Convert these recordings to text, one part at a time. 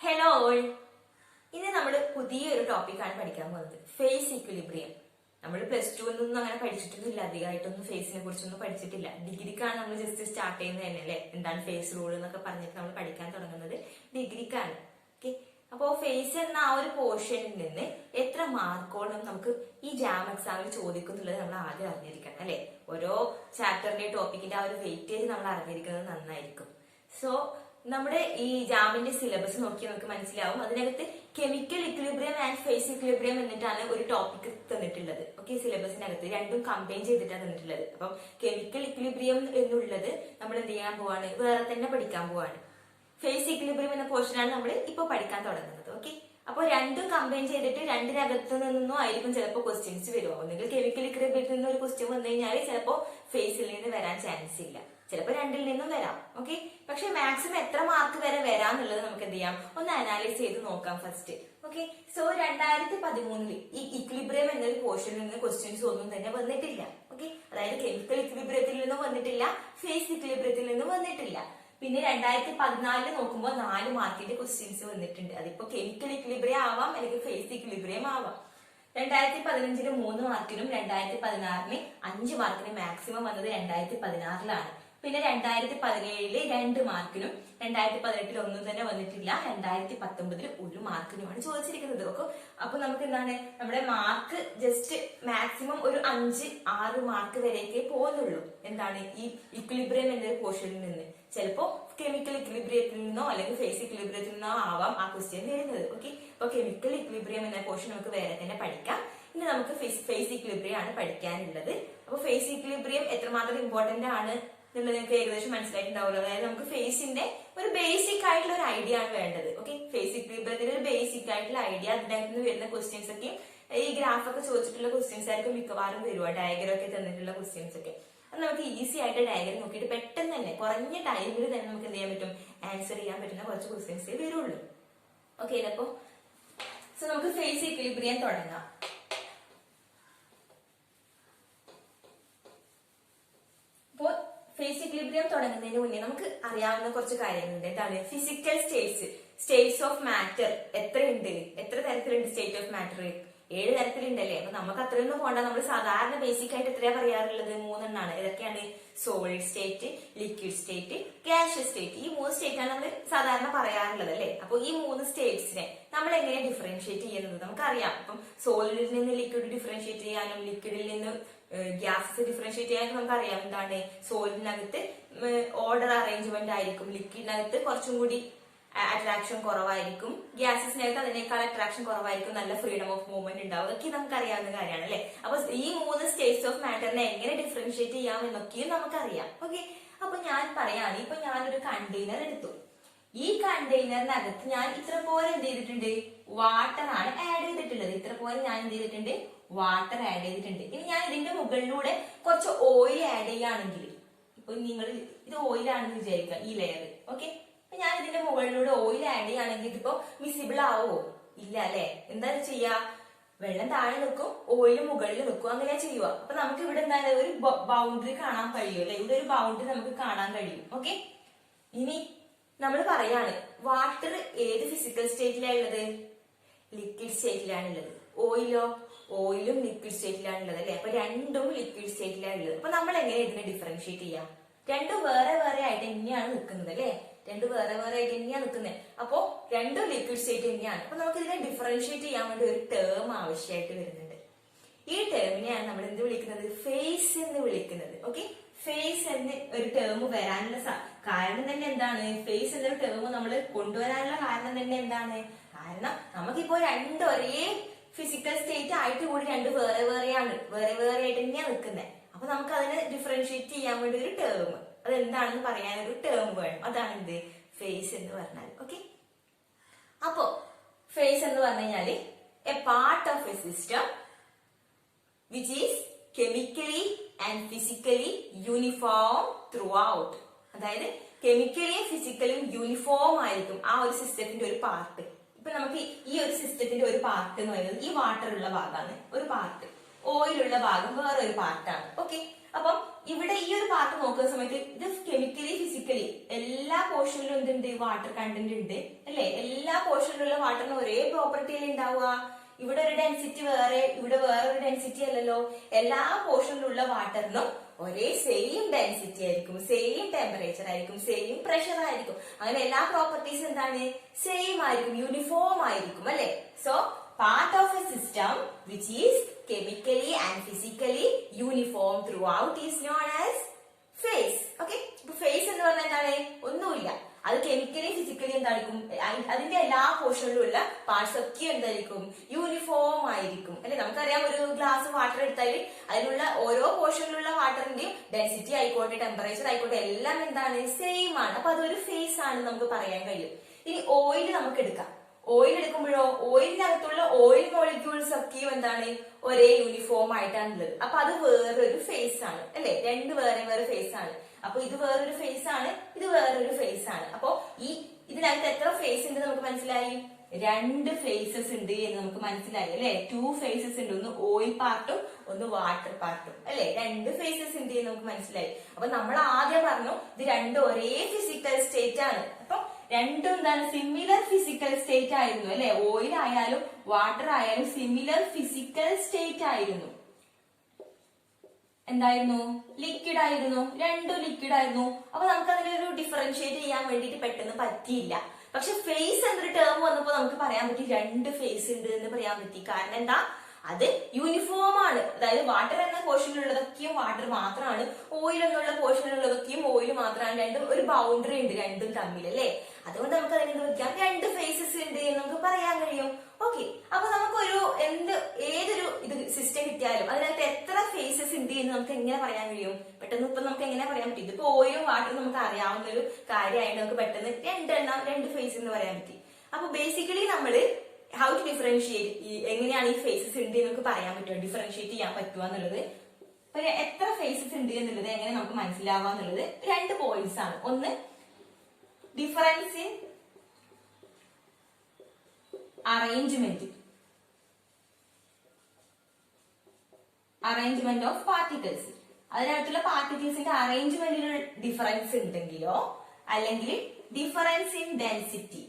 Hello all. ഇന്ന് നമ്മൾ പുതിയൊരു ടോപ്പിക്കാണ് പഠിക്കാൻ പോകുന്നത്, ഫേസ് ഇക്വിലിബ്രിയം. നമ്മൾ പ്ലസ് ടു ഒന്നും അങ്ങനെ പഠിച്ചിട്ടൊന്നുമില്ല, അധികമായിട്ടൊന്നും ഫേസിനെ കുറിച്ചൊന്നും പഠിച്ചിട്ടില്ല. ഡിഗ്രിക്കാണ് നമ്മൾ ജസ്റ്റ് സ്റ്റാർട്ട് ചെയ്യുന്നത് തന്നെ അല്ലേ. എന്താണ് ഫേസ് റൂൾ എന്നൊക്കെ പറഞ്ഞിട്ട് നമ്മൾ പഠിക്കാൻ തുടങ്ങുന്നത് ഡിഗ്രിക്കാണ്. ഓക്കെ, അപ്പോ ഫേസ് എന്ന ആ ഒരു പോർഷനിൽ നിന്ന് എത്ര മാർക്കോളം നമുക്ക് ഈ ജാം എക്സാമിൽ ചോദിക്കുന്നുള്ളത് നമ്മൾ ആദ്യം അറിഞ്ഞിരിക്കണം അല്ലെ. ഓരോ ചാപ്റ്ററിന്റെ ടോപ്പിക്കിന്റെ ആ ഒരു വെയിറ്റേജ് നമ്മൾ അറിഞ്ഞിരിക്കുന്നത് നന്നായിരിക്കും. സോ നമ്മുടെ ഈ ജാമിന്റെ സിലബസ് നോക്കി നമുക്ക് മനസ്സിലാവും. അതിനകത്ത് chemical equilibrium and phase equilibrium എന്നിട്ടാണ് ഒരു ടോപ്പിക് തന്നിട്ടുള്ളത്. ഓക്കെ, സിലബസിനകത്ത് രണ്ടും കമ്പൈൻ ചെയ്തിട്ടാണ് തന്നിട്ടുള്ളത്. അപ്പം കെമിക്കൽ ഇക്വിലിബ്രിയം എന്നുള്ളത് നമ്മൾ എന്ത് ചെയ്യാൻ പോവാണ്, വേറെ തന്നെ പഠിക്കാൻ പോവാണ്. ഫേസ് ഇക്വിലിബ്രിയം എന്ന പോർഷനാണ് നമ്മൾ ഇപ്പൊ പഠിക്കാൻ തുടങ്ങുന്നത്. ഓക്കെ, അപ്പോൾ രണ്ടും കമ്പൈൻ ചെയ്തിട്ട് രണ്ടിനകത്ത് നിന്നും ആയിരിക്കും ചിലപ്പോൾ ക്വസ്റ്റ്യൻസ് വരുമോ. ഒന്നുകിൽ കെമിക്കൽ ഇക്വിലിബ്രിയത്തിൽ നിന്ന് ഒരു ക്വസ്റ്റ്യൻ വന്നു കഴിഞ്ഞാൽ ചിലപ്പോൾ ഫേസിൽ നിന്ന് വരാൻ ചാൻസ് ഇല്ല, ചിലപ്പോൾ രണ്ടിൽ നിന്നും വരാം. ഓക്കെ, പക്ഷെ മാക്സിമം എത്ര മാർക്ക് വരെ വരാന്നുള്ളത് നമുക്ക് എന്ത് ചെയ്യാം, ഒന്ന് അനാലൈസ് ചെയ്ത് നോക്കാം ഫസ്റ്റ്. ഓക്കെ, സോ 2013 ഈ ഇക്വിലിബ്രിയം എന്നൊരു പോർഷനിൽ നിന്ന് ക്വസ്റ്റ്യൻസ് ഒന്നും തന്നെ വന്നിട്ടില്ല. ഓക്കെ, അതായത് കെമിക്കൽ ഇക്വിലിബ്രിയത്തിൽ നിന്നും വന്നിട്ടില്ല, ഫേസ് ഇക്വിലിബ്രിയത്തിൽ നിന്നും വന്നിട്ടില്ല. പിന്നെ 2014 നോക്കുമ്പോൾ 4 മാർക്കിന്റെ ക്വസ്റ്റ്യൻസ് വന്നിട്ടുണ്ട്. അതിപ്പോ കെമിക്കൽ ഇക്വിലിബ്രിയം ആവാം, അല്ലെങ്കിൽ ഫേസ് ഇക്വിലിബ്രിയം ആവാം. 2015 3 മാർക്കിനും 2016 5 മാർക്കിനും മാക്സിമം വന്നത് 2016 പിന്നെ 2017 2 മാർക്കിനും 2018 ഒന്നും തന്നെ വന്നിട്ടില്ല. 2019 1 മാർക്കിനുമാണ് ചോദിച്ചിരിക്കുന്നത്. അപ്പൊ നമുക്ക് എന്താണ്, നമ്മുടെ മാർക്ക് ജസ്റ്റ് മാക്സിമം ഒരു 5-6 മാർക്ക് വരെയൊക്കെ പോകുന്നുള്ളൂ. എന്താണ്, ഈ ഇക്വിലിബ്രിയം എന്നൊരു പോർഷനിൽ നിന്ന്. ചിലപ്പോ കെമിക്കൽ ഇക്വിലിബ്രിയത്തിൽ നിന്നോ അല്ലെങ്കിൽ ഫേസ് ഇക്വിലിബ്രിയത്തിൽ നിന്നോ ആവാം ആ ക്വസ്റ്റ്യൻ വരുന്നത്. ഓക്കെ, അപ്പൊ കെമിക്കൽ ഇക്വിലിബ്രിയം എന്ന പോർഷൻ നമുക്ക് വേറെ തന്നെ പഠിക്കാം. ഇനി നമുക്ക് ഫേസ് ഇക്വിലിബ്രിയം ആണ് പഠിക്കാനുള്ളത്. അപ്പൊ ഫേസ് ഇക്വിലിബ്രിയം എത്രമാത്രം ഇമ്പോർട്ടന്റ് ആണ് എന്നുള്ളത് നിങ്ങൾക്ക് ഏകദേശം മനസ്സിലായിട്ടുണ്ടാവുമല്ലോ. അതായത് നമുക്ക് ഫേസിന്റെ ഒരു ബേസിക് ആയിട്ടുള്ള ഒരു ഐഡിയ ആണ് വേണ്ടത്. ഓക്കെ, ഫേസ് ഇക്വിലിബ്രിയത്തിന്റെ ഒരു ബേസിക് ആയിട്ടുള്ള ഐഡിയ, അതിനകത്ത് നിന്ന് വരുന്ന ക്വസ്റ്റ്യൻസ് ഒക്കെ ഈ ഗ്രാഫൊക്കെ ചോദിച്ചിട്ടുള്ള ക്വസ്റ്റ്യൻസ് ആയിരിക്കും മിക്കവാറും വരുക. ഡയഗ്രം ഒക്കെ തന്നിട്ടുള്ള ക്വസ്റ്റ്യൻസ് ഒക്കെ അത് നമുക്ക് ഈസി ആയിട്ട് ഡയഗ്രം നോക്കിയിട്ട് പെട്ടെന്ന് തന്നെ കുറഞ്ഞ ടൈമിൽ തന്നെ നമുക്ക് എന്ത് ചെയ്യാൻ പറ്റും, ആൻസർ ചെയ്യാൻ പറ്റുന്ന കുറച്ച് ക്വസ്റ്റ്യൻസേ വരുള്ളൂ. ഓക്കെ, അപ്പോ സോ നമുക്ക് ഫേസ് ഇക്വിലിബ്രിയം തുടങ്ങാം. അപ്പോ ഫേസ് ഇക്വിലിബ്രിയം തുടങ്ങുന്നതിന് മുന്നേ നമുക്ക് അറിയാവുന്ന കുറച്ച് കാര്യങ്ങളുണ്ട്. എന്താണ് ഫിസിക്കൽ സ്റ്റേറ്റ്സ് ഓഫ് മാറ്റർ എത്രയുണ്ട്, എത്ര തരത്തിലുണ്ട് സ്റ്റേറ്റ് ഓഫ് മാറ്റർ? 7 തരത്തിലുണ്ടല്ലേ. അപ്പൊ നമുക്ക് അത്രയൊന്നും പോകണ്ട. നമ്മൾ സാധാരണ ബേസിക് ആയിട്ട് എത്രയാ പറയാറുള്ളത്? 3 എണ്ണാണ്. ഏതൊക്കെയാണ്? Solid state, liquid state, gaseous state. ഈ 3 സ്റ്റേറ്റ് ആണ് നമ്മൾ സാധാരണ പറയാറുള്ളത് അല്ലെ. അപ്പൊ ഈ 3 സ്റ്റേറ്റ്സിനെ നമ്മൾ എങ്ങനെ ഡിഫറൻഷിയേറ്റ് ചെയ്യുന്നത് നമുക്കറിയാം. അപ്പം സോളിഡിൽ നിന്ന് ലിക്വിഡ് ഡിഫറൻഷിയേറ്റ് ചെയ്യാനും ലിക്വിഡിൽ നിന്ന് ഗ്യാസസ് ഡിഫറൻഷിയേറ്റ് ചെയ്യാനും നമുക്കറിയാം. എന്താണ്, സോളിഡിനകത്ത് ഓർഡർ അറേഞ്ച്മെന്റ് ആയിരിക്കും, ലിക്വിഡിനകത്ത് കുറച്ചും കൂടി അട്രാക്ഷൻ കുറവായിരിക്കും, ഗ്യാസസിനകത്ത് അതിനേക്കാൾ അട്രാക്ഷൻ കുറവായിരിക്കും, നല്ല ഫ്രീഡം ഓഫ് മൂവ്മെന്റ് ഉണ്ടാവും. അതൊക്കെ നമുക്ക് അറിയാവുന്ന കാര്യമാണ് അല്ലെ. അപ്പൊ ഈ 3 സ്റ്റേറ്റ്സ് ഓഫ് മാറ്ററിനെ എങ്ങനെ ഡിഫറൻഷിയേറ്റ് ചെയ്യാം എന്നൊക്കെയും നമുക്കറിയാം. ഓക്കെ, അപ്പൊ ഞാൻ പറയാണ്, ഇപ്പൊ ഞാനൊരു കണ്ടെയ്നർ എടുത്തു. ഈ കണ്ടെയ്നറിനകത്ത് ഞാൻ ഇത്ര പോലെ എന്ത് ചെയ്തിട്ടുണ്ട്, വാട്ടർ ആണ് ആഡ് ചെയ്തിട്ടുള്ളത്. ഇത്ര പോലെ ഞാൻ എന്ത് ചെയ്തിട്ടുണ്ട്, വാട്ടർ ആഡ് ചെയ്തിട്ടുണ്ട്. ഇനി ഞാൻ ഇതിന്റെ മുകളിലൂടെ കുറച്ച് ഓയിൽ ആഡ് ചെയ്യുകയാണെങ്കിൽ, ഇപ്പൊ നിങ്ങൾ ഇത് ഓയിലാണെന്ന് വിചാരിക്കുക, ഈ ലെയർ. ഓക്കെ, ഞാൻ ഇതിന്റെ മുകളിലൂടെ ഓയിൽ ആഡ് ചെയ്യുകയാണെങ്കിൽ ഇതിപ്പോ വിസിബിൾ ആവോ? ഇല്ല അല്ലെ. എന്താ ചെയ്യാ, വെള്ളം താഴെ നിൽക്കും, ഓയിൽ മുകളിൽ നിൽക്കും, അങ്ങനെ ചെയ്യുക. അപ്പൊ നമുക്ക് ഇവിടെ എന്താണ്, ഒരു ബൗണ്ടറി കാണാൻ കഴിയും അല്ലെ. ഇവിടെ ഒരു ബൗണ്ടറി നമുക്ക് കാണാൻ കഴിയും. ഓക്കെ, ഇനി നമ്മൾ പറയാണ് വാട്ടർ ഏത് ഫിസിക്കൽ സ്റ്റേറ്റിലാണ് ഉള്ളത്? ലിക്വിഡ് സ്റ്റേറ്റിലാണ് ഉള്ളത്. ഓയിലോ? ഓയിലും ലിക്വിഡ് സ്റ്റേറ്റിലാണ് ഉള്ളത് അല്ലെ. അപ്പൊ രണ്ടും ലിക്വിഡ് സ്റ്റേറ്റിലാണ് ഉള്ളത്. അപ്പൊ നമ്മൾ എങ്ങനെ ഇതിനെ ഡിഫറൻഷിയേറ്റ് ചെയ്യാം? രണ്ടും വേറെ വേറെ ആയിട്ട് തന്നെയാണ് നിൽക്കുന്നത് അല്ലെ. രണ്ടും വേറെ വേറെ ആയിട്ട് തന്നെയാണ് നിൽക്കുന്നത്. അപ്പോ രണ്ടും ലിക്വിഡ് സ്റ്റേറ്റ് തന്നെയാണ്. അപ്പൊ നമുക്ക് ഇതിനെ ഡിഫറൻഷിയേറ്റ് ചെയ്യാൻ വേണ്ടി ഒരു ടേം ആവശ്യമായിട്ട് വരുന്നുണ്ട്. ഈ ടേമിനെയാണ് നമ്മൾ എന്ത് വിളിക്കുന്നത്, ഫേസ് എന്ന് വിളിക്കുന്നത്. ഓക്കെ, ഫേസ് എന്ന് ഒരു ടേം വരാനുള്ള കാരണം തന്നെ എന്താണ്, ഫേസ് എന്നൊരു ടേം നമ്മൾ കൊണ്ടുവരാനുള്ള കാരണം തന്നെ എന്താണ്, കാരണം നമുക്കിപ്പോ രണ്ട് ഒരേ ഫിസിക്കൽ സ്റ്റേറ്റ് ആയിട്ട് കൂടി രണ്ട് വേറെ വേറെയാണ്, വേറെ വേറെ ആയിട്ട് തന്നെയാണ് നിൽക്കുന്നത്. അപ്പൊ നമുക്ക് അതിനെ ഡിഫറൻഷിയേറ്റ് ചെയ്യാൻ വേണ്ടി ഒരു ടേം, അതെന്താണെന്ന് പറയാൻ ഒരു ടേം വേണം. അതാണ് എന്ത്, ഫേസ് എന്ന് പറഞ്ഞാൽ. ഓക്കെ, അപ്പോ ഫേസ് എന്ന് പറഞ്ഞു കഴിഞ്ഞാല് A part of A system which is chemically and physically uniform through out. അതായത് കെമിക്കലിയും ഫിസിക്കലിയും യൂണിഫോം ആയിരിക്കും ആ ഒരു സിസ്റ്റത്തിന്റെ ഒരു പാർട്ട്. ഇപ്പൊ നമുക്ക് ഈ ഒരു സിസ്റ്റത്തിന്റെ ഒരു പാർട്ട് എന്ന് പറയുന്നത് ഈ വാട്ടർ ഉള്ള ഭാഗമാണ് ഒരു പാർട്ട്. ഓയിലുള്ള ഭാഗം വേറൊരു പാർട്ടാണ്. ഓക്കെ, അപ്പം ഇവിടെ ഈ ഒരു പാർട്ട് നോക്കുന്ന സമയത്ത് ഇത് കെമിക്കലി ഫിസിക്കലി എല്ലാ പോർഷനിലും എന്തുണ്ട്, വാട്ടർ കണ്ടന്റ് ഉണ്ട് അല്ലെ. എല്ലാ പോർഷനിലുള്ള വാട്ടറിന് ഒരേ പ്രോപ്പർട്ടി അല്ലേ ഉണ്ടാവുക. ഇവിടെ ഒരു ഡെൻസിറ്റി വേറെ, ഇവിടെ വേറൊരു ഡെൻസിറ്റി അല്ലല്ലോ. എല്ലാ പോർഷനിലുള്ള വാട്ടറിനും ഒരേ സെയിം ഡെൻസിറ്റി ആയിരിക്കും, സെയിം ടെമ്പറേച്ചർ ആയിരിക്കും, സെയിം പ്രഷർ ആയിരിക്കും. അങ്ങനെ എല്ലാ പ്രോപ്പർട്ടീസ് എന്താണ്, സെയിം ആയിരിക്കും, യൂണിഫോം ആയിരിക്കും അല്ലെ. So part of a system which is chemically and physically uniform throughout is known as phase. Okay, ഇപ്പൊ phase എന്ന് പറഞ്ഞാൽ എന്താണ്, ഒന്നുമില്ല, അത് കെമിക്കലി ഫിസിക്കലി എന്തായിരിക്കും, അതിന്റെ എല്ലാ പോർഷനിലും ഉള്ള പാർട്സ് ഒക്കെ എന്തായിരിക്കും, യൂണിഫോം ആയിരിക്കും അല്ലെ. നമുക്കറിയാം, ഒരു ഗ്ലാസ് വാട്ടർ എടുത്താൽ അതിലുള്ള ഓരോ പോർഷനിലുള്ള വാട്ടറിന്റെയും ഡെൻസിറ്റി ആയിക്കോട്ടെ, ടെമ്പറേച്ചർ ആയിക്കോട്ടെ, എല്ലാം എന്താണ്, സെയിം ആണ്. അപ്പൊ അതൊരു ഫേസ് ആണ് നമുക്ക് പറയാൻ കഴിയും. ഇനി ഓയിൽ നമുക്ക് എടുക്കാം. ഓയിൽ എടുക്കുമ്പോഴോ ഓയിലിനകത്തുള്ള ഓയിൽ മോളിക്യൂൾസ് ഒക്കെയും എന്താണ്, ഒരേ യൂണിഫോം ആയിട്ടാണുള്ളത്. അപ്പൊ അത് വേറൊരു ഫേസ് ആണ് അല്ലെ. രണ്ട് വേറെ വേറെ ഫേസ് ആണ്. അപ്പൊ ഇത് വേറൊരു ഫേസ് ആണ്, ഇത് വേറൊരു ഫേസ് ആണ്. അപ്പൊ ഇതിനകത്ത് എത്ര ഫേസ് ഉണ്ട് നമുക്ക് മനസ്സിലായി, രണ്ട് ഫേസസ് ഉണ്ട് എന്ന് നമുക്ക് മനസ്സിലായി അല്ലെ. 2 ഫേസസ് ഉണ്ട്, ഒന്ന് ഓയിൽ പാർട്ടും ഒന്ന് വാട്ടർ പാർട്ടും അല്ലെ. രണ്ട് ഫേസസ് ഉണ്ട് എന്ന് നമുക്ക് മനസ്സിലായി. അപ്പൊ നമ്മൾ ആദ്യം പറഞ്ഞു ഇത് രണ്ടും ഒരേ ഫിസിക്കൽ സ്റ്റേറ്റ് ആണ്. അപ്പൊ രണ്ടും എന്താണ്, സിമിലർ ഫിസിക്കൽ സ്റ്റേറ്റ് ആയിരുന്നു അല്ലെ. ഓയിൽ ആയാലും വാട്ടർ ആയാലും സിമിലർ ഫിസിക്കൽ സ്റ്റേറ്റ് ആയിരുന്നു. എന്തായിരുന്നു, ലിക്വിഡ് ആയിരുന്നു, രണ്ടും ലിക്വിഡ് ആയിരുന്നു. അപ്പൊ നമുക്ക് അതിനൊരു ഡിഫറൻഷിയേറ്റ് ചെയ്യാൻ വേണ്ടിയിട്ട് പെട്ടെന്ന് പറ്റിയില്ല. പക്ഷെ ഫേസ് എന്നൊരു ടേം വന്നപ്പോ നമുക്ക് പറയാൻ പറ്റി, രണ്ട് ഫേസ് ഉണ്ട് എന്ന് പറയാൻ പറ്റി. കാരണം എന്താ, അത് യൂണിഫോം ആണ്. അതായത് വാട്ടർ എന്ന പോർഷനിലുള്ളതൊക്കെയും വാട്ടർ മാത്രമാണ്, ഓയിൽ എന്നുള്ള പോർഷനിലുള്ളതൊക്കെയും ഓയിൽ മാത്രമാണ്. രണ്ടും ഒരു ബൗണ്ടറി ഉണ്ട് രണ്ടും തമ്മിൽ അല്ലെ. അതുകൊണ്ട് നമുക്ക് അതിനെന്ത് വെക്കാം, രണ്ട് ഫേസസ് ഉണ്ട് എന്ന് നമുക്ക് പറയാൻ കഴിയും. ഓക്കെ, അപ്പൊ നമുക്കൊരു ഏതൊരു ഇത് സിസ്റ്റം കിട്ടിയാലും അതിനകത്ത് എത്ര ഫേസസ് ഉണ്ട് എന്ന് നമുക്ക് എങ്ങനെ പറയാൻ കഴിയും, പെട്ടെന്ന് ഇപ്പൊ നമുക്ക് എങ്ങനെ പറയാൻ പറ്റും. ഇതിപ്പോ ഓയിലും വാട്ടറും നമുക്ക് അറിയാവുന്ന ഒരു കാര്യമായിട്ട് നമുക്ക് പെട്ടെന്ന് രണ്ട് ഫേസ് എന്ന് പറയാൻ പറ്റി. അപ്പൊ ബേസിക്കലി നമ്മള് ഹൗ ടു ഡിഫറൻഷിയേറ്റ്, എങ്ങനെയാണ് ഈ ഫേസസ് ഉണ്ട് എന്ന് നമുക്ക് പറയാൻ പറ്റുമോ, ഡിഫറൻഷിയേറ്റ് ചെയ്യാൻ പറ്റുക എന്നുള്ളത്. അപ്പൊ എത്ര ഫേസസ് ഉണ്ട് എന്നുള്ളത് എങ്ങനെ നമുക്ക് മനസ്സിലാവുക എന്നുള്ളത് രണ്ട് പോയിന്റ്സ് ആണ്. ഒന്ന് difference in arrangement of particles. അതിനകത്തുള്ള പാർട്ടിക്കിൾസിന്റെ അറേഞ്ച്മെന്റിൽ ഡിഫറൻസ് ഉണ്ടെങ്കിലോ, അല്ലെങ്കിൽ ഡിഫറൻസ് ഇൻ ഡെൻസിറ്റി,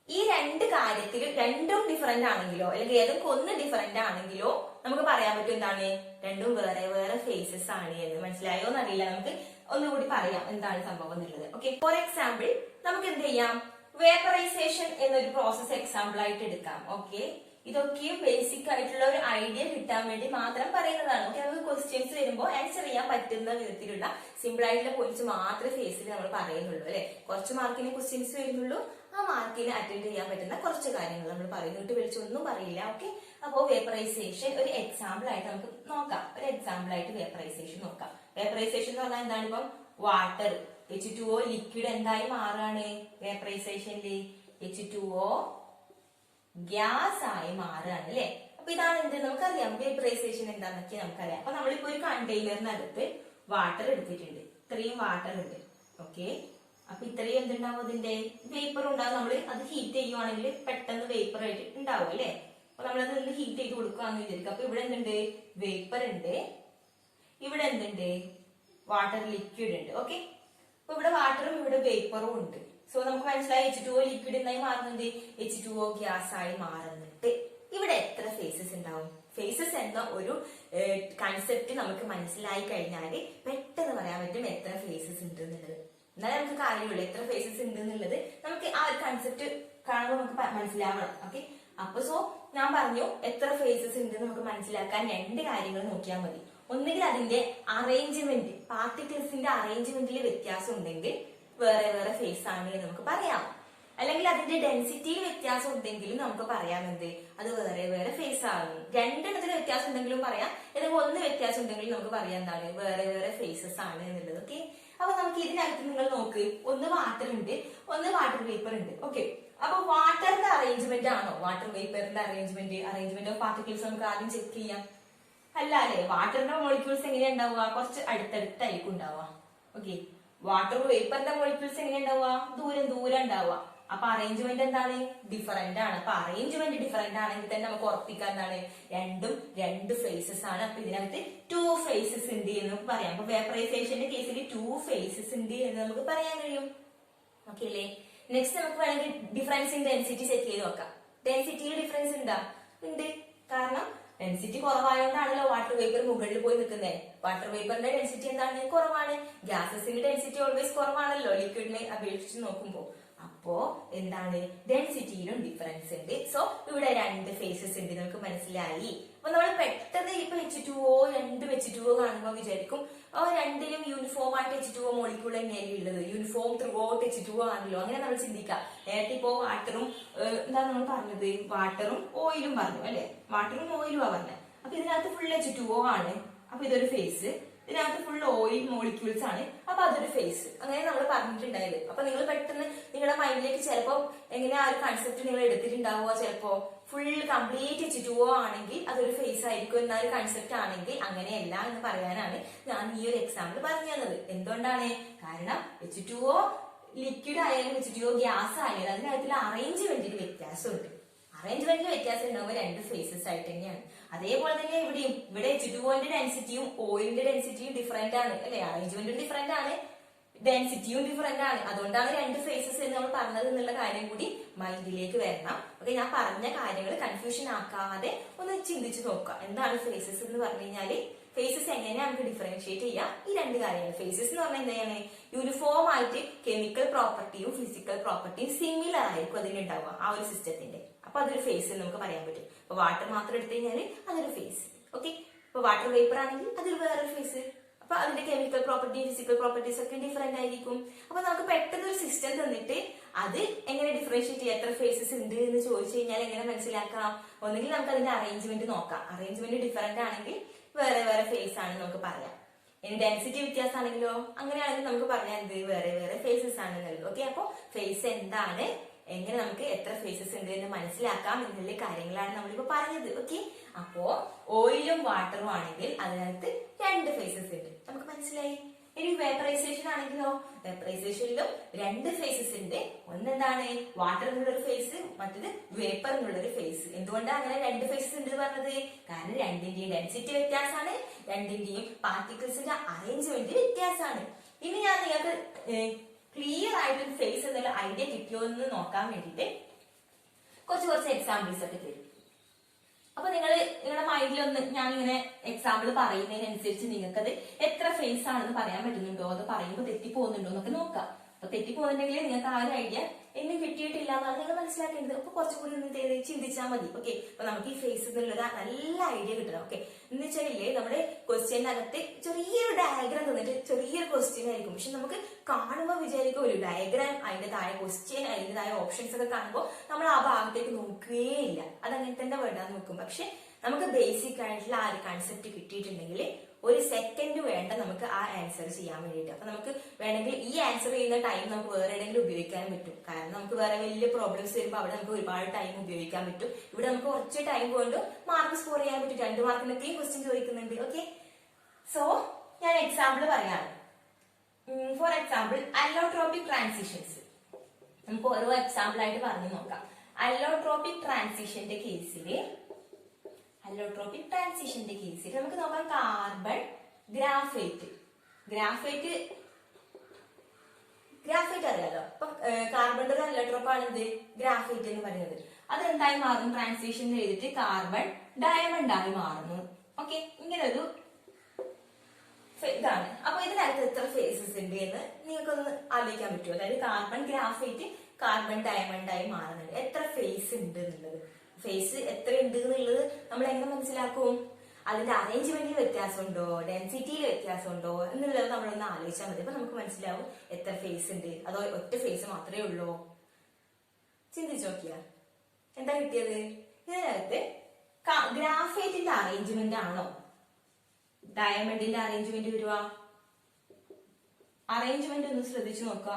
ഈ രണ്ട് കാര്യത്തിൽ രണ്ടും ഡിഫറെന്റ് ആണെങ്കിലോ, അല്ലെങ്കിൽ ഏതൊക്കെ ഒന്ന് ഡിഫറെന്റ് ആണെങ്കിലോ നമുക്ക് പറയാൻ പറ്റും എന്താണ്, രണ്ടും വേറെ വേറെ ഫേസസ് ആണ് എന്ന്. മനസ്സിലായോ എന്നറിയില്ല, നമുക്ക് ഒന്നുകൂടി പറയാം എന്താണ് സംഭവം എന്നുള്ളത്. ഓക്കെ, ഫോർ എക്സാമ്പിൾ നമുക്ക് എന്ത് ചെയ്യാം, വേപ്പറൈസേഷൻ എന്നൊരു പ്രോസസ് എക്സാമ്പിൾ ആയിട്ട് എടുക്കാം. ഓക്കെ, ഇതൊക്കെയും ബേസിക് ആയിട്ടുള്ള ഒരു ഐഡിയ കിട്ടാൻ വേണ്ടി മാത്രം പറയുന്നതാണ്. ഓക്കെ, നമുക്ക് ക്വസ്റ്റ്യൻസ് വരുമ്പോൾ ആൻസർ ചെയ്യാൻ പറ്റുന്ന വിധത്തിലുള്ള സിമ്പിൾ ആയിട്ടുള്ള പോയിന്റ്സ് മാത്രമേ ഫേസിൽ നമ്മൾ പറയുന്നുള്ളൂ അല്ലെ. കുറച്ച് മാർക്കിന് ക്വസ്റ്റ്യൻസ് വരുന്നുള്ളൂ, ആ മാർക്കിന് അറ്റൻഡ് ചെയ്യാൻ പറ്റുന്ന കുറച്ച് കാര്യങ്ങൾ നമ്മൾ പറയുന്നിട്ട് വിളിച്ചൊന്നും പറയില്ല. ഓക്കെ, അപ്പോ വേപ്പറൈസേഷൻ ഒരു എക്സാമ്പിൾ ആയിട്ട് നമുക്ക് നോക്കാം. ഒരു എക്സാമ്പിൾ ആയിട്ട് വേപ്പറൈസേഷൻ നോക്കാം. വേപ്പറൈസേഷൻ എന്ന് പറഞ്ഞാൽ എന്താണ്, ഇപ്പം വാട്ടർ H2O ലിക്വിഡ് എന്തായി മാറാണ്, വേപ്പറൈസേഷനിൽ H2O ഗ്യാസ് ആയി മാറുകയാണ് അല്ലെ. അപ്പൊ ഇതാണ് എന്ത്, നമുക്കറിയാം വേപ്പറൈസേഷൻ എന്താന്നൊക്കെ നമുക്കറിയാം. അപ്പൊ നമ്മളിപ്പോ ഒരു കണ്ടെയ്നറിനകത്ത് വാട്ടർ എടുത്തിട്ടുണ്ട്, ഇത്രയും വാട്ടർ ഉണ്ട്. ഓക്കെ, അപ്പൊ ഇത്രയും എന്തുണ്ടാവും, അതിന്റെ വേപ്പർ ഉണ്ടാവും. നമ്മൾ അത് ഹീറ്റ് ചെയ്യുവാണെങ്കിൽ പെട്ടെന്ന് വേപ്പർ ആയിട്ട് ഉണ്ടാവും അല്ലെ. അപ്പൊ നമ്മളത് ഒന്ന് ഹീറ്റ് ചെയ്ത് കൊടുക്കുകയെന്ന് വിചാരിക്കും. അപ്പൊ ഇവിടെ എന്തുണ്ട്, വേപ്പർ ഉണ്ട്, ഇവിടെ എന്തുണ്ട്, വാട്ടർ ലിക്വിഡ് ഉണ്ട്. ഓക്കെ, അപ്പൊ ഇവിടെ വാട്ടറും ഇവിടെ വേപ്പറും ഉണ്ട്. സോ നമുക്ക് മനസ്സിലായി H2O ലിക്വിഡ് എന്തായി മാറുന്നുണ്ട്, H2O ഗ്യാസ് ആയി മാറുന്നുണ്ട്. ഇവിടെ എത്ര ഫേസസ് ഉണ്ടാവും, ഫേസസ് എന്ന ഒരു കൺസെപ്റ്റ് നമുക്ക് മനസ്സിലായി കഴിഞ്ഞാൽ പെട്ടെന്ന് പറയാൻ പറ്റും എത്ര ഫേസസ് ഉണ്ട് എന്നുള്ളത്. എന്നാലും നമുക്ക് കാര്യമുള്ളൂ, എത്ര ഫേസസ് ഉണ്ട് എന്നുള്ളത് നമുക്ക് ആ ഒരു കൺസെപ്റ്റ് കാണുമ്പോൾ നമുക്ക് മനസ്സിലാവണം. ഓക്കെ, അപ്പൊ സോ ഞാൻ പറഞ്ഞു എത്ര ഫേസസ് ഉണ്ട് നമുക്ക് മനസ്സിലാക്കാൻ രണ്ട് കാര്യങ്ങൾ നോക്കിയാൽ മതി. ഒന്നുകിൽ അതിന്റെ അറേഞ്ച്മെന്റ്, പാർട്ടിക്കിൾസിന്റെ അറേഞ്ച്മെന്റിൽ വ്യത്യാസം ഉണ്ടെങ്കിൽ വേറെ വേറെ ഫേസ് ആണ് എന്ന് നമുക്ക് പറയാം. അല്ലെങ്കിൽ അതിന്റെ ഡെൻസിറ്റിയിൽ വ്യത്യാസം ഉണ്ടെങ്കിലും നമുക്ക് പറയാം എന്ത്, അത് വേറെ വേറെ ഫേസ് ആണ്. രണ്ടെണ്ണത്തിന് വ്യത്യാസം ഉണ്ടെങ്കിലും പറയാം, ഏതെങ്കിലും ഒന്ന് വ്യത്യാസം ഉണ്ടെങ്കിലും നമുക്ക് പറയാം എന്താണ്, വേറെ വേറെ ഫേസസ് ആണ് എന്നുള്ളത്. ഓക്കെ, അപ്പൊ നമുക്ക് ഇതിനകത്ത് നിങ്ങൾ നോക്ക്, ഒന്ന് വാട്ടർ ഉണ്ട്, ഒന്ന് വാട്ടർ വേപ്പർ ഉണ്ട്. ഓക്കെ, അപ്പൊ വാട്ടറിന്റെ അറേഞ്ച്മെന്റ് ആണോ വാട്ടർ വേപ്പറിന്റെ അറേഞ്ച്മെന്റ് ഓഫ് പാർട്ടിക്കിൾസ് നമുക്ക് ആദ്യം ചെക്ക് ചെയ്യാം. അല്ല അല്ലെ, വാട്ടറിന്റെ മോളിക്യൂൾസ് എങ്ങനെയാ ഉണ്ടാവുക, കുറച്ച് അടുത്തടുത്തായിരിക്കും ഉണ്ടാവുക. ഓക്കെ, വാട്ടർ വേപ്പറിന്റെ മോളിക്യൂൾസ് എങ്ങനെ ഉണ്ടാവുക, ദൂരം ദൂരം ഉണ്ടാവുക. അപ്പൊ അറേഞ്ച്മെന്റ് എന്താണ്? ഡിഫറെന്റ് ആണ്. അപ്പൊ അറേഞ്ച്മെന്റ് ഡിഫറെന്റ് ആണെങ്കിൽ തന്നെ നമുക്ക് ഉറപ്പിക്കാൻ എന്താണ്? രണ്ടും രണ്ട് ഫേസസ് ആണ്. അപ്പൊ ഇതിനകത്ത് 2 ഫേസസ് ഉണ്ട് എന്ന് നമുക്ക് പറയാം. അപ്പൊ വേപ്പറൈസേഷന്റെ കേസിൽ 2 ഫേസസ് ഉണ്ട് എന്ന് നമുക്ക് പറയാൻ കഴിയും. ഓക്കെ അല്ലേ? നെക്സ്റ്റ് നമുക്ക് വേണമെങ്കിൽ ഡിഫറൻസ് ഇൻ ഡെൻസിറ്റി സെറ്റ് ചെയ്ത് നോക്കാം. ഡെൻസിറ്റിയിൽ ഡിഫറൻസ് ഉണ്ടാ? ഉണ്ട്. കാരണം ഡെൻസിറ്റി കുറവായതുകൊണ്ടാണല്ലോ വാട്ടർ വേപ്പർ മുകളിൽ പോയി നിൽക്കുന്നത്. വാട്ടർ വേപ്പറിന്റെ ഡെൻസിറ്റി എന്താണ്? കുറവാണ്. ഗ്യാസസിന്റെ ഡെൻസിറ്റി ഓൾവേസ് കുറവാണല്ലോ ലിക്വിഡിനെ അപേക്ഷിച്ച് നോക്കുമ്പോൾ. അപ്പോ എന്താണ്? ഡെൻസിറ്റിയിലും ഡിഫറൻസ് ഉണ്ട്. സോ ഇവിടെ 2 ഫേസസ് ഉണ്ട് നമുക്ക് മനസ്സിലായി. അപ്പൊ നമ്മൾ പെട്ടെന്ന് ഇപ്പൊ H2O 2 H2O കാണുമ്പോൾ വിചാരിക്കും രണ്ടിലും യൂണിഫോം ആയിട്ട് H2O മോളിക്യൂൾ തന്നെയായിരിക്കും ഉള്ളത്, യൂണിഫോം ത്രൂ ഔട്ട് H2O ആണല്ലോ. അങ്ങനെ നമ്മൾ ചിന്തിക്കാം. നേരത്തെ ഇപ്പോ വാട്ടറും എന്താ നമ്മൾ പറഞ്ഞത്? വാട്ടറും ഓയിലും പറഞ്ഞു അല്ലെ? വാട്ടറും ഓയിലും ആ പറഞ്ഞത്. അപ്പൊ ഇതിനകത്ത് ഫുൾ H2O ആണ്. അപ്പൊ ഇതൊരു ഫേസ്. ഇതിനകത്ത് ഫുൾ ഓയിൽ മോളിക്യൂൾസ് ആണ്. അപ്പൊ അതൊരു ഫേസ്. അങ്ങനെ നമ്മൾ പറഞ്ഞിട്ടുണ്ടായത്. അപ്പൊ നിങ്ങൾ പെട്ടെന്ന് നിങ്ങളുടെ മൈൻഡിലേക്ക് ചിലപ്പോ എങ്ങനെ ആ ഒരു കൺസെപ്റ്റ് നിങ്ങൾ എടുത്തിട്ടുണ്ടാവുക, ചിലപ്പോ ഫുൾ കംപ്ലീറ്റ് H2O ആണെങ്കിൽ അതൊരു ഫേസ് ആയിരിക്കും എന്ന ഒരു കൺസെപ്റ്റ് ആണെങ്കിൽ അങ്ങനെയല്ല എന്ന് പറയാനാണ് ഞാൻ ഈ ഒരു എക്സാമ്പിൾ പറഞ്ഞു തന്നത്. എന്തുകൊണ്ടാണ്? കാരണം H2O ലിക്വിഡ് ആയാലും H2O ഗ്യാസ് ആയാലും അതിനകത്തുള്ള അറേഞ്ച്മെന്റിന് വ്യത്യാസമുണ്ട്. അറേഞ്ച്മെന്റിൽ വ്യത്യാസം ഉണ്ടാവുമ്പോൾ 2 ഫേസസ് ആയിട്ട് തന്നെയാണ്. അതേപോലെ തന്നെ ഇവിടെയും ഇവിടെ H2Oന്റെ ഡെൻസിറ്റിയും ഓയിലിന്റെ ഡെൻസിറ്റിയും ഡിഫറെന്റ് ആണ് അല്ലെ? അറേഞ്ച്മെന്റും ഡിഫറെന്റ് ആണ്, ഡെൻസിറ്റിയും ഡിഫറെന്റ് ആണ്. അതുകൊണ്ടാണ് 2 ഫേസസ് എന്ന് നമ്മൾ പറഞ്ഞത് എന്നുള്ള കാര്യം കൂടി മൈൻഡിലേക്ക് വരണം. ഓക്കെ, ഞാൻ പറഞ്ഞ കാര്യങ്ങൾ കൺഫ്യൂഷൻ ആക്കാതെ ഒന്ന് ചിന്തിച്ചു നോക്കുക. എന്താണ് ഫേസസ് എന്ന് പറഞ്ഞു കഴിഞ്ഞാല് ഫേസസ് എങ്ങനെയാണ് നമുക്ക് ഡിഫറൻഷിയേറ്റ് ചെയ്യാം? ഈ 2 കാര്യങ്ങൾ. ഫേസസ് എന്ന് പറഞ്ഞാൽ എന്താണ്? യൂണിഫോം ആയിട്ട് കെമിക്കൽ പ്രോപ്പർട്ടിയും ഫിസിക്കൽ പ്രോപ്പർട്ടിയും സിമിലർ ആയിരിക്കും അതിനുണ്ടാവുക ആ ഒരു സിസ്റ്റത്തിന്റെ. അപ്പൊ അതൊരു ഫേസ് നമുക്ക് പറയാൻ പറ്റും. അപ്പൊ വാട്ടർ മാത്രം എടുത്തു കഴിഞ്ഞാല് അതൊരു ഫേസ്. ഓക്കെ, ഇപ്പൊ വാട്ടർ വേപ്പർ ആണെങ്കിൽ അതൊരു വേറൊരു ഫേസ്. അപ്പൊ അതിന്റെ കെമിക്കൽ പ്രോപ്പർട്ടിയും ഫിസിക്കൽ പ്രോപ്പർട്ടീസ് ഒക്കെ ഡിഫറെന്റ് ആയിരിക്കും. അപ്പൊ നമുക്ക് പെട്ടെന്ന് ഒരു സിസ്റ്റം തന്നിട്ട് അത് എങ്ങനെ ഡിഫറൻഷിയേറ്റ് ചെയ്യാം, എത്ര ഫേസസ് ഉണ്ട് എന്ന് ചോദിച്ചു കഴിഞ്ഞാൽ എങ്ങനെ മനസ്സിലാക്കാം? ഒന്നുകിൽ നമുക്ക് അതിന്റെ അറേഞ്ച്മെന്റ് നോക്കാം. അറേഞ്ച്മെന്റ് ഡിഫറെന്റ് ആണെങ്കിൽ വേറെ വേറെ ഫേസ് ആണ് നമുക്ക് പറയാം. ഇനി ഡെൻസിറ്റി വ്യത്യാസമാണെങ്കിലോ അങ്ങനെയാണെങ്കിൽ നമുക്ക് പറയാം എന്ത്? വേറെ വേറെ ഫേസസ് ആണെന്നുള്ളത്. ഓക്കെ, അപ്പൊ ഫേസ് എന്താണ്, എങ്ങനെ നമുക്ക് എത്ര ഫേസസ് ഉണ്ട് എന്ന് മനസ്സിലാക്കാം എന്നുള്ള കാര്യങ്ങളാണ് നമ്മളിപ്പോ പറഞ്ഞത്. ഓക്കെ, അപ്പോ ഓയിലും വാട്ടറും ആണെങ്കിൽ അതിനകത്ത് 2 ഫേസസ് ഉണ്ട് നമുക്ക് മനസ്സിലായി. ഇനി വേപ്പറൈസേഷൻ ആണെങ്കിലോ വേപ്പറൈസേഷനിലും 2 ഫേസസ് ഉണ്ട്. ഒന്നെന്താണ്? വാട്ടർ എന്നുള്ളൊരു ഫേസ്, മറ്റത് വേപ്പർ എന്നുള്ളൊരു ഫേസ്. എന്തുകൊണ്ടാണ് അങ്ങനെ 2 ഫേസസ് ഉണ്ട് പറഞ്ഞത്? കാരണം 2ന്റെയും ഡെൻസിറ്റി വ്യത്യാസമാണ്, 2ന്റെയും പാർട്ടിക്കിൾസിന്റെ അറേഞ്ച്മെന്റ് വ്യത്യാസമാണ്. ഇനി ഞാൻ നിങ്ങൾക്ക് ക്ലിയർ ആയിട്ടൊരു ഫേസ് എന്നുള്ള ഐഡിയ കിട്ടിയോ എന്ന് നോക്കാൻ വേണ്ടിയിട്ട് കുറച്ച് എക്സാമ്പിൾസ് ഒക്കെ തരും. അപ്പൊ നിങ്ങളുടെ മൈൻഡിലൊന്ന് ഞാനിങ്ങനെ എക്സാമ്പിൾ പറയുന്നതിനനുസരിച്ച് നിങ്ങൾക്കത് എത്ര ഫേസ് ആണെന്ന് പറയാൻ പറ്റുന്നുണ്ടോ, അത് പറയുമ്പോൾ തെറ്റിപ്പോകുന്നുണ്ടോ എന്നൊക്കെ നോക്കാം. അപ്പൊ തെറ്റിപ്പോകുന്നുണ്ടെങ്കിൽ നിങ്ങൾക്ക് ആ ഒരു ഐഡിയ എന്നും കിട്ടിയിട്ടില്ല എന്നാണ് നിങ്ങൾ മനസ്സിലാക്കേണ്ടത്. അപ്പൊ കുറച്ചുകൂടി ഒന്ന് ചിന്തിച്ചാൽ മതി. ഓക്കെ, അപ്പൊ നമുക്ക് ഈ ഫേസ് എന്നുള്ളൊരു നല്ല ഐഡിയ കിട്ടണം. ഓക്കെ, എന്ന് വെച്ചാലേ നമ്മുടെ ക്വസ്റ്റ്യനകത്ത് ചെറിയൊരു ഡയഗ്രാം തന്നിട്ട് ചെറിയൊരു ക്വസ്റ്റ്യൻ ആയിരിക്കും. പക്ഷെ നമുക്ക് കാണുമ്പോൾ വിചാരിക്കും ഒരു ഡയഗ്രാം, അതിന്റെ താഴെ ക്വസ്റ്റ്യൻ, അതിന്റെ താഴെ ഓപ്ഷൻസ് ഒക്കെ കാണുമ്പോൾ നമ്മൾ ആ ഭാഗത്തേക്ക് നോക്കുകയില്ല. അതങ്ങനെ തന്നെ വേണ്ടാന്ന് നോക്കും. പക്ഷെ നമുക്ക് ബേസിക് ആയിട്ടുള്ള ആ ഒരു കൺസെപ്റ്റ് കിട്ടിയിട്ടുണ്ടെങ്കിൽ ഒരു സെക്കൻഡ് വേണ്ട നമുക്ക് ആ ആൻസർ ചെയ്യാൻ വേണ്ടിയിട്ട്. അപ്പൊ നമുക്ക് വേണമെങ്കിൽ ഈ ആൻസർ ചെയ്യുന്ന ടൈം നമുക്ക് വേറെ എവിടെയെങ്കിലും ഉപയോഗിക്കാൻ പറ്റും. കാരണം നമുക്ക് വേറെ വലിയ പ്രോബ്ലംസ് വരുമ്പോൾ അവിടെ നമുക്ക് ഒരുപാട് ടൈം ഉപയോഗിക്കാൻ പറ്റും. ഇവിടെ നമുക്ക് കുറച്ച് ടൈം കൊണ്ട് മാർക്ക് സ്കോർ ചെയ്യാൻ പറ്റും. 2 മാർക്കിനൊക്കെയും ക്വസ്റ്റ്യൻ ചോദിക്കുന്നുണ്ട്. ഓക്കെ, സോ ഞാൻ എക്സാമ്പിൾ പറയാണ്. For example allotropic transitions. നമുക്ക് ഓരോ എക്സാമ്പിൾ ആയിട്ട് പറഞ്ഞു നോക്കാം. അല്ലോട്രോപിക് ട്രാൻസിഷന്റെ കേസിൽ നമുക്ക് നോക്കാം കാർബൺ, ഗ്രാഫൈറ്റ് അറിയാലോ. അപ്പൊ കാർബണിന്റെ ഒരു അല്ലോട്രോപ്പ് ആണ് ഇത് ഗ്രാഫൈറ്റ് എന്ന് പറയുന്നത്. അതെന്തായി മാറുന്നു? ട്രാൻസിഷൻ ചെയ്തിട്ട് കാർബൺ ഡയമണ്ട് ആയി മാറുന്നു. ഓക്കെ, ഇങ്ങനെ ഒരു ഇതാണ്. അപ്പൊ ഇതിനകത്ത് എത്ര ഫേസസ് ഉണ്ട് എന്ന് നിങ്ങൾക്കൊന്ന് ആലോചിക്കാൻ പറ്റുമോ? അതായത് കാർബൺ ഗ്രാഫൈറ്റ് കാർബൺ ഡയമണ്ട് ആയി മാറുന്നുണ്ട്. എത്ര ഫേസ് ഉണ്ട് എന്നുള്ളത്, ഫേസ് എത്ര ഉണ്ട് എന്നുള്ളത് നമ്മൾ എങ്ങനെ മനസ്സിലാക്കും? അതിന്റെ അറേഞ്ച്മെന്റിൽ വ്യത്യാസമുണ്ടോ, ഡെൻസിറ്റിയിൽ വ്യത്യാസമുണ്ടോ എന്നുള്ളത് നമ്മളൊന്ന് ആലോചിച്ചാൽ മതി. അപ്പൊ നമുക്ക് മനസ്സിലാവും എത്ര ഫേസ് ഉണ്ട്. അതോ ഒറ്റ ഫേസ് മാത്രമേ ഉള്ളൂ? ചിന്തിച്ചു നോക്കിയാ എന്താ കിട്ടിയത്? ഇതിനകത്ത് ഗ്രാഫൈറ്റിന്റെ അറേഞ്ച്മെന്റ് ആണോ ഡയമണ്ടിന്റെ അറേഞ്ച്മെന്റ് വരുക? അറേഞ്ച്മെന്റ് ഒന്ന് ശ്രദ്ധിച്ചു നോക്കുക.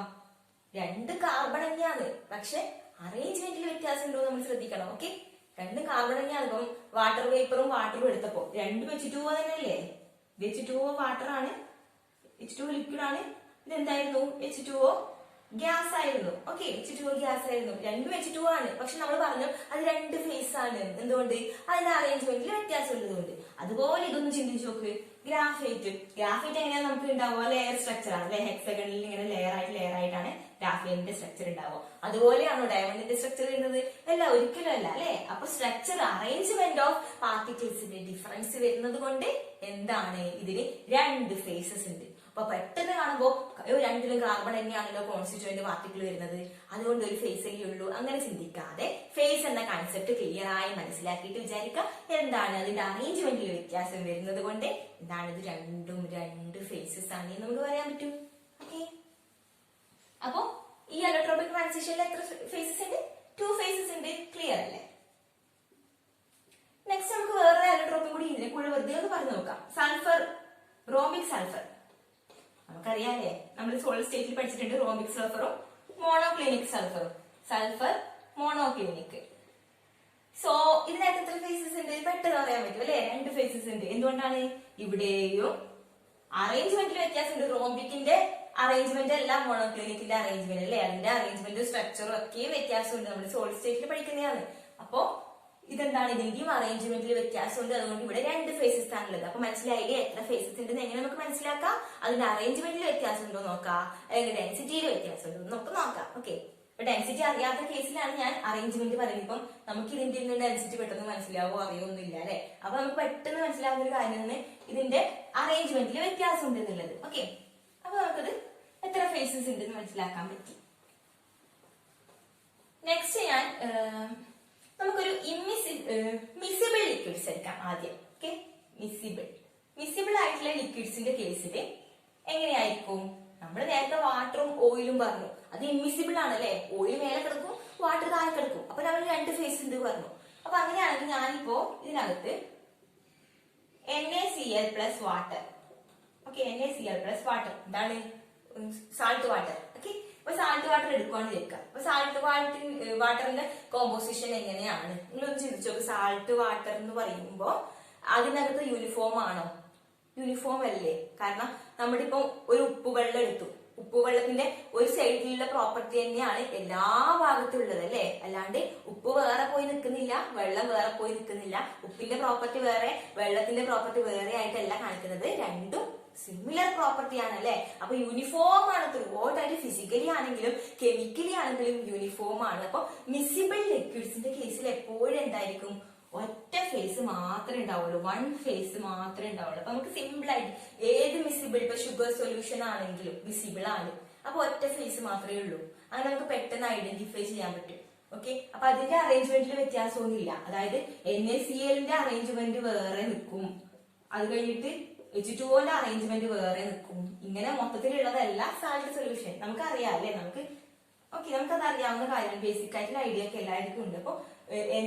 2 കാർബൺ തന്നെയാണ്, പക്ഷെ അറേഞ്ച്മെന്റിൽ വ്യത്യാസം ഉണ്ടോ നമ്മൾ ശ്രദ്ധിക്കണം. ഓക്കെ, 2 കാർബൺ തന്നെയാണ്. ഇപ്പം വാട്ടർ വേപ്പറും വാട്ടറും എടുത്തപ്പോ 2 H2O തന്നെയല്ലേ? H2O വാട്ടർ ആണ്, H2O ലിക്വിഡ് ആണ്. ഇതെന്തായിരുന്നു? H2O ഗ്യാസ് ആയിരുന്നു. ഓക്കെ, H2O ഗ്യാസ് ആയിരുന്നു. രണ്ടും H2O ആണ്. പക്ഷെ നമ്മൾ പറഞ്ഞു അത് രണ്ട് ഫേസ് ആണ്. എന്തുകൊണ്ട്? അതിന്റെ അറേഞ്ച്മെന്റിൽ വ്യത്യാസം ഉള്ളതുകൊണ്ട്. അതുപോലെ ഇതൊന്ന് ചിന്തിച്ചു നോക്ക്. ഗ്രാഫൈറ്റ് എങ്ങനെയാ നമുക്ക് ഉണ്ടാവുക? ലെയർ സ്ട്രക്ചർ ആണ് അല്ലെ? ഹെക്സഗണിൽ ഇങ്ങനെ ലെയർ ആയിട്ടാണ് ഗ്രാഫൈറ്റിന്റെ സ്ട്രക്ചർ ഉണ്ടാവുക. അതുപോലെയാണോ ഡയമണ്ടിന്റെ സ്ട്രക്ചർ വരുന്നത്? അല്ല, ഒരിക്കലും അല്ല അല്ലെ? അപ്പൊ സ്ട്രക്ചർ അറേഞ്ച്മെന്റ് ഓഫ് പാർട്ടിക്കിൾസിന്റെ ഡിഫറൻസ് വരുന്നത് കൊണ്ട് എന്താണ്? ഇതിന് രണ്ട് ഫേസസ് ഉണ്ട്. അപ്പൊ പെട്ടെന്ന് കാണുമ്പോ രണ്ടിലും കാർബൺ തന്നെയാണല്ലോ കോൺസ്റ്റിറ്റ്യൂവന്റ് പാർട്ടിക്കിൾ വരുന്നത്, അതുകൊണ്ട് ഒരു ഫേസ് അല്ലേ ഉള്ളൂ, അങ്ങനെ ചിന്തിക്കാതെ ഫേസ് എന്ന കൺസെപ്റ്റ് ക്ലിയർ ആയി മനസ്സിലാക്കിയിട്ട് വിചാരിക്കുക എന്താണ് അതിന്റെ അറേഞ്ച്മെന്റിൽ വ്യത്യാസം വരുന്നത് കൊണ്ട് എന്താണ് ഇത് രണ്ടും രണ്ട് ഫേസസ് ആണ് എന്ന് നമുക്ക് പറയാൻ പറ്റും. ഓക്കെ, അപ്പോ ഈ അലോട്രോപിക് ട്രാൻസിഷനിൽ എത്ര ഫേസസ് ഉണ്ട്? 2 ഫേസസ് ഉണ്ട്. ക്ലിയർ അല്ലേ? നെക്സ്റ്റ് നമുക്ക് വേറെ അലോട്രോപ്പി കൂടി ഇതിനെ കൂടെ വെറുതെ ഒന്ന് പറഞ്ഞു നോക്കാം. സൾഫർ, റോമിക് സൾഫർ നമുക്കറിയാല്ലേ, നമ്മൾ സോളിഡ് സ്റ്റേറ്റിൽ പഠിച്ചിട്ടുണ്ട്. റോമിക് സൾഫറും മോണോക്ലിനിക് സൾഫറും. Sulphur monoclinic. സോ ഇതിനകത്ത് എത്ര ഫേസസ് ഉണ്ട്? പെട്ടെന്ന് പറയാൻ പറ്റും അല്ലെ? 2 ഫേസസ് ഉണ്ട്. എന്തുകൊണ്ടാണ്? ഇവിടെയും അറേഞ്ച്മെന്റിൽ വ്യത്യാസമുണ്ട്. റോംബിക്കിന്റെ അറേഞ്ച്മെന്റ് അല്ല മോണോക്ലിനിക്കിന്റെ അറേഞ്ച്മെന്റ് അല്ലെ? അതിന്റെ അറേഞ്ച്മെന്റും സ്ട്രക്ചറും ഒക്കെ വ്യത്യാസമുണ്ട്. നമ്മൾ സോളിഡ് സ്റ്റേറ്റിൽ പഠിക്കുന്നതാണ്. അപ്പോ ഇതെന്താണ്? ഇതിന്റെയും അറേഞ്ച്മെന്റിൽ വ്യത്യാസമുണ്ട്. അതുകൊണ്ട് ഇവിടെ 2 ഫേസസ് ആണുള്ളത്. അപ്പൊ മനസ്സിലായില്ലേ എത്ര ഫേസസ് ഉണ്ടെന്ന് എങ്ങനെ നമുക്ക് മനസ്സിലാക്കാം? അതിന്റെ അറേഞ്ച്മെന്റിൽ വ്യത്യാസം ഉണ്ടോ നോക്കാം, അല്ലെങ്കിൽ ഡെൻസിറ്റിയിൽ വ്യത്യാസം ഉണ്ടോ നമുക്ക് നോക്കാം. ഓക്കെ, ഇപ്പൊ ഡെൻസിറ്റി അറിയാത്ത കേസിലാണ് ഞാൻ അറേഞ്ച്മെന്റ് പറയുന്നത്. ഇപ്പം നമുക്ക് ഇതിന്റെ ഡെൻസിറ്റി പെട്ടെന്ന് മനസ്സിലാവോ അറിയൊന്നുമില്ല അല്ലെ? അപ്പൊ നമുക്ക് പെട്ടെന്ന് മനസ്സിലാവുന്ന ഒരു കാര്യമാണ് ഇതിന്റെ അറേഞ്ച്മെന്റിൽ വ്യത്യാസം ഉണ്ട് എന്നുള്ളത്. ഓക്കെ, അപ്പൊ നമുക്കത് എത്ര ഫേസസ് ഉണ്ടെന്ന് മനസ്സിലാക്കാൻ പറ്റി. നെക്സ്റ്റ് ഞാൻ നമുക്കൊരു മിസിബിൾ ലിക്വിഡ്സ് എടുക്കാം ആദ്യം. ഓക്കെ, മിസിബിൾ ആയിട്ടുള്ള ലിക്വിഡ്സിന്റെ കേസിൽ എങ്ങനെയായിരിക്കും? നമ്മൾ നേരത്തെ വാട്ടറും ഓയിലും പറഞ്ഞു, അത് ഇമ്മിസിബിൾ ആണ് അല്ലെ? ഓയിൽ മേലെ കിടക്കും, വാട്ടർ താഴെ കിടക്കും. അപ്പൊ നമ്മൾ 2 ഫേസ് ഉണ്ട് പറഞ്ഞു. അപ്പൊ അങ്ങനെയാണെങ്കിൽ ഞാനിപ്പോ ഇതിനകത്ത് NaCl plus water, okay, NaCl plus water എന്താണ്? Salt water. ഓക്കെ, അപ്പൊ സാൾട്ട് വാട്ടർ എടുക്കുവാന്ന് വിചാരിക്കാം. അപ്പൊ സാൾട്ട് വാട്ടറിന്റെ കോമ്പോസിഷൻ എങ്ങനെയാണ് നിങ്ങളൊന്ന് ചിന്തിച്ചു നോക്ക്. സാൾട്ട് വാട്ടർ എന്ന് പറയുമ്പോ അതിനകത്ത് യൂണിഫോം ആണോ? യൂണിഫോം അല്ലേ? കാരണം നമ്മുടെ ഇപ്പൊ ഒരു ഉപ്പുവെള്ളം എടുത്തു. ഉപ്പുവെള്ളത്തിന്റെ ഒരു സൈഡിലുള്ള പ്രോപ്പർട്ടി തന്നെയാണ് എല്ലാ ഭാഗത്തും ഉള്ളത് അല്ലെ? അല്ലാണ്ട് ഉപ്പ് വേറെ പോയി നിൽക്കുന്നില്ല, വെള്ളം വേറെ പോയി നിൽക്കുന്നില്ല. ഉപ്പിന്റെ പ്രോപ്പർട്ടി വേറെ, വെള്ളത്തിന്റെ പ്രോപ്പർട്ടി വേറെ ആയിട്ടല്ല കാണിക്കുന്നത്. രണ്ടും സിമിലർ പ്രോപ്പർട്ടി ആണ് അല്ലെ? അപ്പൊ യൂണിഫോം ആണ് ത്രൂ ഔട്ട് ആയിട്ട്. ഫിസിക്കലി ആണെങ്കിലും കെമിക്കലി ആണെങ്കിലും യൂണിഫോം ആണ്. അപ്പൊ മിസിബിൾ ലിക്വിഡ്സിന്റെ കേസിൽ എപ്പോഴും എന്തായിരിക്കും? ഒറ്റ ഫേസ് മാത്രമേ ഉണ്ടാവുള്ളൂ, 1 ഫേസ് മാത്രമേ ഉണ്ടാവുള്ളൂ. അപ്പൊ നമുക്ക് സിമ്പിൾ ആയിട്ട് ഏത് മിസിബിൾ, ഇപ്പൊ ഷുഗർ സൊല്യൂഷൻ ആണെങ്കിലും മിസിബിൾ ആണ്. അപ്പൊ ഒറ്റ ഫേസ് മാത്രമേ ഉള്ളൂ. അങ്ങനെ നമുക്ക് പെട്ടെന്ന് ഐഡന്റിഫൈ ചെയ്യാൻ പറ്റും. ഓക്കെ, അപ്പൊ അതിന്റെ അറേഞ്ച്മെന്റിൽ വ്യത്യാസമൊന്നുമില്ല. അതായത് NaClന്റെ അറേഞ്ച്മെന്റ് വേറെ നിൽക്കും, അത് കഴിഞ്ഞിട്ട് H2Oന്റെ അറേഞ്ച്മെന്റ് വേറെ നിൽക്കും. ഇങ്ങനെ മൊത്തത്തിലുള്ളതല്ല സാൾട്ട് സൊല്യൂഷൻ. നമുക്കറിയാം അല്ലെ? നമുക്കത് അറിയാവുന്ന കാര്യമാണ്. ബേസിക് ആയിട്ടുള്ള ഐഡിയ ഒക്കെ എല്ലാവർക്കും ഉണ്ട്. അപ്പൊ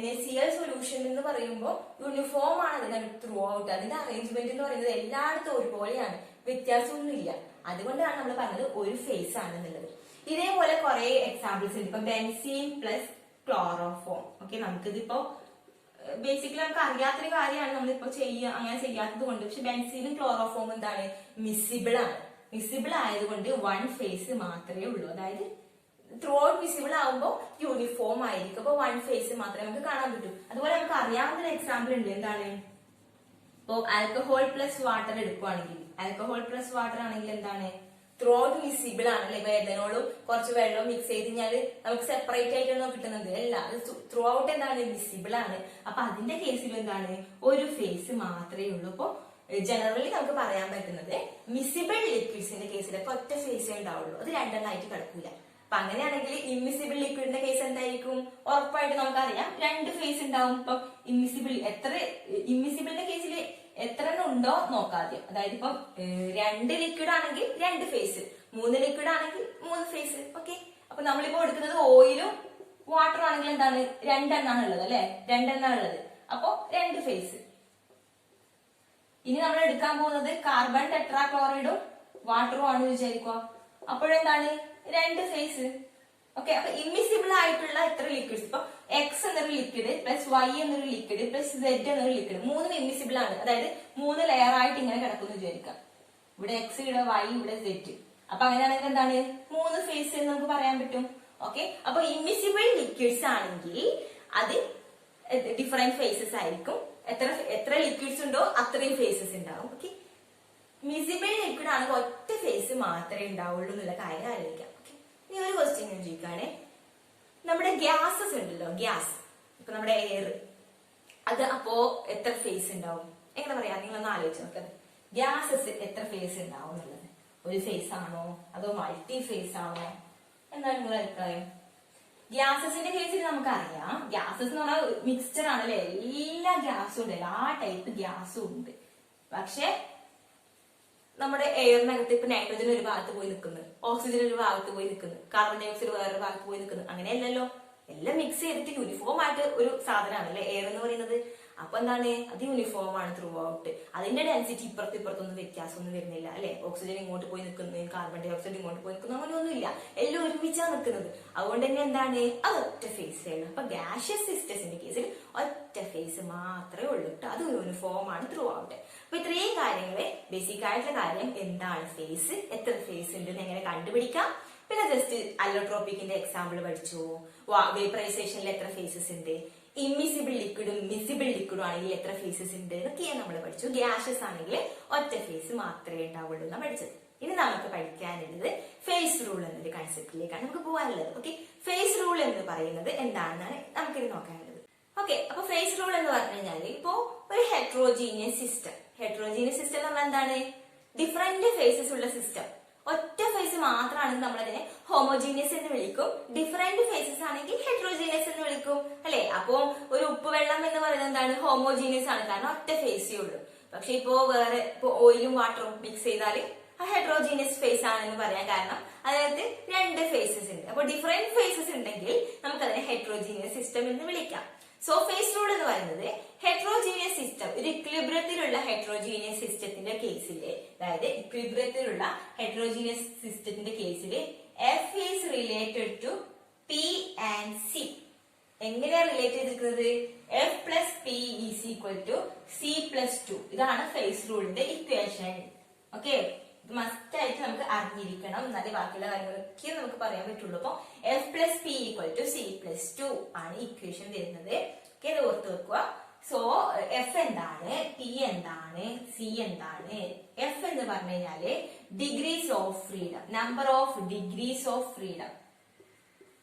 NaCl സൊല്യൂഷൻ എന്ന് പറയുമ്പോൾ യൂണിഫോം ആണ് അതിനകത്ത് ത്രൂ ഔട്ട്. അതിന്റെ അറേഞ്ച്മെന്റ് എന്ന് പറയുന്നത് എല്ലായിടത്തും ഒരുപോലെയാണ്, വ്യത്യാസമൊന്നുമില്ല. അതുകൊണ്ടാണ് നമ്മൾ പറഞ്ഞത് ഒരു ഫേസ് ആണെന്നുള്ളത്. ഇതേപോലെ കുറെ എക്സാമ്പിൾസ് ഉണ്ട്. ഇപ്പൊ ബെൻസീൻ പ്ലസ് ക്ലോറോഫോം. ഓക്കെ, നമുക്കിതിപ്പോ ബേസിക്കലി നമുക്ക് അറിയാത്തൊരു കാര്യമാണ് നമ്മളിപ്പോ അങ്ങനെ ചെയ്യാത്തത് കൊണ്ട്. പക്ഷെ ബെൻസീനും ക്ലോറോഫോം എന്താണ്? മിസിബിൾ ആണ്. മിസിബിൾ ആയതുകൊണ്ട് 1 ഫേസ് മാത്രമേ ഉള്ളൂ. അതായത് ത്രൂ ഔട്ട് വിസിബിൾ ആവുമ്പോൾ യൂണിഫോം ആയിരിക്കും. അപ്പൊ 1 ഫേസ് മാത്രമേ നമുക്ക് കാണാൻ പറ്റൂ. അതുപോലെ നമുക്ക് അറിയാവുന്ന ഒരു എക്സാമ്പിൾ ഉണ്ട്. എന്താണ്? ഇപ്പോ ആൽക്കഹോൾ പ്ലസ് വാട്ടർ എടുക്കുവാണെങ്കിൽ, ആൽക്കഹോൾ പ്ലസ് വാട്ടർ ആണെങ്കിൽ എന്താണ്? ത്രൂ ഔട്ട് വിസിബിൾ ആണ് അല്ലെ? ഇപ്പൊ എഥനോളും കുറച്ച് വെള്ളവും മിക്സ് ചെയ്ത് കഴിഞ്ഞാല് നമുക്ക് സെപ്പറേറ്റ് ആയിട്ടാണോ കിട്ടുന്നത്? അല്ല, അത് ത്രൂ ഔട്ട് എന്താണ്? വിസിബിൾ ആണ്. അപ്പൊ അതിന്റെ കേസിൽ എന്താണ്? ഒരു ഫേസ് മാത്രമേ ഉള്ളൂ. അപ്പൊ ജനറലി നമുക്ക് പറയാൻ പറ്റുന്നത് മിസിബിൾ ലിക്വിഡ്സിന്റെ കേസിലൊക്കെ ഒറ്റ ഫേസേ ഉണ്ടാവുള്ളൂ, അത് 2 എണ്ണമായിട്ട് കിടക്കൂല. അപ്പൊ അങ്ങനെയാണെങ്കിൽ ഇമ്മിസിബിൾ ലിക്വിഡിന്റെ കേസ് എന്തായിരിക്കും? ഉറപ്പായിട്ട് നമുക്കറിയാം 2 ഫേസ് ഉണ്ടാവും. ഇപ്പൊ ഇമ്മിസിബിളിന്റെ കേസിൽ എത്ര എണ്ണം ഉണ്ടോ നോക്കാദ്യം. അതായത് ഇപ്പം 2 ലിക്വിഡ് ആണെങ്കിൽ 2 ഫേസ്, 3 ലിക്വിഡ് ആണെങ്കിൽ 3 ഫേസ്. ഓക്കെ, അപ്പൊ നമ്മളിപ്പോ എടുക്കുന്നത് ഓയിലും വാട്ടറും ആണെങ്കിൽ എന്താണ്? 2 എണ്ണാണ് ഉള്ളത് അല്ലെ? 2 എണ്ണാണ് ഉള്ളത്. അപ്പൊ 2 ഫേസ്. ഇനി നമ്മൾ എടുക്കാൻ പോകുന്നത് കാർബൺ ടെട്രാക്ലോറൈഡും വാട്ടറും ആണെന്ന് വിചാരിക്കുക. അപ്പോഴെന്താണ്? 2 ഫേസ്. ഓക്കെ, അപ്പൊ ഇമ്മിസിബിൾ ആയിട്ടുള്ള എത്ര ലിക്വിഡ്സ്? ഇപ്പൊ എക്സ് എന്നൊരു ലിക്വിഡ് പ്ലസ് വൈ എന്നൊരു ലിക്വിഡ് പ്ലസ് സെഡ് എന്നൊരു ലിക്വിഡ്, 3 ഇമ്മിസിബിൾ ആണ്. അതായത് 3 ലെയർ ആയിട്ട് ഇങ്ങനെ കിടക്കുന്നു വിചാരിക്കാം. ഇവിടെ എക്സ്, ഇവിടെ വൈ, ഇവിടെ സെഡ്. അപ്പൊ അങ്ങനെയാണെങ്കിൽ എന്താണ് 3 ഫേസ് എന്ന് നമുക്ക് പറയാൻ പറ്റും. ഓക്കെ, അപ്പൊ ഇമ്മിസിബിൾ ലിക്വിഡ്സ് ആണെങ്കിൽ അത് ഡിഫറെന്റ് ഫേസസ് ആയിരിക്കും. എത്ര ലിക്വിഡ്സ് ഉണ്ടോ അത്രയും ഫേസസ് ഉണ്ടാവും. ഓക്കെ, മിസിബിൾ ലിക്വിഡ് ആണെങ്കിൽ ഒറ്റ ഫേസ് മാത്രമേ ഉണ്ടാവുള്ളൂ എന്നുള്ള കാര്യം ആലോചിക്കാം. ഓക്കെ, ഇനി ഒരു ക്വസ്റ്റ്യൻ ഞാൻ ചോദിക്കാണ്. നമ്മുടെ ഗ്യാസസ് ഉണ്ടല്ലോ, ഗ്യാസ്, ഇപ്പൊ നമ്മുടെ എയർ, അത് അപ്പോ എത്ര ഫേസ് ഉണ്ടാവും? എങ്ങനെ പറയാ, നിങ്ങളൊന്ന് ആലോചിച്ച് നോക്കത്. ഗ്യാസസ് എത്ര ഫേസ് ഉണ്ടാവും എന്നുള്ളത്. ഒരു ഫേസ് ആണോ അതോ മൾട്ടി ഫേസ് ആണോ? എന്താണ് നിങ്ങളുടെ അഭിപ്രായം? ഗ്യാസസിന്റെ കേസിൽ നമുക്കറിയാം, ഗ്യാസസ് എന്ന് പറഞ്ഞാൽ മിക്സ്ചർ ആണല്ലേ, എല്ലാ ഗ്യാസും ഉണ്ട്, എല്ലാ ടൈപ്പ് ഗ്യാസും ഉണ്ട്. പക്ഷെ നമ്മുടെ എയറിനകത്ത് ഇപ്പൊ നൈട്രജൻ ഒരു ഭാഗത്ത് പോയി നിൽക്കുന്നു, ഓക്സിജൻ ഒരു ഭാഗത്ത് പോയി നിൽക്കുന്നു, കാർബൺ ഡൈ ഓക്സൈഡ് വേറൊരു ഭാഗത്ത് പോയി നിൽക്കുന്നു. അങ്ങനെയല്ലല്ലോ, എല്ലാം മിക്സ് ചെയ്തിട്ട് യൂണിഫോം ആയിട്ട് ഒരു സാധനമാണല്ലേ എയർ എന്ന് പറയുന്നത്. അപ്പൊ എന്താണ്, അത് യൂണിഫോം ആണ് ത്രൂ ഔട്ട്. അതിന്റെ ഡെൻസിറ്റി ഇപ്പുറത്തൊന്നും വ്യത്യാസമൊന്നും വരുന്നില്ല അല്ലെ. ഓക്സിജൻ ഇങ്ങോട്ട് പോയി നിൽക്കുന്നു, കാർബൺ ഡൈ ഓക്സൈഡ് ഇങ്ങോട്ട് പോയി നിൽക്കുന്നു, അങ്ങനെയൊന്നും ഇല്ല. എല്ലാം ഒരുമിച്ചാണ് നിൽക്കുന്നത്. അതുകൊണ്ട് തന്നെ എന്താണ്, അത് ഒറ്റ ഫേസ് ആണ്. അപ്പൊ ഗ്യാഷ്യസ് സിസ്റ്റംസിന്റെ കേസിൽ ഒറ്റ ഫേസ് മാത്രമേ ഉള്ളൂ. അത് യൂണിഫോം ആണ് ത്രൂ ഔട്ട്. അപ്പൊ ഇത്രയും കാര്യങ്ങള് ബേസിക് ആയിട്ടുള്ള കാര്യം, എന്താണ് ഫേസ്, എത്ര ഫേസ് ഉണ്ട് എന്ന് എങ്ങനെ കണ്ടുപിടിക്കാം. പിന്നെ ജസ്റ്റ് അല്ലോട്രോപ്പിക്കിന്റെ എക്സാമ്പിൾ പഠിച്ചു. വേപ്പറൈസേഷനിൽ എത്ര ഫേസസ് ഉണ്ട്, ഇമ്മിസിബിൾ ലിക്വിഡും മിസിബിൾ ലിക്വിഡും ആണെങ്കിൽ എത്ര ഫേസസ് ഉണ്ട് എന്നൊക്കെയാണ് നമ്മൾ പഠിച്ചു. ഗ്യാഷ്യസ് ആണെങ്കിൽ ഒറ്റ ഫേസ് മാത്രമേ ഉണ്ടാവുള്ളൂ എന്നാണ് പഠിച്ചത്. ഇനി നമുക്ക് പഠിക്കാനുള്ളത് ഫേസ് റൂൾ എന്നൊരു കൺസെപ്റ്റിലേക്കാണ് നമുക്ക് പോകാനുള്ളത്. ഓക്കെ, ഫേസ് റൂൾ എന്ന് പറയുന്നത് എന്താണെന്നാണ് നമുക്കിത് നോക്കാനുള്ളത്. ഓക്കെ, അപ്പൊ ഫേസ് റൂൾ എന്ന് പറഞ്ഞു കഴിഞ്ഞാൽ ഇപ്പോ ഒരു ഹെട്രോജീനിയസ് സിസ്റ്റം എന്ന് പറഞ്ഞാൽ എന്താണ്, ഡിഫറെന്റ് ഫേസസ് ഉള്ള സിസ്റ്റം. ഒറ്റ ഫേസ് മാത്രമാണെങ്കിൽ നമ്മളതിനെ ഹോമോജീനിയസ് എന്ന് വിളിക്കും. ഡിഫറെന്റ് ഫേസസ് ആണെങ്കിൽ ഹെട്രോജീനിയസ് എന്ന് വിളിക്കും അല്ലെ. അപ്പോ ഒരു ഉപ്പ് വെള്ളം എന്ന് പറയുന്നത് എന്താണ്, ഹോമോജീനിയസ് ആണ്, കാരണം ഒറ്റ ഫേസേ ഉള്ളൂ. പക്ഷെ ഇപ്പോ വേറെ ഇപ്പോ ഓയിലും വാട്ടറും മിക്സ് ചെയ്താൽ ഹെട്രോജീനിയസ് ഫേസ് ആണെന്ന് പറയാൻ കാരണം അതായത് 2 ഫേസസ് ഉണ്ട്. അപ്പൊ ഡിഫറെന്റ് ഫേസസ് ഉണ്ടെങ്കിൽ നമുക്കതിനെ ഹെട്രോജീനിയസ് സിസ്റ്റം എന്ന് വിളിക്കാം. സോ ഫേസ് റൂൾ എന്ന് പറയുന്നത് ഹെട്രോജീനിയസ് സിസ്റ്റം, ഒരു ഇക്വിലിബ്രിയത്തിലുള്ള ഹെട്രോജീനിയസ് സിസ്റ്റത്തിന്റെ കേസില്, അതായത് ഇക്വിലിബ്രിയത്തിലുള്ള ഹെട്രോജീനിയസ് സിസ്റ്റത്തിന്റെ കേസില് F is related to P and C. എങ്ങനെയാ റിലേറ്റ് ചെയ്തിരിക്കുന്നത്? F plus P is equal to C plus 2. ഇതാണ് ഫേസ് റൂളിന്റെ ഇക്വേഷൻ. ഓക്കെ, ഇത് മസ്റ്റ് ആയിട്ട് നമുക്ക് അറിഞ്ഞിരിക്കണം, എന്നാലേ ബാക്കിയുള്ള കാര്യങ്ങളൊക്കെ നമുക്ക് പറയാൻ പറ്റുള്ളൂ. അപ്പൊ F plus P equal to C plus 2 ആണ് ഇക്വേഷൻ വരുന്നത്. ഓക്കെ, ഇത് ഓർത്ത് വെക്കുക. സോ എഫ് എന്താണ്, പി എന്താണ്, സി എന്താണ്? എഫ് എന്ന് പറഞ്ഞു കഴിഞ്ഞാല് degrees of freedom, number of degrees of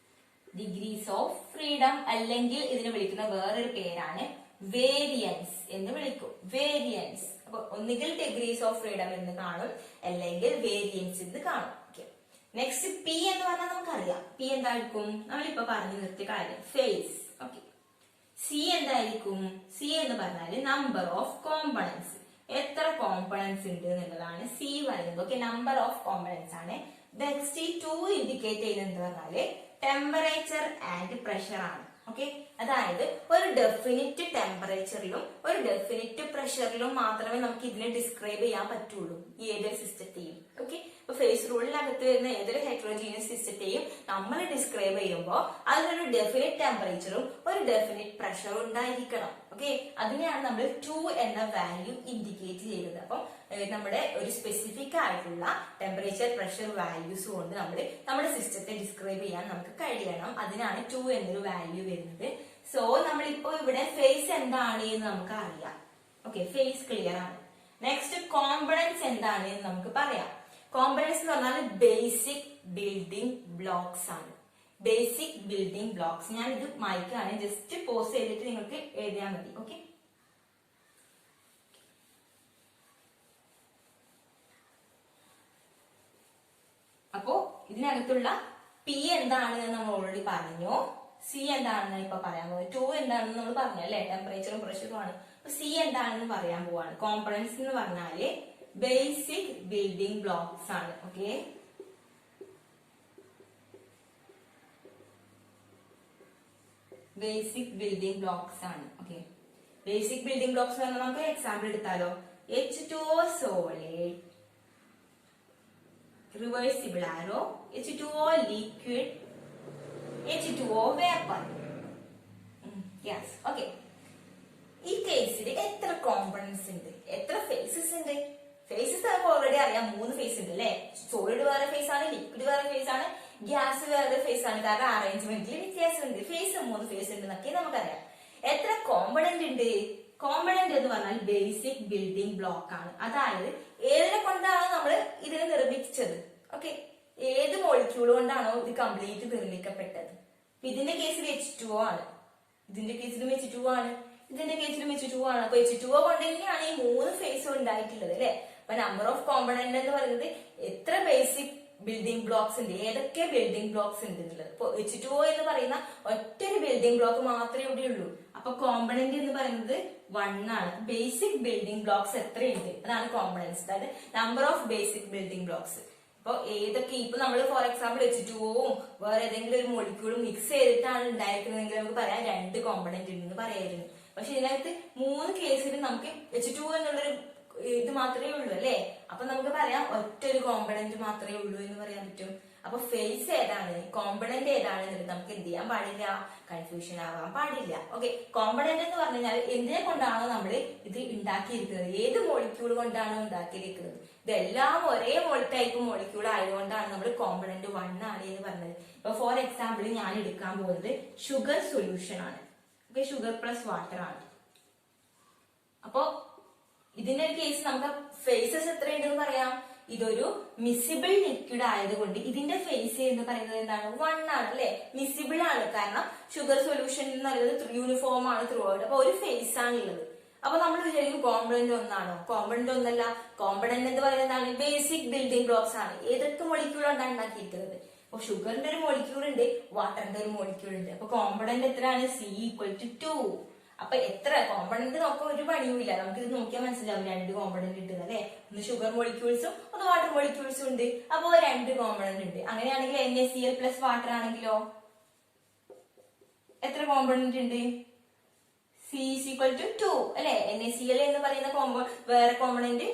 freedom, അല്ലെങ്കിൽ ഇതിന് വിളിക്കുന്ന വേറൊരു പേരാണ് വേരിയൻസ് എന്ന് വിളിക്കും. വേരിയൻസ്. അപ്പൊ ഒന്നുകിൽ ഡിഗ്രീസ് ഓഫ് ഫ്രീഡം എന്ന് കാണും, അല്ലെങ്കിൽ വേരിയൻസ് എന്ന് കാണും. നെക്സ്റ്റ് പി എന്ന് പറഞ്ഞാൽ നമുക്കറിയാം, പി എന്തായിരിക്കും, നമ്മളിപ്പോ പറഞ്ഞു നിർത്തിയ കാര്യം, ഫേസ്. ഓക്കെ, സി എന്തായിരിക്കും? സി എന്ന് പറഞ്ഞാല് നമ്പർ ഓഫ് കോമ്പണൻസ്, എത്ര കോമ്പണൻസ് ഉണ്ട് എന്നുള്ളതാണ് സി പറയുന്നത്. ഓക്കെ, നമ്പർ ഓഫ് കോമ്പണൻസ് ആണ്. നെക്സ്റ്റ് 2 ഇൻഡിക്കേറ്റ് ചെയ്യുന്നത് എന്ന് പറഞ്ഞാല് ടെമ്പറേച്ചർ ആൻഡ് പ്രഷർ ആണ്. ഓക്കെ, അതായത് ഒരു ഡെഫിനിറ്റ് ടെമ്പറേച്ചറിലും ഒരു ഡെഫിനിറ്റ് പ്രഷറിലും മാത്രമേ നമുക്ക് ഇതിനെ ഡിസ്ക്രൈബ് ചെയ്യാൻ പറ്റുള്ളൂ, ഈ ഏതൊരു സിസ്റ്റത്തെയും. ഓക്കെ, ഇപ്പൊ ഫേസ് റൂളിനകത്ത് വരുന്ന ഏതൊരു ഹെട്രോജീനിയസ് സിസ്റ്റത്തെയും നമ്മൾ ഡിസ്ക്രൈബ് ചെയ്യുമ്പോൾ അതിനൊരു ഡെഫിനിറ്റ് ടെമ്പറേച്ചറും ഒരു ഡെഫിനിറ്റ് പ്രഷറും ഉണ്ടായിരിക്കണം. ഓക്കെ, അതിനെയാണ് നമ്മൾ 2 എന്ന വാല്യൂ ഇൻഡിക്കേറ്റ് ചെയ്യുന്നത്. അപ്പം നമ്മുടെ ഒരു സ്പെസിഫിക് ആയിട്ടുള്ള ടെമ്പറേച്ചർ പ്രഷർ വാല്യൂസ് കൊണ്ട് നമ്മുടെ സിസ്റ്റത്തെ ഡിസ്ക്രൈബ് ചെയ്യാൻ നമുക്ക് കഴിയണം. അതിനാണ് 2 എന്നൊരു വാല്യൂ വരുന്നത്. സോ നമ്മളിപ്പോ ഇവിടെ ഫേസ് എന്താണ് എന്ന് നമുക്ക് അറിയാം. ഓക്കെ, ഫേസ് ക്ലിയർ ആണ്. നെക്സ്റ്റ് കോമ്പണൻസ് എന്താണ് എന്ന് നമുക്ക് പറയാം. കോമ്പണൻസ് എന്ന് പറഞ്ഞാൽ ബേസിക് ബിൽഡിംഗ് ബ്ലോക്സ് ആണ്. Basic building blocks. ഞാൻ ഇത് മായ്ക്കാണ്, ജസ്റ്റ് പോസ് ചെയ്തിട്ട് നിങ്ങൾക്ക് എഴുതിയാൽ മതി. ഓക്കെ, അപ്പോ ഇതിനകത്തുള്ള പി എന്താണെന്ന് നമ്മൾ ഓൾറെഡി പറഞ്ഞു, സി എന്താണെന്ന് ഇപ്പൊ പറയാൻ പോകുന്നത്, 2 എന്താണെന്ന് നമ്മൾ പറഞ്ഞു അല്ലെ, ടെമ്പറേച്ചറും പ്രഷറും ആണ്. അപ്പൊ സി എന്താണെന്ന് പറയാൻ പോവാണ്. കോമ്പണൻസ് എന്ന് പറഞ്ഞാല് ബേസിക് ബിൽഡിംഗ് ബ്ലോക്സ് ആണ്. ഓക്കെ, ബേസിക് ബിൽഡിംഗ് ബ്ലോക്സ് ആണ്. ഓക്കെ, ബേസിക് ബിൽഡിംഗ് ബ്ലോക്സ് എന്ന് പറഞ്ഞാൽ നമുക്ക് എക്സാമ്പിൾ എടുത്താലോ, H2O സോളിഡ്, റിവേഴ്സിബിൾ ആരോ, H2O liquid, H2O vapour. Yes. Okay, ഈ കേസിൽ എത്ര കോമ്പണൻസ് ഉണ്ട്, എത്ര ഫേസസ് ഉണ്ട്? ഫേസസ് നമുക്ക് ഓൾറെഡി നമുക്കറിയാം 3 ഫേസ് ഉണ്ട് അല്ലെ. സോളിഡ് വേറെ ഫേസ് ആണ്, ലിക്വിഡ് വേറെ ഫേസ് ആണ്, ഗ്യാസ് വേറെ ഫേസ് ആണ്. കാരണം അറേഞ്ച്മെന്റിൽ വ്യത്യാസമുണ്ട്. 3 ഫേസ് ഉണ്ട് എന്നൊക്കെ നമുക്കറിയാം. എത്ര കോമ്പണന്റ് ഉണ്ട്? കോമ്പണന്റ് എന്ന് പറഞ്ഞാൽ ബേസിക് ബിൽഡിംഗ് ബ്ലോക്ക് ആണ്. അതായത് ഏതിനെ കൊണ്ടാണോ നമ്മൾ ഇതിനെ നിർമ്മിച്ചത്, ഓക്കെ, ഏത് മോളിക്യൂൾ കൊണ്ടാണോ ഇത് കംപ്ലീറ്റ് നിർമ്മിക്കപ്പെട്ടത്. ഇതിന്റെ കേസിൽ H2O ആണ്, ഇതിന്റെ കേസിലും H2O ആണ്, ഇതിന്റെ കേസിലും H2O ആണ്. അപ്പൊ H2O കൊണ്ട് തന്നെയാണ് ഈ 3 ഫേസും ഉണ്ടായിട്ടുള്ളത് അല്ലെ. അപ്പൊ നമ്പർ ഓഫ് കോമ്പണന്റ് എന്ന് പറയുന്നത് എത്ര ബേസിക് ബിൽഡിംഗ് ബ്ലോക്സ് ഉണ്ട്, ഏതൊക്കെ ബിൽഡിംഗ് ബ്ലോക്സ് ഉണ്ട് എന്നുള്ളത്. ഇപ്പൊ H2O എന്ന് പറയുന്ന ഒറ്റൊരു ബിൽഡിംഗ് ബ്ലോക്ക് മാത്രമേ ഇവിടെ ഉള്ളൂ. അപ്പൊ കോമ്പണന്റ് എന്ന് പറയുന്നത് 1 ആണ്. ബേസിക് ബിൽഡിംഗ് ബ്ലോക്സ് എത്രയുണ്ട് അതാണ് കോമ്പണൻസ്, അതായത് number of basic building blocks. അപ്പൊ ഏതൊക്കെ, ഇപ്പൊ നമ്മൾ ഫോർ എക്സാമ്പിൾ H2Oവും വേറെ ഏതെങ്കിലും ഒരു മോളിക്യൂളും മിക്സ് ചെയ്തിട്ടാണ് ഉണ്ടായിരിക്കുന്നതെങ്കിൽ നമുക്ക് പറയാം 2 കോമ്പണന്റ് ഉണ്ടെന്ന് പറയായിരുന്നു. പക്ഷെ ഇതിനകത്ത് 3 കേസിലും നമുക്ക് H2O എന്നുള്ളൊരു ഇത് മാത്രമേ ഉള്ളൂ അല്ലെ. അപ്പൊ നമുക്ക് പറയാം ഒറ്റൊരു കോമ്പണന്റ് മാത്രമേ ഉള്ളൂ എന്ന് പറയാൻ പറ്റും. അപ്പൊ ഫേസ് ഏതാണ്, കോമ്പണന്റ് ഏതാണ് എന്നുള്ളത് നമുക്ക് എന്ത് ചെയ്യാൻ പാടില്ല, കൺഫ്യൂഷൻ ആവാൻ പാടില്ല. ഓക്കെ, കോമ്പണന്റ് എന്ന് പറഞ്ഞു കഴിഞ്ഞാൽ എന്തിനെ കൊണ്ടാണോ നമ്മൾ ഇത് ഉണ്ടാക്കിയിരിക്കുന്നത്, ഏത് മോളിക്യൂൾ കൊണ്ടാണോ ഉണ്ടാക്കിയിരിക്കുന്നത്, ഇതെല്ലാം ഒരേ ടൈപ്പ് മോളിക്യൂൾ ആയതുകൊണ്ടാണ് നമ്മൾ കോമ്പണന്റ് 1 ആണ് എന്ന് പറഞ്ഞത്. ഇപ്പൊ ഫോർ എക്സാമ്പിൾ ഞാൻ എടുക്കാൻ പോകുന്നത് ഷുഗർ സൊല്യൂഷൻ ആണ്. ഓക്കെ, ഷുഗർ പ്ലസ് വാട്ടർ ആണ്. അപ്പോ ഇതിന്റെ ഒരു കേസ് നമുക്ക് ഫേസസ് എത്രയുണ്ടെന്ന് പറയാം. ഇതൊരു മിസിബിൾ ലിക്വിഡ് ആയതുകൊണ്ട് ഇതിന്റെ ഫേസ് എന്ന് പറയുന്നത് എന്താണ്, 1 ആണ് അല്ലെ. മിസിബിൾ ആണ്, കാരണം ഷുഗർ സൊല്യൂഷൻ എന്ന് പറയുന്നത് യൂണിഫോം ആണ് ത്രൂ ഔട്ട്. അപ്പൊ ഒരു ഫേസ് ആണ് ഉള്ളത്. അപ്പൊ നമ്മൾ വിചാരിക്കും കോമ്പണന്റ് 1 ആണോ, കോമ്പണന്റ് 1 അല്ല. കോമ്പണന്റ് എന്ന് പറയുന്നത് എന്താണ്, ബേസിക് ബിൽഡിംഗ് ബ്ലോക്സ് ആണ്. ഏതൊക്കെ മോളിക്യൂൾ കൊണ്ടാണ് ഉണ്ടാക്കിയിരിക്കുന്നത്. അപ്പൊ ഷുഗറിന്റെ ഒരു മോളിക്യൂൾ ഉണ്ട്, വാട്ടറിന്റെ ഒരു മോളിക്യൂൾ ഉണ്ട്. അപ്പൊ കോമ്പണന്റ് എത്രയാണ്, C=2. അപ്പൊ എത്ര കോമ്പണന്റ് നോക്കാൻ ഒരു പണിയുമില്ല, നമുക്ക് ഇത് നോക്കിയാൽ മനസ്സിലാവും 2 കോമ്പണന്റ് ഉണ്ട് അല്ലെ. ഒന്ന് ഷുഗർ മോളിക്യൂൾസും ഒന്ന് വാട്ടർ മോളിക്യൂൾസും ഉണ്ട്. അപ്പൊ 2 കോമ്പണന്റ് ഉണ്ട്. അങ്ങനെയാണെങ്കിൽ NaCl പ്ലസ് വാട്ടർ ആണെങ്കിലോ എത്ര കോമ്പണന്റ് ഉണ്ട്, C=2 അല്ലെ. NaCl എന്ന് പറയുന്ന വേറെ കോമ്പണന്റ്,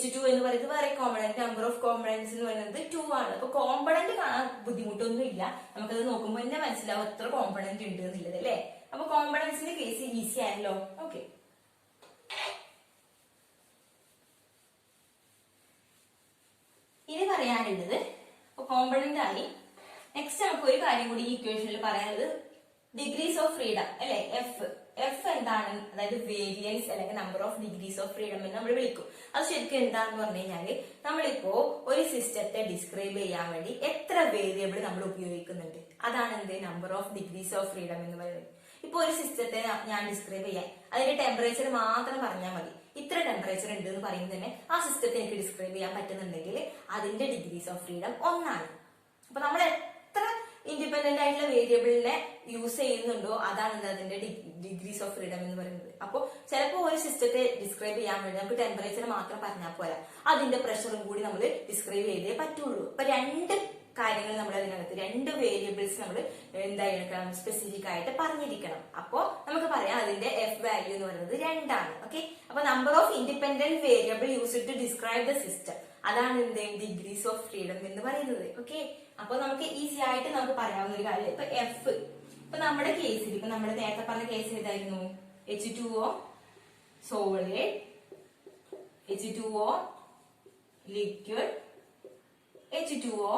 H2 എന്ന് പറയുന്നത് വേറെ കോമ്പണന്റ്. നമ്പർ ഓഫ് കോമ്പണന്റ്സ് എന്ന് പറയുന്നത് 2 ആണ്. അപ്പൊ കോമ്പണന്റ് കാണാൻ ബുദ്ധിമുട്ടൊന്നും ഇല്ല, നമുക്കത് നോക്കുമ്പോൾ തന്നെ മനസ്സിലാവും എത്ര കോമ്പണന്റ് ഉണ്ട് എന്നുള്ളത് അല്ലെ. അപ്പൊ കോമ്പണൻസിന്റെ കേസ് ഈസി ആയല്ലോ. ഓക്കെ, ഇനി പറയാനുള്ളത് കോമ്പണന്റ് ആയി. നെക്സ്റ്റ് നമുക്ക് ഒരു കാര്യം കൂടി ഈ ഇക്വേഷനിൽ പറയാനുള്ളത് ഡിഗ്രീസ് ഓഫ് ഫ്രീഡം അല്ലെ. എഫ് എന്താണ്, അതായത് വേരിയൻസ് അല്ലെങ്കിൽ number of degrees of freedom എന്ന് നമ്മൾ വിളിക്കും. അത് ശരിക്കും എന്താന്ന് പറഞ്ഞു കഴിഞ്ഞാല് നമ്മളിപ്പോ ഒരു സിസ്റ്റത്തെ ഡിസ്ക്രൈബ് ചെയ്യാൻ വേണ്ടി എത്ര വേരിയബിൾ നമ്മൾ ഉപയോഗിക്കുന്നുണ്ട്, അതാണ് എന്ത് number of degrees of freedom എന്ന് പറയുന്നത്. ഇപ്പൊ ഒരു സിസ്റ്റത്തെ ഞാൻ ഡിസ്ക്രൈബ് ചെയ്യാൻ അതിന്റെ ടെമ്പറേച്ചർ മാത്രം പറഞ്ഞാൽ മതി. ഇത്ര ടെമ്പറേച്ചർ ഉണ്ട് എന്ന് പറയുന്നത് തന്നെ ആ സിസ്റ്റത്തെ എനിക്ക് ഡിസ്ക്രൈബ് ചെയ്യാൻ പറ്റുന്നുണ്ടെങ്കിൽ അതിന്റെ ഡിഗ്രീസ് ഓഫ് ഫ്രീഡം 1 ആണ്. അപ്പൊ നമ്മൾ എത്ര ഇൻഡിപെൻഡന്റ് ആയിട്ടുള്ള വേരിയബിളിനെ യൂസ് ചെയ്യുന്നുണ്ടോ അതാണ് അതിന്റെ ഡിഗ്രീസ് ഓഫ് ഫ്രീഡം എന്ന് പറയുന്നത്. അപ്പോൾ ചിലപ്പോൾ ഒരു സിസ്റ്റത്തെ ഡിസ്ക്രൈബ് ചെയ്യാൻ വേണ്ടി നമുക്ക് ടെമ്പറേച്ചർ മാത്രം പറഞ്ഞാൽ പോരാ, അതിന്റെ പ്രഷറും കൂടി നമ്മൾ ഡിസ്ക്രൈബ് ചെയ്തേ പറ്റുള്ളൂ. അപ്പൊ 2 കാര്യങ്ങൾ നമ്മൾ അതിനകത്ത് 2 വേരിയബിൾസ് നമ്മൾ എന്തായിരിക്കണം, സ്പെസിഫിക് ആയിട്ട് പറഞ്ഞിരിക്കണം. അപ്പോ നമുക്ക് പറയാം അതിന്റെ എഫ് വാല്യൂ എന്ന് പറയുന്നത് 2 ആണ്. ഓക്കെ, അപ്പൊ number of independent variable use to describe the system, അതാണ് എന്ത് ഡിഗ്രീസ് ഓഫ് ഫ്രീഡം എന്ന് പറയുന്നത്. ഓക്കെ, അപ്പൊ നമുക്ക് ഈസി ആയിട്ട് നമുക്ക് പറയാവുന്ന ഒരു കാര്യം ഇപ്പൊ എഫ്. ഇപ്പൊ നമ്മുടെ കേസിൽ, ഇപ്പൊ നമ്മൾ നേരത്തെ പറഞ്ഞ കേസിൽ ഇതായിരുന്നു H2O solid, H2O liquid, H2O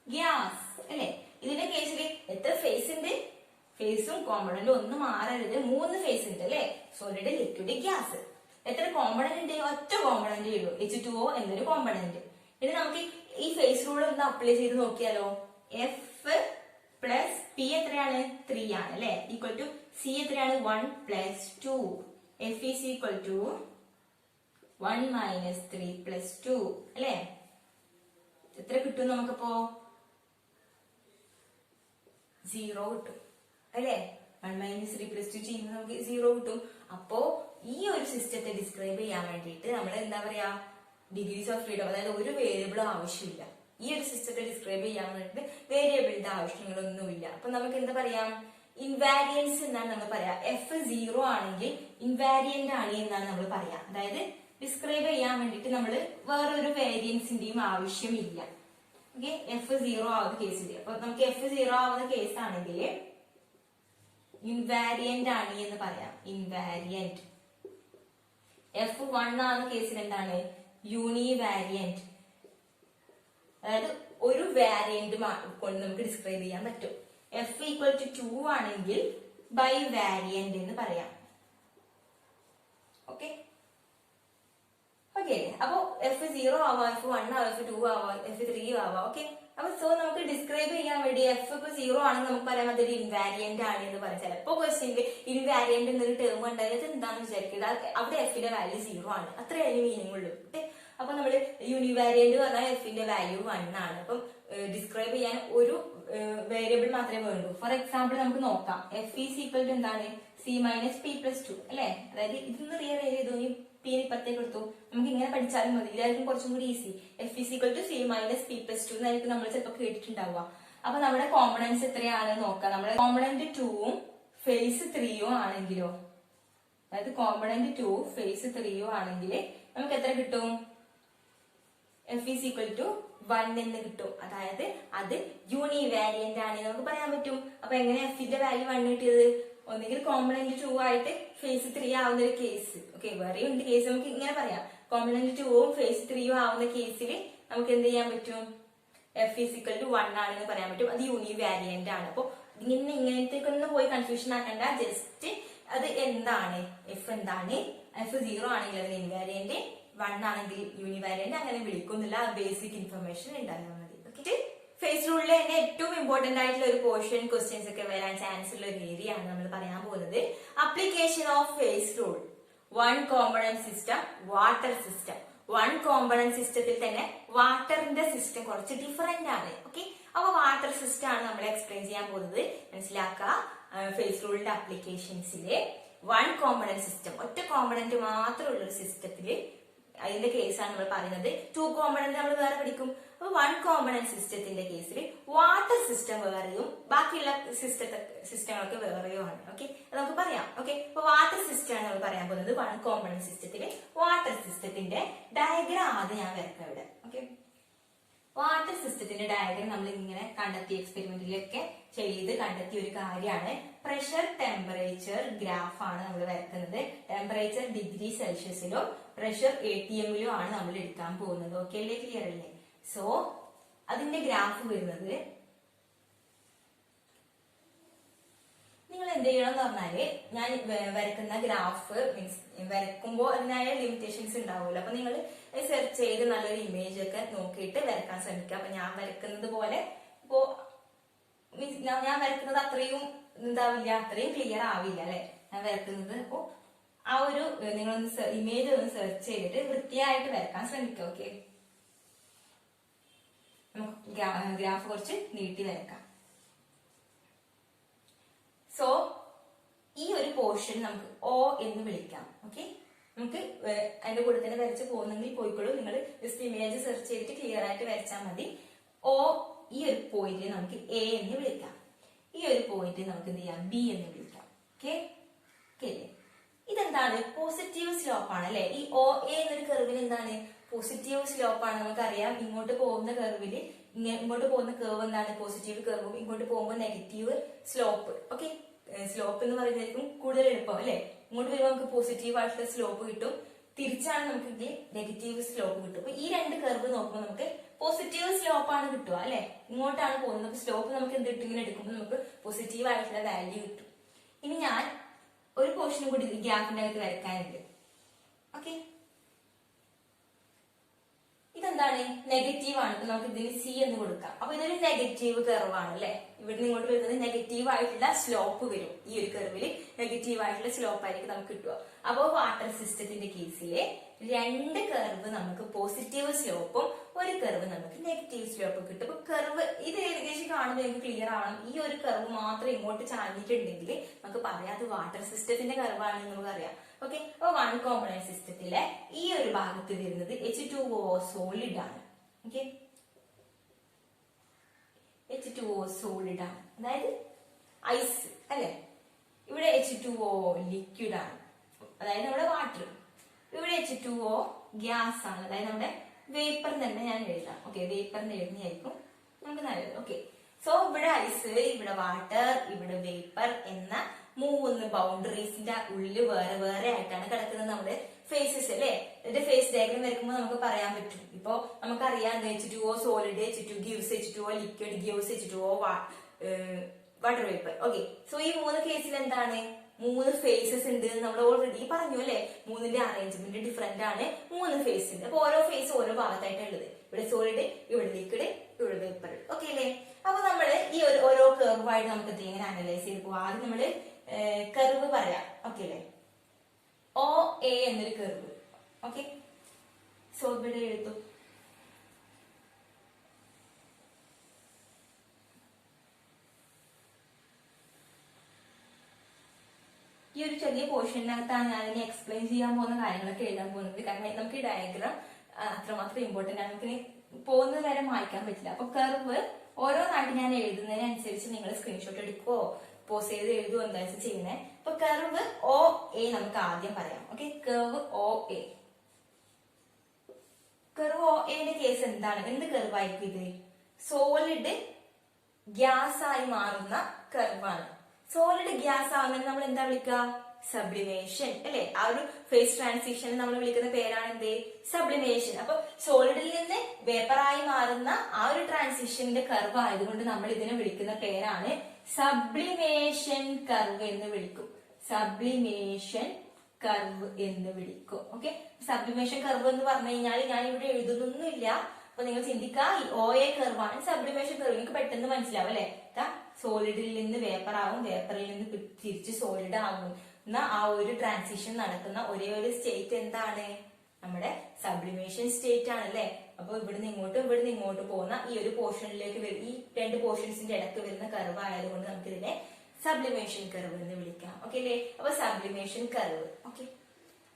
gas അല്ലെ. ഇതിന്റെ കേസിൽ എത്ര ഫേസ് ഉണ്ട്, ഫേസും കോമ്പണന്റും ഒന്നും മാറരുത്, 3 ഫേസ് ഉണ്ട് അല്ലെ. Solid, liquid, gas. എത്ര കോമ്പണന്റ് ഉണ്ട്, ഒറ്റ കോമ്പണന്റ് ഉള്ളൂ, H2O എന്നൊരു കോമ്പണന്റ്. ഇനി നമുക്ക് ഈ ഫേസ് റൂൾ ഒന്ന് അപ്ലൈ ചെയ്ത് നോക്കിയാലോ. എഫ് പ്ലസ് പി എത്രയാണ്, 3 ആണ് അല്ലെ. ഈക്വൽ ടു സി എത്രയാണ്, 1 + 2. എഫ് ഈസ് ഈക്വൽ ടു 1 - 3 + 2 അല്ലെ. എത്ര കിട്ടും നമുക്കിപ്പോ, 0 കിട്ടും അല്ലെ. 1 - 3 + 2 ചെയ്യുമ്പോൾ നമുക്ക് 0 കിട്ടും. അപ്പോ ഈ ഒരു സിസ്റ്റത്തെ ഡിസ്ക്രൈബ് ചെയ്യാൻ വേണ്ടിയിട്ട് നമ്മൾ എന്താ പറയാ, ഡിഗ്രീസ് ഓഫ് ഫ്രീഡം, അതായത് ഒരു വേരിയബിൾ ആവശ്യമില്ല. ഈ ഒരു സിസ്റ്റത്തെ ഡിസ്ക്രൈബ് ചെയ്യാൻ വേണ്ടിയിട്ട് വേരിയബിളിന്റെ ആവശ്യങ്ങളൊന്നുമില്ല. അപ്പൊ നമുക്ക് എന്താ പറയാം, ഇൻവാരിയൻസ് എന്നാണ് നമ്മൾ പറയാ. എഫ് 0 ആണെങ്കിൽ ഇൻവാരിയന്റ് ആണ് എന്നാണ് നമ്മൾ പറയാ. അതായത് ഡിസ്ക്രൈബ് ചെയ്യാൻ വേണ്ടിയിട്ട് നമ്മൾ വേറൊരു വേരിയൻസിന്റെയും ആവശ്യമില്ല. ഓക്കെ, എഫ് 0 ആവുന്ന കേസിൽ, അപ്പൊ നമുക്ക് എഫ് 0 ആവുന്ന കേസ് ആണെങ്കിൽ ഇൻവാരിയന്റ് ആണ് എന്ന് പറയാം. ഇൻവാരിയന്റ്. F1 ആവുന്ന കേസിൽ എന്താണ്, യൂണിവാരിയന്റ്, അതായത് ഒരു വാരിയന്റ് കൊണ്ട് നമുക്ക് ഡിസ്ക്രൈബ് ചെയ്യാൻ പറ്റും. എഫ് ഈക്വൽ ടു 2 ആണെങ്കിൽ ബൈ വാരിയന്റ് എന്ന് പറയാം. ഓക്കെ ഓക്കെ അപ്പൊ എഫ് 0 ആവാം, എഫ് 1 ആവാം, എഫ് 2 ആവാം, എഫ് 3 ആവാം. ഓക്കെ അപ്പൊ സോ നമുക്ക് ഡിസ്ക്രൈബ് ചെയ്യാൻ വേണ്ടി എഫ് ഇപ്പൊ 0 ആണെന്ന് നമുക്ക് പറയാൻ അതൊരു ഇൻവാരിയന്റ് ആണ് എന്ന് പറയാം. ചിലപ്പോ ക്വസ്റ്റ്യനിൽ ഇൻവാരിയന്റ് എന്നൊരു ടേം ഉണ്ടായത് എന്താണെന്ന് വിചാരിക്കുക, അവിടെ എഫിന്റെ വാല്യൂ 0 ആണ്, അത്രേ അതിന് മീനിങ് ഉള്ളൂ. അപ്പൊ നമ്മള് യൂണിവാരിയന്റ് പറഞ്ഞാൽ എഫിന്റെ വാല്യൂ 1 ആണ്. അപ്പം ഡിസ്ക്രൈബ് ചെയ്യാൻ ഒരു വേരിയബിൾ മാത്രമേ വേണ്ടൂ. ഫോർ എക്സാമ്പിൾ നമുക്ക് നോക്കാം, എഫ് ഈസ് ഈക്വൽ ടു എന്താണ്, സി മൈനസ് പി പ്ലസ് 2 അല്ലെ. അതായത് ഇതൊന്ന് റിയറേഞ്ച് ചെയ്തു, ഈ പി ഇപ്പത്തേക്ക് എടുത്തു, നമുക്ക് ഇങ്ങനെ പഠിച്ചാലും മതി, ഇതായിരിക്കും കുറച്ചും കൂടി easy. F is equal to C minus P plus 2 എന്നായിരിക്കും നമ്മൾ ചിലപ്പോൾ കേട്ടിട്ടുണ്ടാവുക. അപ്പൊ നമ്മുടെ കോമ്പണൻസ് എത്രയാണെന്ന് നോക്കാം. നമ്മുടെ കോമ്പണന്റ് 2ഉം ഫേസ് 3യും ആണെങ്കിലോ, അതായത് കോമ്പണന്റ് 2 ഫേസ് 3യും ആണെങ്കിൽ നമുക്ക് എത്ര കിട്ടും, എഫ് ഈസ് ഈക്വൽ ടു 1 എന്ന് കിട്ടും. അതായത് അത് യൂണിവാരിയന്റ് ആണ് നമുക്ക് പറയാൻ പറ്റും. അപ്പൊ എങ്ങനെ എഫിന്റെ വാല്യൂ 1 കിട്ടിയത്, ഒന്നുകിൽ കോമ്പണന്റ് 2 ആയിട്ട് ഫേസ് 3 ആവുന്ന ഒരു കേസ്. ഓക്കെ വേറെ ഉണ്ട് കേസ്, നമുക്ക് ഇങ്ങനെ പറയാം, കോമ്പണന്റ് 2ഉം ഫേസ് 3യും ആവുന്ന കേസിൽ നമുക്ക് എന്ത് ചെയ്യാൻ പറ്റും, എഫ് ഈസ് ഈക്വൽ ടു 1 ആണെന്ന് പറയാൻ പറ്റും. അത് യൂണിവാരിയന്റ് ആണ്. അപ്പൊ ഇങ്ങനത്തേക്കൊന്നും പോയി കൺഫ്യൂഷൻ ആക്കണ്ട, ജസ്റ്റ് അത് എന്താണ്, എഫ് എന്താണ്, എഫ് 0 ആണെങ്കിൽ അത് ഇൻവാരിയന്റ്, 1 ആണെങ്കിൽ യൂണിവാരിയന്റ്, അങ്ങനെ വിളിക്കുന്നില്ല. ബേസിക് ഇൻഫർമേഷൻ ഉണ്ടായാൽ മതി. ഓക്കെ ഫേസ് റൂളിൽ തന്നെ ഏറ്റവും ഇമ്പോർട്ടന്റ് ആയിട്ടുള്ള ഒരു പോർഷൻ ക്വസ്റ്റ്യൻസ് ഒക്കെ വരാൻ ചാൻസ് ഉള്ള ഒരു ഏരിയ ആണ് നമ്മൾ പറയാൻ പോകുന്നത്. Application of phase rule, 1 component system, water system. 1 component സിസ്റ്റത്തിൽ തന്നെ വാട്ടറിന്റെ സിസ്റ്റം കുറച്ച് ഡിഫറെന്റ് ആണ്. ഓക്കെ അപ്പൊ വാട്ടർ സിസ്റ്റം ആണ് നമ്മൾ എക്സ്പ്ലെയിൻ ചെയ്യാൻ പോകുന്നത്. മനസ്സിലാക്കുക, ഫേസ് റൂളിന്റെ അപ്ലിക്കേഷൻസിലെ 1 കോമ്പണന്റ് സിസ്റ്റം, ഒറ്റ കോമ്പണന്റ് മാത്രമുള്ള ഒരു സിസ്റ്റത്തില് അതിന്റെ കേസാണ് നമ്മൾ പറയുന്നത്. 2 കോമ്പണന്റ് നമ്മൾ വേറെ പഠിക്കും. അപ്പൊ 1 കോമ്പണന്റ് സിസ്റ്റത്തിന്റെ കേസിൽ വാട്ടർ സിസ്റ്റം വേറെയും ബാക്കിയുള്ള സിസ്റ്റങ്ങളൊക്കെ വേറെയുമാണ്. ഓക്കെ അത് നമുക്ക് പറയാം. ഓക്കെ അപ്പൊ വാട്ടർ സിസ്റ്റം ആണ് നമ്മൾ പറയാൻ പോകുന്നത്. 1 കോമ്പണന്റ് സിസ്റ്റത്തില് വാട്ടർ സിസ്റ്റത്തിന്റെ ഡയഗ്രാം ആദ്യം ഞാൻ വരക്കാം ഇവിടെ. ഓക്കെ വാട്ടർ സിസ്റ്റത്തിന്റെ ഡയഗ്രാം നമ്മൾ ഇങ്ങനെ കണ്ടെത്തിയ എക്സ്പെരിമെന്റിലൊക്കെ ചെയ്ത് കണ്ടെത്തിയ ഒരു കാര്യമാണ്. പ്രഷർ ടെമ്പറേച്ചർ ഗ്രാഫ് ആണ് നമ്മൾ വരക്കുന്നത്. ടെമ്പറേച്ചർ ഡിഗ്രി സെൽഷ്യസിലും പ്രഷർ ATM-ലും ആണ് നമ്മൾ എടുക്കാൻ പോകുന്നത്. ഓക്കെ അല്ലേ, ക്ലിയർ അല്ലേ? സോ അതിന്റെ ഗ്രാഫ് വരുന്നത് നിങ്ങൾ എന്ത് ചെയ്യണം എന്ന് പറഞ്ഞാല്, ഞാൻ വരക്കുന്ന ഗ്രാഫ് മീൻസ് വരക്കുമ്പോൾ അതിനായ ലിമിറ്റേഷൻസ് ഉണ്ടാവുമല്ലോ. അപ്പൊ നിങ്ങൾ സെർച്ച് ചെയ്ത് നല്ലൊരു ഇമേജ് ഒക്കെ നോക്കിയിട്ട് വരക്കാൻ ശ്രമിക്കുക. അപ്പൊ ഞാൻ വരക്കുന്നത് പോലെ ഇപ്പോ മീൻസ് ഞാൻ വരക്കുന്നത് അത്രയും എന്താവില്ല, അത്രയും ക്ലിയർ ആവില്ല അല്ലെ ഞാൻ വരക്കുന്നത്. അപ്പോ ആ ഒരു നിങ്ങളൊന്ന് ഇമേജ് ഒന്ന് സെർച്ച് ചെയ്തിട്ട് വൃത്തിയായിട്ട് വരക്കാൻ ശ്രമിക്കുക. ഓക്കെ നമുക്ക് ഗ്രാഫ് കുറച്ച് നീട്ടി വരക്കാം. സോ ഈ ഒരു പോർഷൻ നമുക്ക് O എന്ന് വിളിക്കാം. ഓക്കെ നമുക്ക് അതിന്റെ കൂടെ തന്നെ വരച്ച് പോകുന്നെങ്കിൽ പോയിക്കോളൂ, നിങ്ങൾ ജസ്റ്റ് ഇമേജ് സെർച്ച് ചെയ്തിട്ട് ക്ലിയർ ആയിട്ട് വരച്ചാൽ മതി. ഈ ഒരു പോയിന്റ് നമുക്ക് A എന്ന് വിളിക്കാം. ഈ ഒരു പോയിന്റ് നമുക്ക് എന്ത് ചെയ്യാം, B എന്ന് വിളിക്കാം. ഓക്കെ ഇതെന്താണ്, പോസിറ്റീവ് സ്ലോപ്പ് ആണ് അല്ലെ. ഈ OA എന്നൊരു കർവിന് എന്താണ്, പോസിറ്റീവ് സ്ലോപ്പ് ആണ്. നമുക്കറിയാം ഇങ്ങോട്ട് പോകുന്ന കർവില് ഇങ്ങോട്ട് പോകുന്ന കർവ് എന്താണ്, പോസിറ്റീവ് കർവും, ഇങ്ങോട്ട് പോകുമ്പോൾ നെഗറ്റീവ് സ്ലോപ്പ്. ഓക്കെ സ്ലോപ്പ് എന്ന് പറയുന്നതായിരിക്കും കൂടുതൽ എളുപ്പം അല്ലെ. ഇങ്ങോട്ട് വരുമ്പോൾ നമുക്ക് പോസിറ്റീവ് ആയിട്ടുള്ള സ്ലോപ്പ് കിട്ടും, തിരിച്ചാണ് നമുക്ക് നെഗറ്റീവ് സ്ലോപ്പ് കിട്ടും. അപ്പൊ ഈ 2 കർവ് നോക്കുമ്പോൾ നമുക്ക് പോസിറ്റീവ് സ്ലോപ്പ് ആണ് കിട്ടുക അല്ലെ. ഇങ്ങോട്ടാണ് പോകുന്നത്. അപ്പൊ സ്ലോപ്പ് നമുക്ക് എന്ത് കിട്ടും, ഇങ്ങനെ എടുക്കുമ്പോൾ നമുക്ക് പോസിറ്റീവ് ആയിട്ടുള്ള വാല്യൂ കിട്ടും. ഇനി ഞാൻ ഒരു പോർഷനും കൂടി ഗ്യാപ്പിന്റെ അകത്ത് വരക്കാനുണ്ട്. ഓക്കെ ഇതെന്താണ്, നെഗറ്റീവ് ആണ്. ഇപ്പൊ നമുക്ക് ഇതിന് C എന്ന് കൊടുക്കാം. അപ്പൊ ഇതൊരു നെഗറ്റീവ് കർവാണ് അല്ലെ. ഇവിടെ ഇങ്ങോട്ട് വരുന്നത് നെഗറ്റീവ് ആയിട്ടുള്ള സ്ലോപ്പ് വരും. ഈ ഒരു കർവില് നെഗറ്റീവ് ആയിട്ടുള്ള സ്ലോപ്പ് ആയിരിക്കും നമുക്ക് കിട്ടുക. അപ്പൊ വാട്ടർ സിസ്റ്റത്തിന്റെ കേസിലെ 2 കർവ് നമുക്ക് പോസിറ്റീവ് സ്ലോപ്പും 1 കർവ് നമുക്ക് നെഗറ്റീവ് സ്ലോപ്പും കിട്ടും. അപ്പൊ കർവ് ഇത് ഏകദേശം കാണുമ്പോൾ നമുക്ക് ക്ലിയർ ആവണം. ഈ ഒരു കർവ് മാത്രം ഇങ്ങോട്ട് ചാഞ്ഞിട്ടുണ്ടെങ്കിൽ നമുക്ക് പറയാം അത് വാട്ടർ സിസ്റ്റത്തിന്റെ കർവാണെന്ന് നമുക്ക് അറിയാം. ഓക്കെ അപ്പൊ 1 കോമ്പണന്റ് സിസ്റ്റത്തിലെ ഈ ഒരു ഭാഗത്ത് വരുന്നത് H2O സോളിഡ് ആണ്. ഓക്കെ H2O സോളിഡ് ആണ്, അതായത് ഐസ് അല്ലെ. ഇവിടെ H2O ലിക്വിഡ് ആണ്, അതായത് നമ്മുടെ വാട്ടർ. ഇവിടെ H2O ഗ്യാസ് ആണ്, അതായത് നമ്മുടെ വേപ്പർ തന്നെ ഞാൻ എഴുതാം. ഓക്കെ വേപ്പറിന് എഴുതിയായിരിക്കും നമുക്ക് നല്ലത്. ഓക്കെ സോ ഇവിടെ ഐസ്, ഇവിടെ വാട്ടർ, ഇവിടെ വേപ്പർ എന്ന 3 ബൗണ്ടറീസിന്റെ ഉള്ളിൽ വേറെ വേറെ ആയിട്ടാണ് കിടക്കുന്നത് നമ്മുടെ ഫേസസ് അല്ലെ. ഇതിന്റെ ഫേസ് ഡയഗ്രം വരയ്ക്കുമ്പോൾ നമുക്ക് പറയാൻ പറ്റും. ഇപ്പൊ നമുക്കറിയാം H2O solid, H2 gives H2O liquid, gives H2O water vapour. Okay, so ഈ 3 കേസിൽ എന്താണ് 3 ഫേസസ് ഉണ്ട് നമ്മൾ ഓൾറെഡി പറഞ്ഞു അല്ലെ. 3ന്റെ അറേഞ്ച്മെന്റ് ഡിഫറെന്റ് ആണ്, 3 ഫേസ് ഉണ്ട്. അപ്പൊ ഓരോ ഫേസ് ഓരോ ഭാഗത്തായിട്ടുള്ളത്. ഇവിടെ സോളിഡ്, ഇവിടെ ലിക്വിഡ്, ഇവിടെ വേപ്പർ. ഓക്കെ അല്ലേ. അപ്പൊ നമ്മള് ഈ ഓരോ കർവായിട്ട് നമുക്ക് ഇത് എങ്ങനെ അനലൈസ് ചെയ്ത് പോവാം. ആദ്യം നമ്മള് കർവ് പറയാം. ഓക്കെ അല്ലേ. OA എന്നൊരു കർവ്. ഓക്കെ, സോ ഇവിടെ എഴുതും. ഈ ഒരു ചെറിയ പോർഷനകത്താണ് ഞാൻ ഇനി എക്സ്പ്ലെയിൻ ചെയ്യാൻ പോകുന്ന കാര്യങ്ങളൊക്കെ എഴുതാൻ പോകുന്നത്. കാരണം നമുക്ക് ഈ ഡയഗ്രാം അത്രമാത്രം ഇമ്പോർട്ടന്റ് ആണ്. നമുക്ക് പോകുന്നത് വരെ മായ്ക്കാൻ പറ്റില്ല. അപ്പൊ കർവ് ഓരോന്നായിട്ട് ഞാൻ എഴുതുന്നതിനനുസരിച്ച് നിങ്ങൾ സ്ക്രീൻഷോട്ട് എടുക്കുവോ പോസ് ചെയ്ത് എഴുതുവോ എന്താ വെച്ചാൽ ചെയ്യുന്നേ. അപ്പൊ കർവ് OA നമുക്ക് ആദ്യം പറയാം. Okay, curve OA. കർവ് OAന്റെ കേസ് എന്താണ്? എന്ത് കർവായിരിക്കും ഇത്? സോളിഡ് ഗ്യാസ് ആയി മാറുന്ന കർവാണ്. സോളിഡ് ഗ്യാസ് ആവുന്നതിന് നമ്മൾ എന്താ വിളിക്കുക? സബ്ലിമേഷൻ അല്ലെ. ആ ഒരു ഫേസ് ട്രാൻസിഷൻ നമ്മൾ വിളിക്കുന്ന പേരാണ് എന്ത്? സബ്ലിമേഷൻ. അപ്പൊ സോളിഡിൽ നിന്ന് വേപ്പറായി മാറുന്ന ആ ഒരു ട്രാൻസിഷന്റെ കർവ് ആയതുകൊണ്ട് നമ്മൾ ഇതിനെ വിളിക്കുന്ന പേരാണ് സബ്ലിമേഷൻ കർവ് എന്ന് വിളിക്കും. സബ്ലിമേഷൻ കർവ് എന്ന് വിളിക്കും. ഓക്കെ, സബ്ലിമേഷൻ കർവ് എന്ന് പറഞ്ഞു കഴിഞ്ഞാൽ ഞാൻ ഇവിടെ എഴുതുന്നൊന്നുമില്ല. അപ്പൊ നിങ്ങൾ ചിന്തിക്കുക OA കർവാണ്, സബ്ലിമേഷൻ കർവ്. നിങ്ങൾക്ക് പെട്ടെന്ന് മനസ്സിലാവും അല്ലെ. സോളിഡിൽ നിന്ന് വേപ്പർ ആവും, വേപ്പറിൽ നിന്ന് തിരിച്ച് സോളിഡ് ആവും എന്ന ആ ഒരു ട്രാൻസിഷൻ നടക്കുന്ന ഒരേ ഒരു സ്റ്റേറ്റ് എന്താണ്? നമ്മുടെ സബ്ലിമേഷൻ സ്റ്റേറ്റ് ആണ് അല്ലെ. അപ്പൊ ഇവിടുന്ന് ഇങ്ങോട്ട് പോകുന്ന ഈ ഒരു പോർഷനിലേക്ക് ഈ 2 പോർഷൻസിന്റെ ഇടയ്ക്ക് വരുന്ന കർവ് ആയതുകൊണ്ട് നമുക്ക് ഇതിനെ സബ്ലിമേഷൻ കർവ് എന്ന് വിളിക്കാം. ഓക്കെ അല്ലേ. അപ്പൊ സബ്ലിമേഷൻ കർവ്. ഓക്കെ,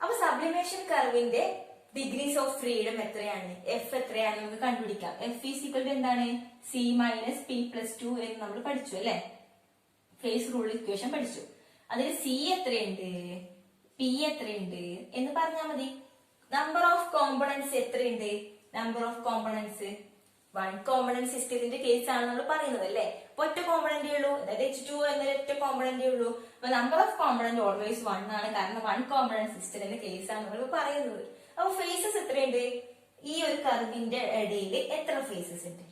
അപ്പൊ സബ്ലിമേഷൻ കർവിന്റെ ഡിഗ്രീസ് ഓഫ് ഫ്രീഡം എത്രയാണ്? F എത്രയാണ് നമുക്ക് കണ്ടുപിടിക്കാം. F ഈസ് ഈക്വൽ ടു എന്താണ്? C - P+2 എന്ന് നമ്മൾ പഠിച്ചു അല്ലെ. ഫേസ് റൂൾ ഇക്വേഷൻ പഠിച്ചു. അതിൽ C എത്രയുണ്ട്, P എത്രയുണ്ട് എന്ന് പറഞ്ഞാൽ മതി. നമ്പർ ഓഫ് കോമ്പണൻസ് എത്രയുണ്ട്? നമ്പർ ഓഫ് കോമ്പണൻസ് 1 കോമ്പണന്റ് സിസ്റ്റത്തിന്റെ കേസ് ആണ് നമ്മൾ പറയുന്നത് അല്ലെ. അപ്പൊ ഒറ്റ കോമ്പണന്റേ ഉള്ളൂ, അതായത് H2O എന്നൊരു ഒറ്റ കോമ്പണന്റേ ഉള്ളൂ. അപ്പൊ നമ്പർ ഓഫ് കോമ്പണന്റ് ഓൾവേസ് 1 ആണ്. കാരണം 1 കോമ്പണന്റ് സിസ്റ്റത്തിന്റെ കേസ് ആണ് നമ്മൾ പറയുന്നത്. അപ്പൊ ഫേസസ് എത്രയുണ്ട്? ഈ ഒരു കർവിന്റെ ഇടയിൽ എത്ര ഫേസസ് ഉണ്ട്?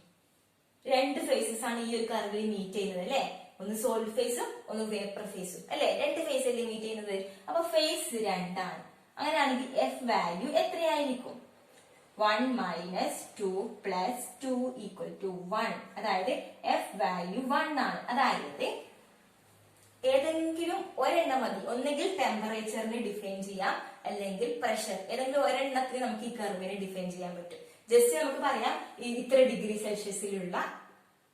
2 ഫേസസ് ആണ് ഈ ഒരു കർവിൽ മീറ്റ് ചെയ്യുന്നത് അല്ലെ. ഒന്ന് സോളിഡ് ഫേസും ഒന്ന് വേപ്പർ ഫേസും അല്ലെ. 2 ഫേസ് അല്ലേ മീറ്റ് ചെയ്യുന്നത്. അപ്പൊ ഫേസ് 2 ആണ്. അങ്ങനെയാണെങ്കിൽ F വാല്യൂ എത്രയായിരിക്കും? 1 - 2 + 2 = 1. അതായത് F വാല്യൂ 1 ആണ്. അതായത് ഏതെങ്കിലും ഒരെണ്ണം മതി. ഒന്നെങ്കിൽ ടെമ്പറേച്ചറിനെ ഡിഫൈൻ ചെയ്യാം, അല്ലെങ്കിൽ പ്രഷർ. ഏതെങ്കിലും ഒരെണ്ണത്തിന് നമുക്ക് ഈ കർവിനെ ഡിഫൈൻ ചെയ്യാൻ പറ്റും. ജസ്റ്റ് നമുക്ക് പറയാം ഇത്ര ഡിഗ്രി സെൽഷ്യസിലുള്ള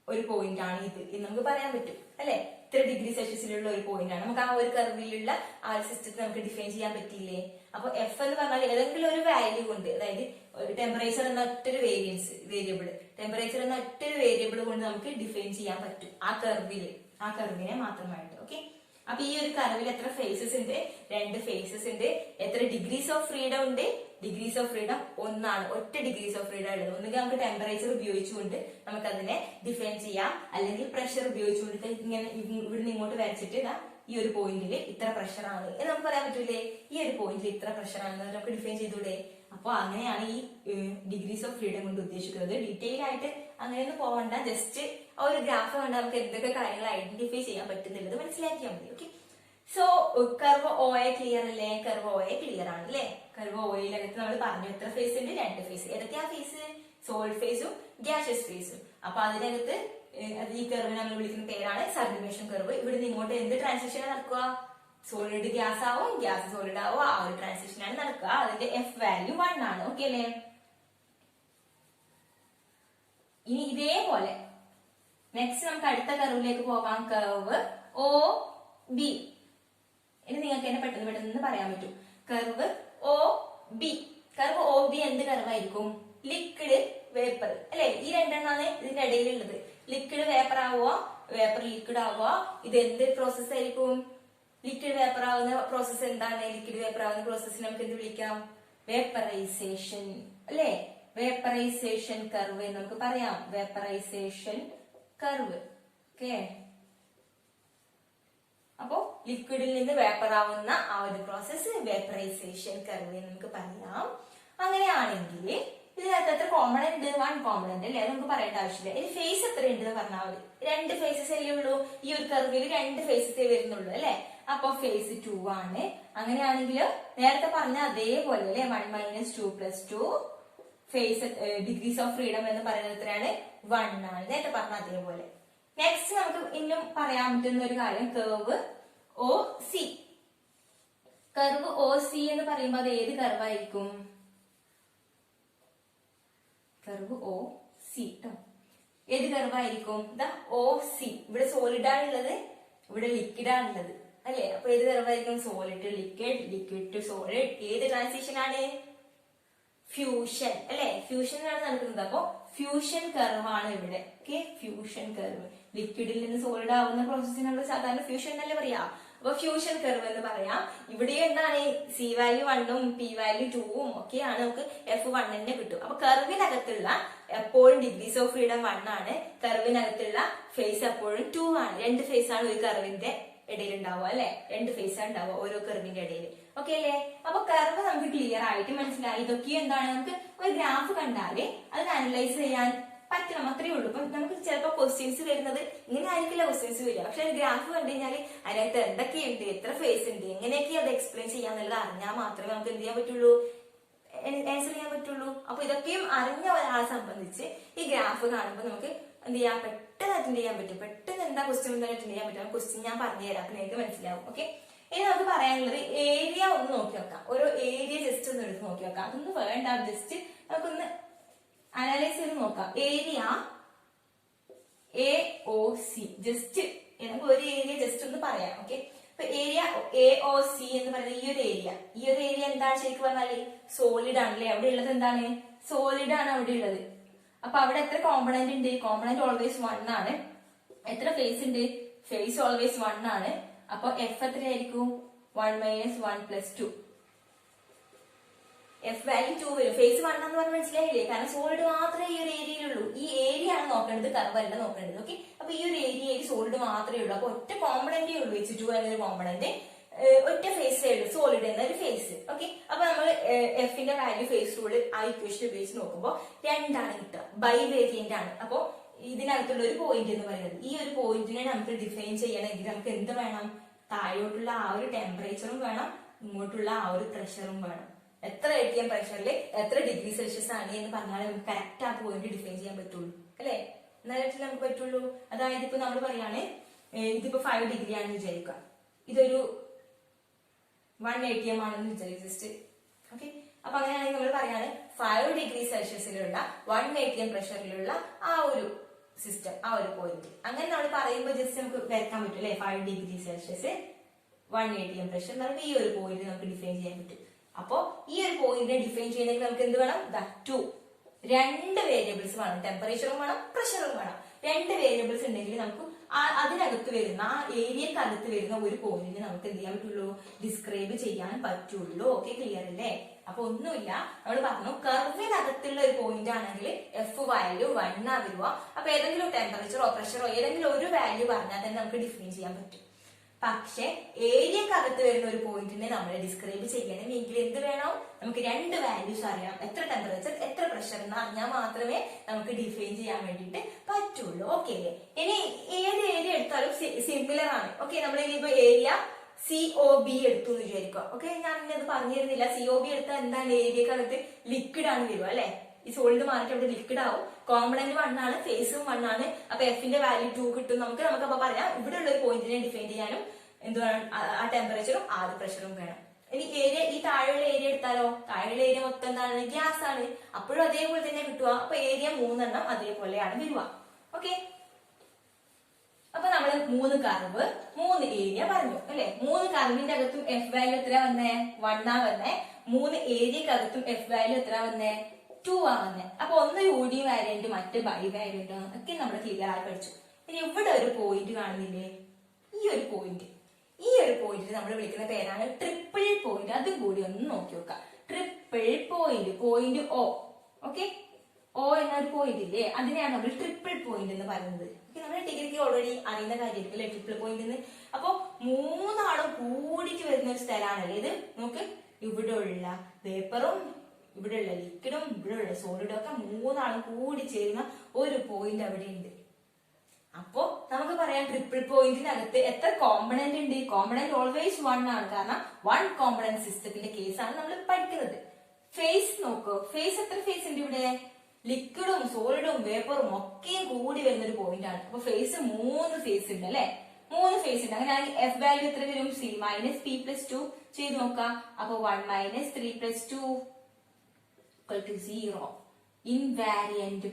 ഒരു പോയിന്റ് ആണ് ഇത് എന്ന് നമുക്ക് പറയാൻ പറ്റും അല്ലെ. ഇത്ര ഡിഗ്രി സെൽഷ്യസിലുള്ള ഒരു പോയിന്റ് ആണ്. നമുക്ക് ആ ഒരു കർവിലുള്ള ആ ഒരു സിസ്റ്റത്തെ നമുക്ക് ഡിഫൈൻ ചെയ്യാൻ പറ്റിയില്ലേ. അപ്പൊ F എന്ന് പറഞ്ഞാൽ ഏതെങ്കിലും ഒരു വാല്യൂ കൊണ്ട്, അതായത് ടെമ്പറേച്ചർ എന്ന ഒറ്റൊരു ടെമ്പറേച്ചർ എന്ന ഒറ്റൊരു വേരിയബിൾ കൊണ്ട് നമുക്ക് ഡിഫൈൻ ചെയ്യാൻ പറ്റും ആ കർവിനെ മാത്രമായിട്ട്. ഓക്കെ, അപ്പൊ ഈ ഒരു കർവിൽ എത്ര ഫേസസ് ഉണ്ട്? 2 ഫേസസ് ഉണ്ട്. എത്ര ഡിഗ്രീസ് ഓഫ് ഫ്രീഡം ഉണ്ട്? ഡിഗ്രീസ് ഓഫ് ഫ്രീഡം 1 ആണ്. ഒറ്റ ഡിഗ്രീസ് ഓഫ് ഫ്രീഡം ഉള്ളത്. ഒന്നുകിൽ നമുക്ക് ടെമ്പറേച്ചർ ഉപയോഗിച്ചുകൊണ്ട് നമുക്ക് അതിനെ ഡിഫൈൻ ചെയ്യാം, അല്ലെങ്കിൽ പ്രഷർ ഉപയോഗിച്ചുകൊണ്ട് ഇങ്ങനെ ഇവിടുന്ന് ഇങ്ങോട്ട് വരച്ചിട്ട് ഈ ഒരു പോയിന്റിൽ ഇത്ര പ്രഷർ ആണ് എന്ന് നമുക്ക് പറയാൻ പറ്റൂലേ. ഈ ഒരു പോയിന്റിൽ ഇത്ര പ്രഷർ ആണെന്ന് നമുക്ക് ഡിഫൈൻ ചെയ്തൂടെ. അപ്പൊ അങ്ങനെയാണ് ഈ ഡിഗ്രീസ് ഓഫ് ഫ്രീഡം കൊണ്ട് ഉദ്ദേശിക്കുന്നത്. ഡീറ്റെയിൽ ആയിട്ട് അങ്ങനെയൊന്നും പോകണ്ട. ജസ്റ്റ് ആ ഒരു ഗ്രാഫ് കണ്ട് നമുക്ക് എന്തൊക്കെ കാര്യങ്ങൾ ഐഡന്റിഫൈ ചെയ്യാൻ പറ്റുന്നുള്ളത് മനസ്സിലാക്കിയാൽ മതി. Okay, so curve OA clear അല്ലേ? കർവ് OA ക്ലിയർ ആണ് അല്ലേ. കർവ് OAയിലകത്ത് നമ്മൾ പറഞ്ഞു എത്ര ഫേസ് ഉണ്ട്? 2 ഫേസ്. ഏതൊക്കെയാ ഫേസ്? സോളിഡ് ഫേസും ഗ്യാഷ്യസ് ഫേസും. അപ്പൊ അതിനകത്ത് ഈ കർവിനെ നമ്മൾ വിളിക്കുന്ന പേരാണ് സബ്ലിമേഷൻ കർവ്. ഇവിടെ ഇങ്ങോട്ട് എന്ത് ട്രാൻസിഷനാണ് നടക്കുക? സോളിഡ് ഗ്യാസ് ആവും, ഗ്യാസ് സോളിഡ് ആവും. ആ ഒരു ട്രാൻസിഷനാണ് നടക്കുക. അതിന്റെ F വാല്യൂ 1 ആണ്. ഓക്കെ അല്ലേ. ഇനി ഇതേപോലെ നെക്സ്റ്റ് നമുക്ക് അടുത്ത കർവിലേക്ക് പോകാം. Curve OB. ഇനി നിങ്ങൾക്ക് എന്നെ പെട്ടെന്ന് പറയാൻ പറ്റും. Curve OB. കർവ് OB എന്ത് കർവായിരിക്കും? ലിക്വിഡ് വേപ്പർ അല്ലെ. ഈ രണ്ടെണ്ണമാണ് ഇതിന്റെ ഇടയിലുള്ളത്. ലിക്വിഡ് വേപ്പർ ആവുക, വേപ്പർ ലിക്വിഡ് ആവുക. ഇത് എന്ത് പ്രോസസ് ആയിരിക്കും? ലിക്വിഡ് വേപ്പർ ആവുന്ന പ്രോസസ് എന്താണ്? ലിക്വിഡ് വേപ്പർ ആവുന്ന പ്രോസസ്സിന് നമുക്ക് എന്ത് വിളിക്കാം? വേപ്പറൈസേഷൻ അല്ലെ. വേപ്പറൈസേഷൻ കർവ് എന്ന് നമുക്ക് പറയാം. Vaporisation curve. ഓക്കെ, അപ്പോ ലിക്വിഡിൽ നിന്ന് വേപ്പർ ആവുന്ന ആ ഒരു പ്രോസസ്സ് വേപ്പറൈസേഷൻ കർവ് എന്ന് നമുക്ക് പറയാം. അങ്ങനെയാണെങ്കിൽ ഇതിനകത്ത് എത്ര കോമ്പണന്റ് ഉണ്ട്? 1 കോമ്പണന്റ് അല്ലേ? അത് നമുക്ക് പറയേണ്ട ആവശ്യമില്ല. ഇനി ഫേസ് എത്ര ഉണ്ട് എന്ന് പറഞ്ഞാൽ മതി. 2 ഫേസസ് അല്ലേ ഉള്ളൂ. ഈ ഒരു കർവിൽ 2 ഫേസസേ വരുന്നുള്ളൂ അല്ലെ. അപ്പൊ ഫേസ് 2 ആണ്. അങ്ങനെയാണെങ്കിൽ നേരത്തെ പറഞ്ഞ അതേപോലെ അല്ലെ 1 - 2 + 2 ഫേസ് ഡിഗ്രീസ് ഓഫ് ഫ്രീഡം എന്ന് പറയുന്നത് എത്രയാണ്? 1 ആണ്. നേരത്തെ പറഞ്ഞ അതേപോലെ. നെക്സ്റ്റ് നമുക്ക് ഇന്നും പറയാൻ പറ്റുന്ന ഒരു കാര്യം കർവ് OC. കർവ് OC എന്ന് പറയുമ്പോൾ അത് ഏത് കർവായിരിക്കും? കർവ് OC ട്ടോ. ഏത് കർവായിരിക്കും? OC. ഇവിടെ സോളിഡ് ആണുള്ളത്, ഇവിടെ ലിക്വിഡ് ആണുള്ളത് അല്ലെ. അപ്പൊ ഏത് കർവായിരിക്കും? Solid to liquid, liquid to solid. ഏത് ട്രാൻസിഷൻ ആണ്? ഫ്യൂഷൻ അല്ലെ. ഫ്യൂഷനാണ് നടക്കുന്നത്. അപ്പൊ ഫ്യൂഷൻ കർവ് ആണ് ഇവിടെ. Okay, fusion curve. ലിക്വിഡിൽ നിന്ന് സോളിഡ് ആവുന്ന പ്രോസസ്സിന് നമ്മൾ സാധാരണ ഫ്യൂഷൻ എന്നല്ലേ പറയാ. അപ്പൊ ഫ്യൂഷൻ കർവ് എന്ന് പറയാം. ഇവിടെ എന്താണ്? C വാല്യൂ 1ഉം P വാല്യൂ 2ഉം ഒക്കെയാണ്. നമുക്ക് F1 തന്നെ കിട്ടും. അപ്പൊ കർവിനകത്തുള്ള എപ്പോഴും ഡിഗ്രീസ് ഓഫ് ഫ്രീഡം 1 ആണ്. കർവിനകത്തുള്ള ഫേസ് എപ്പോഴും 2 ആണ്. 2 ഫേസ് ആണ് ഒരു കർവിന്റെ ഇടയിൽ ഉണ്ടാവുക അല്ലെ. 2 ഫേസ് ആണ് ഉണ്ടാവുക ഓരോ കർവിന്റെ ഇടയിൽ. ഓക്കെ അല്ലേ? അപ്പൊ കർവ് നമുക്ക് ക്ലിയർ ആയിട്ട് മനസ്സിലായി. ഇതൊക്കെ എന്താണ്? നമുക്ക് ഒരു ഗ്രാഫ് കണ്ടാല് അതിന് അനലൈസ് ചെയ്യാൻ പറ്റണം, അത്രേ ഉള്ളൂ. ഇപ്പൊ നമുക്ക് ചിലപ്പോൾ ക്വസ്റ്റ്യൻസ് വരുന്നത് ഇങ്ങനെ ആയിരിക്കില്ല ക്വസ്റ്റ്യൻസ് വരിക. പക്ഷെ ഒരു ഗ്രാഫ് കണ്ടു കഴിഞ്ഞാൽ അതിനകത്ത് എന്തൊക്കെയുണ്ട്, എത്ര ഫേസ് ഉണ്ട്, എങ്ങനെയൊക്കെ അത് എക്സ്പ്ലെയിൻ ചെയ്യാന്നുള്ളത് അറിഞ്ഞാൽ മാത്രമേ നമുക്ക് എന്ത് ചെയ്യാൻ പറ്റുള്ളൂ? ആൻസർ ചെയ്യാൻ പറ്റുള്ളൂ. അപ്പൊ ഇതൊക്കെയും അറിഞ്ഞ ഒരാളെ സംബന്ധിച്ച് ഈ ഗ്രാഫ് കാണുമ്പോൾ നമുക്ക് എന്ത് ചെയ്യാം? പെട്ടെന്ന് അറ്റൻഡ് ചെയ്യാൻ പറ്റും. പെട്ടെന്ന് എന്താ ക്വസ്റ്റ്യൻ അറ്റൻഡ് ചെയ്യാൻ പറ്റും. ക്വസ്റ്റ്യൻ ഞാൻ പറഞ്ഞു തരാം, അപ്പൊ നിങ്ങൾക്ക് മനസ്സിലാവും. ഓക്കെ, ഇനി നമുക്ക് പറയാനുള്ളത് ഏരിയ ഒന്ന് നോക്കി വെക്കാം. ഓരോ ഏരിയ ജസ്റ്റ് ഒന്ന് എടുത്ത് നോക്കി വെക്കാം. അതൊന്നും വേണ്ട, ജസ്റ്റ് നമുക്കൊന്ന് അനലൈസ് ചെയ്ത് നോക്കാം. ഏരിയ AOC ജസ്റ്റ് നമുക്ക് ഒരു ഏരിയ ജസ്റ്റ് ഒന്ന് പറയാം. ഓക്കെ, അപ്പൊ ഏരിയ AOC എന്ന് പറയുന്നത് ഈ ഒരു ഏരിയ എന്താണ്? ശരിക്കും പറഞ്ഞാല് സോളിഡ് ആണല്ലേ. അവിടെ ഉള്ളത് എന്താണ്? സോളിഡ് ആണ് അവിടെ ഉള്ളത്. അപ്പൊ അവിടെ എത്ര കോമ്പണന്റ് ഉണ്ട്? കോമ്പണന്റ് ഓൾവേസ് 1 ആണ്. എത്ര ഫേസ് ഉണ്ട്? ഫേസ് ഓൾവേസ് 1 ആണ്. അപ്പൊ F എത്രയായിരിക്കും? 1 - 1 + 2. F വാല്യൂ 2 വരും. ഫേസ് 1 എന്ന് പറഞ്ഞാൽ മനസ്സിലായില്ലേ? കാരണം സോളിഡ് മാത്രമേ ഈ ഒരു ഏരിയയിലുള്ളൂ. ഈ ഏരിയ ആണ് നോക്കേണ്ടത്, കർവ് അല്ല നോക്കേണ്ടത്. ഓക്കെ, അപ്പൊ ഈ ഒരു ഏരിയയിൽ സോളിഡ് മാത്രമേ ഉള്ളൂ. അപ്പൊ ഒറ്റ കോമ്പണന്റേ ഉള്ളൂ. H2 എന്നൊരു കോമ്പണന്റ്, ഒറ്റ ഫേസേ ഉള്ളൂ, സോളിഡ് എന്നൊരു ഫേസ്. ഓക്കെ, അപ്പൊ നമ്മൾ എഫിന്റെ വാല്യൂ ഫേസ് റൂള് ആ ഇക്വേഷൻ ഉപയോഗിച്ച് നോക്കുമ്പോൾ 2 ആണ് കിട്ടുക. ബൈ വേരിയന്റ് ആണ്. അപ്പൊ ഇതിനകത്തുള്ള ഒരു പോയിന്റ് എന്ന് പറയുന്നത്, ഈ ഒരു പോയിന്റിനെ നമുക്ക് ഡിഫൈൻ ചെയ്യണമെങ്കിൽ നമുക്ക് എന്ത് വേണം? താഴോട്ടുള്ള ആ ഒരു ടെമ്പറേച്ചറും വേണം, ഇങ്ങോട്ടുള്ള ആ ഒരു പ്രഷറും വേണം. എത്ര ATM പ്രഷറിൽ എത്ര ഡിഗ്രി സെൽഷ്യസ് ആണ് എന്ന് പറഞ്ഞാൽ നമുക്ക് കറക്റ്റ് ആ പോയിന്റ് ഡിഫൈൻ ചെയ്യാൻ പറ്റുള്ളൂ അല്ലെ. എന്നാലും നമുക്ക് പറ്റുള്ളൂ. അതായത് ഇപ്പൊ നമ്മൾ പറയാണ് ഇതിപ്പോ 5 ഡിഗ്രി ആണെന്ന് വിചാരിക്കുക, ഇതൊരു 1 ATM ആണെന്ന് വിചാരിക്കുക ജസ്റ്റ്. ഓക്കെ, അപ്പൊ അങ്ങനെയാണെങ്കിൽ നമ്മൾ പറയാണ് 5 ഡിഗ്രി സെൽഷ്യസിലുള്ള 1 ATM പ്രഷറിലുള്ള ആ ഒരു സിസ്റ്റം, ആ ഒരു പോയിന്റ്. അങ്ങനെ നമ്മൾ പറയുമ്പോൾ ജസ്റ്റ് നമുക്ക് വരയ്ക്കാൻ പറ്റും അല്ലെ. 5 ഡിഗ്രി സെൽഷ്യസ് 1 ATM പ്രഷർ നമുക്ക് ഈ ഒരു പോയിന്റ് നമുക്ക് ഡിഫൈൻ ചെയ്യാൻ പറ്റും. അപ്പോ ഈ ഒരു പോയിന്റിനെ ഡിഫൈൻ ചെയ്യണമെങ്കിൽ നമുക്ക് എന്ത് വേണം? 2 വേരിയബിൾസ് വേണം. ടെമ്പറേച്ചറും വേണം, പ്രഷറും വേണം. 2 വേരിയബിൾസ് ഉണ്ടെങ്കിൽ നമുക്ക് അതിനകത്ത് വരുന്ന ആ ഏരിയക്ക് അകത്ത് വരുന്ന ഒരു പോയിന്റിനെ നമുക്ക് എന്ത് ചെയ്യാൻ പറ്റുള്ളൂ? ഡിസ്ക്രൈബ് ചെയ്യാൻ പറ്റുള്ളൂ. ഓക്കെ, ക്ലിയർ അല്ലേ? അപ്പൊ ഒന്നുമില്ല, നമ്മൾ പറഞ്ഞു കർവിനകത്തുള്ള ഒരു പോയിന്റ് ആണെങ്കിൽ F വാല്യൂ 1 ആ വരിക. അപ്പൊ ഏതെങ്കിലും ടെമ്പറേച്ചറോ പ്രഷറോ ഏതെങ്കിലും ഒരു വാല്യൂ പറഞ്ഞാൽ തന്നെ നമുക്ക് ഡിഫൈൻ ചെയ്യാൻ പറ്റും. പക്ഷെ ഏരിയക്കകത്ത് വരുന്ന ഒരു പോയിന്റിനെ നമ്മൾ ഡിസ്ക്രൈബ് ചെയ്യണമെങ്കിൽ എന്ത് വേണം? നമുക്ക് 2 വാല്യൂസ് അറിയണം. എത്ര ടെമ്പറേച്ചർ, എത്ര പ്രഷർ എന്ന് അറിഞ്ഞാൽ മാത്രമേ നമുക്ക് ഡിഫൈൻ ചെയ്യാൻ വേണ്ടിയിട്ട് പറ്റുള്ളൂ. ഓക്കെ, ഇനി ഏത് ഏരിയ എടുത്താലും സിമിലർ ആണ്. ഓക്കെ, നമ്മൾ ഇനിയിപ്പോ ഏരിയ COB എടുത്തു എന്ന് വിചാരിക്കുക. ഓക്കെ, ഞാൻ അത് പറഞ്ഞു തരുന്നില്ല. COB എടുത്താൽ എന്താണ്? ഏരിയക്കകത്ത് ലിക്വിഡ് ആണ് വരിക അല്ലെ. ഈ സോളിഡ് മാറിയിട്ട് അവിടെ ലിക്വിഡ് ആവും. കോമ്പണന്റ് 1 ആണ്, ഫേസും 1 ആണ്. അപ്പൊ എഫിന്റെ വാല്യൂ 2 കിട്ടും. നമുക്ക് അപ്പൊ പറയാം ഇവിടെ ഉള്ള ഒരു പോയിന്റിനെ ഡിഫൈൻ ചെയ്യാനും എന്ത് വേണം? ആ ടെമ്പറേച്ചറും ആ പ്രഷറും വേണം. ഇനി ഏരിയ, ഈ താഴെയുള്ള ഏരിയ എടുത്താലോ? താഴെയുള്ള ഏരിയ മൊത്തം എന്താണ്? ഗ്യാസ് ആണ്. അപ്പോഴും അതേപോലെ തന്നെ കിട്ടുക. അപ്പൊ ഏരിയ 3 അതേപോലെയാണ് വരിക. ഓക്കെ, അപ്പൊ നമ്മള് 3 കർവ് 3 ഏരിയ പറഞ്ഞു അല്ലെ. 3 കർവിന്റെ അകത്തും F വാല്യൂ എത്ര വന്നേ? 1 ആ വന്നേ. 3 ഏരിയക്കകത്തും F വാല്യൂ എത്ര വന്നേ? 2 ആ വന്നേ. അപ്പൊ ഒന്ന് യൂഡി വാരിയന്റ്, മറ്റ് ബൈ വാരിയന്റ് ഒക്കെ നമ്മൾ ക്ലിയർ ആയി പഠിച്ചു. ഇനി ഇവിടെ ഒരു പോയിന്റ് കാണുന്നില്ലേ? ഈ ഒരു പോയിന്റ് നമ്മൾ വിളിക്കുന്ന പേരാണ് ട്രിപ്പിൾ പോയിന്റ്. അതും കൂടി ഒന്ന് നോക്കി നോക്കാം. Triple point, point O. Okay, O എന്നൊരു പോയിന്റ് ഇല്ലേ, അതിനെയാണ് നമ്മൾ ട്രിപ്പിൾ പോയിന്റ് എന്ന് പറയുന്നത്. നമ്മുടെ ഡിഗ്രിക്ക് ഓൾറെഡി അറിയുന്ന കാര്യമായിരിക്കും ട്രിപ്പിൾ പോയിന്റ് എന്ന്. അപ്പൊ മൂന്നാളും കൂടിയിട്ട് വരുന്ന ഒരു സ്ഥലമാണല്ലേ ഇത്. നമുക്ക് ഇവിടെ ഉള്ള വേപ്പറും ഇവിടെ ഉള്ള ലിക്വിഡും ഇവിടെ ഉള്ള സോളിഡും ഒക്കെ മൂന്നാളും കൂടി ചേരുന്ന ഒരു പോയിന്റ് അവിടെ ഉണ്ട്. അപ്പോ നമുക്ക് പറയാം ട്രിപ്പിൾ പോയിന്റിനകത്ത് എത്ര കോമ്പണന്റ് ഉണ്ട്? കോമ്പണന്റ് ഓൾവേസ് 1 ആണ്. കാരണം 1 കോമ്പണന്റ് സിസ്റ്റത്തിന്റെ കേസാണ് നമ്മൾ പഠിക്കുന്നത്. ഫേസ് നോക്കൂ, ഫേസ് എത്ര ഫേസ് ഉണ്ട് ഇവിടെ? ലിക്വിഡും സോളിഡും വേപ്പറും ഒക്കെ കൂടി വരുന്ന ഒരു പോയിന്റ് ആണ്. അപ്പൊ ഫേസ് 3 ഫേസ് ഉണ്ട് അല്ലെ, 3 ഫേസ് ഉണ്ട്. അങ്ങനെ എഫ് വാല്യൂ എത്ര വരും? C മൈനസ് P പ്ലസ് 2 ചെയ്ത് നോക്കാം. അപ്പൊ 1 മൈനസ് 3 പ്ലസ് 2 0. ഇൻവാരിയന്റ്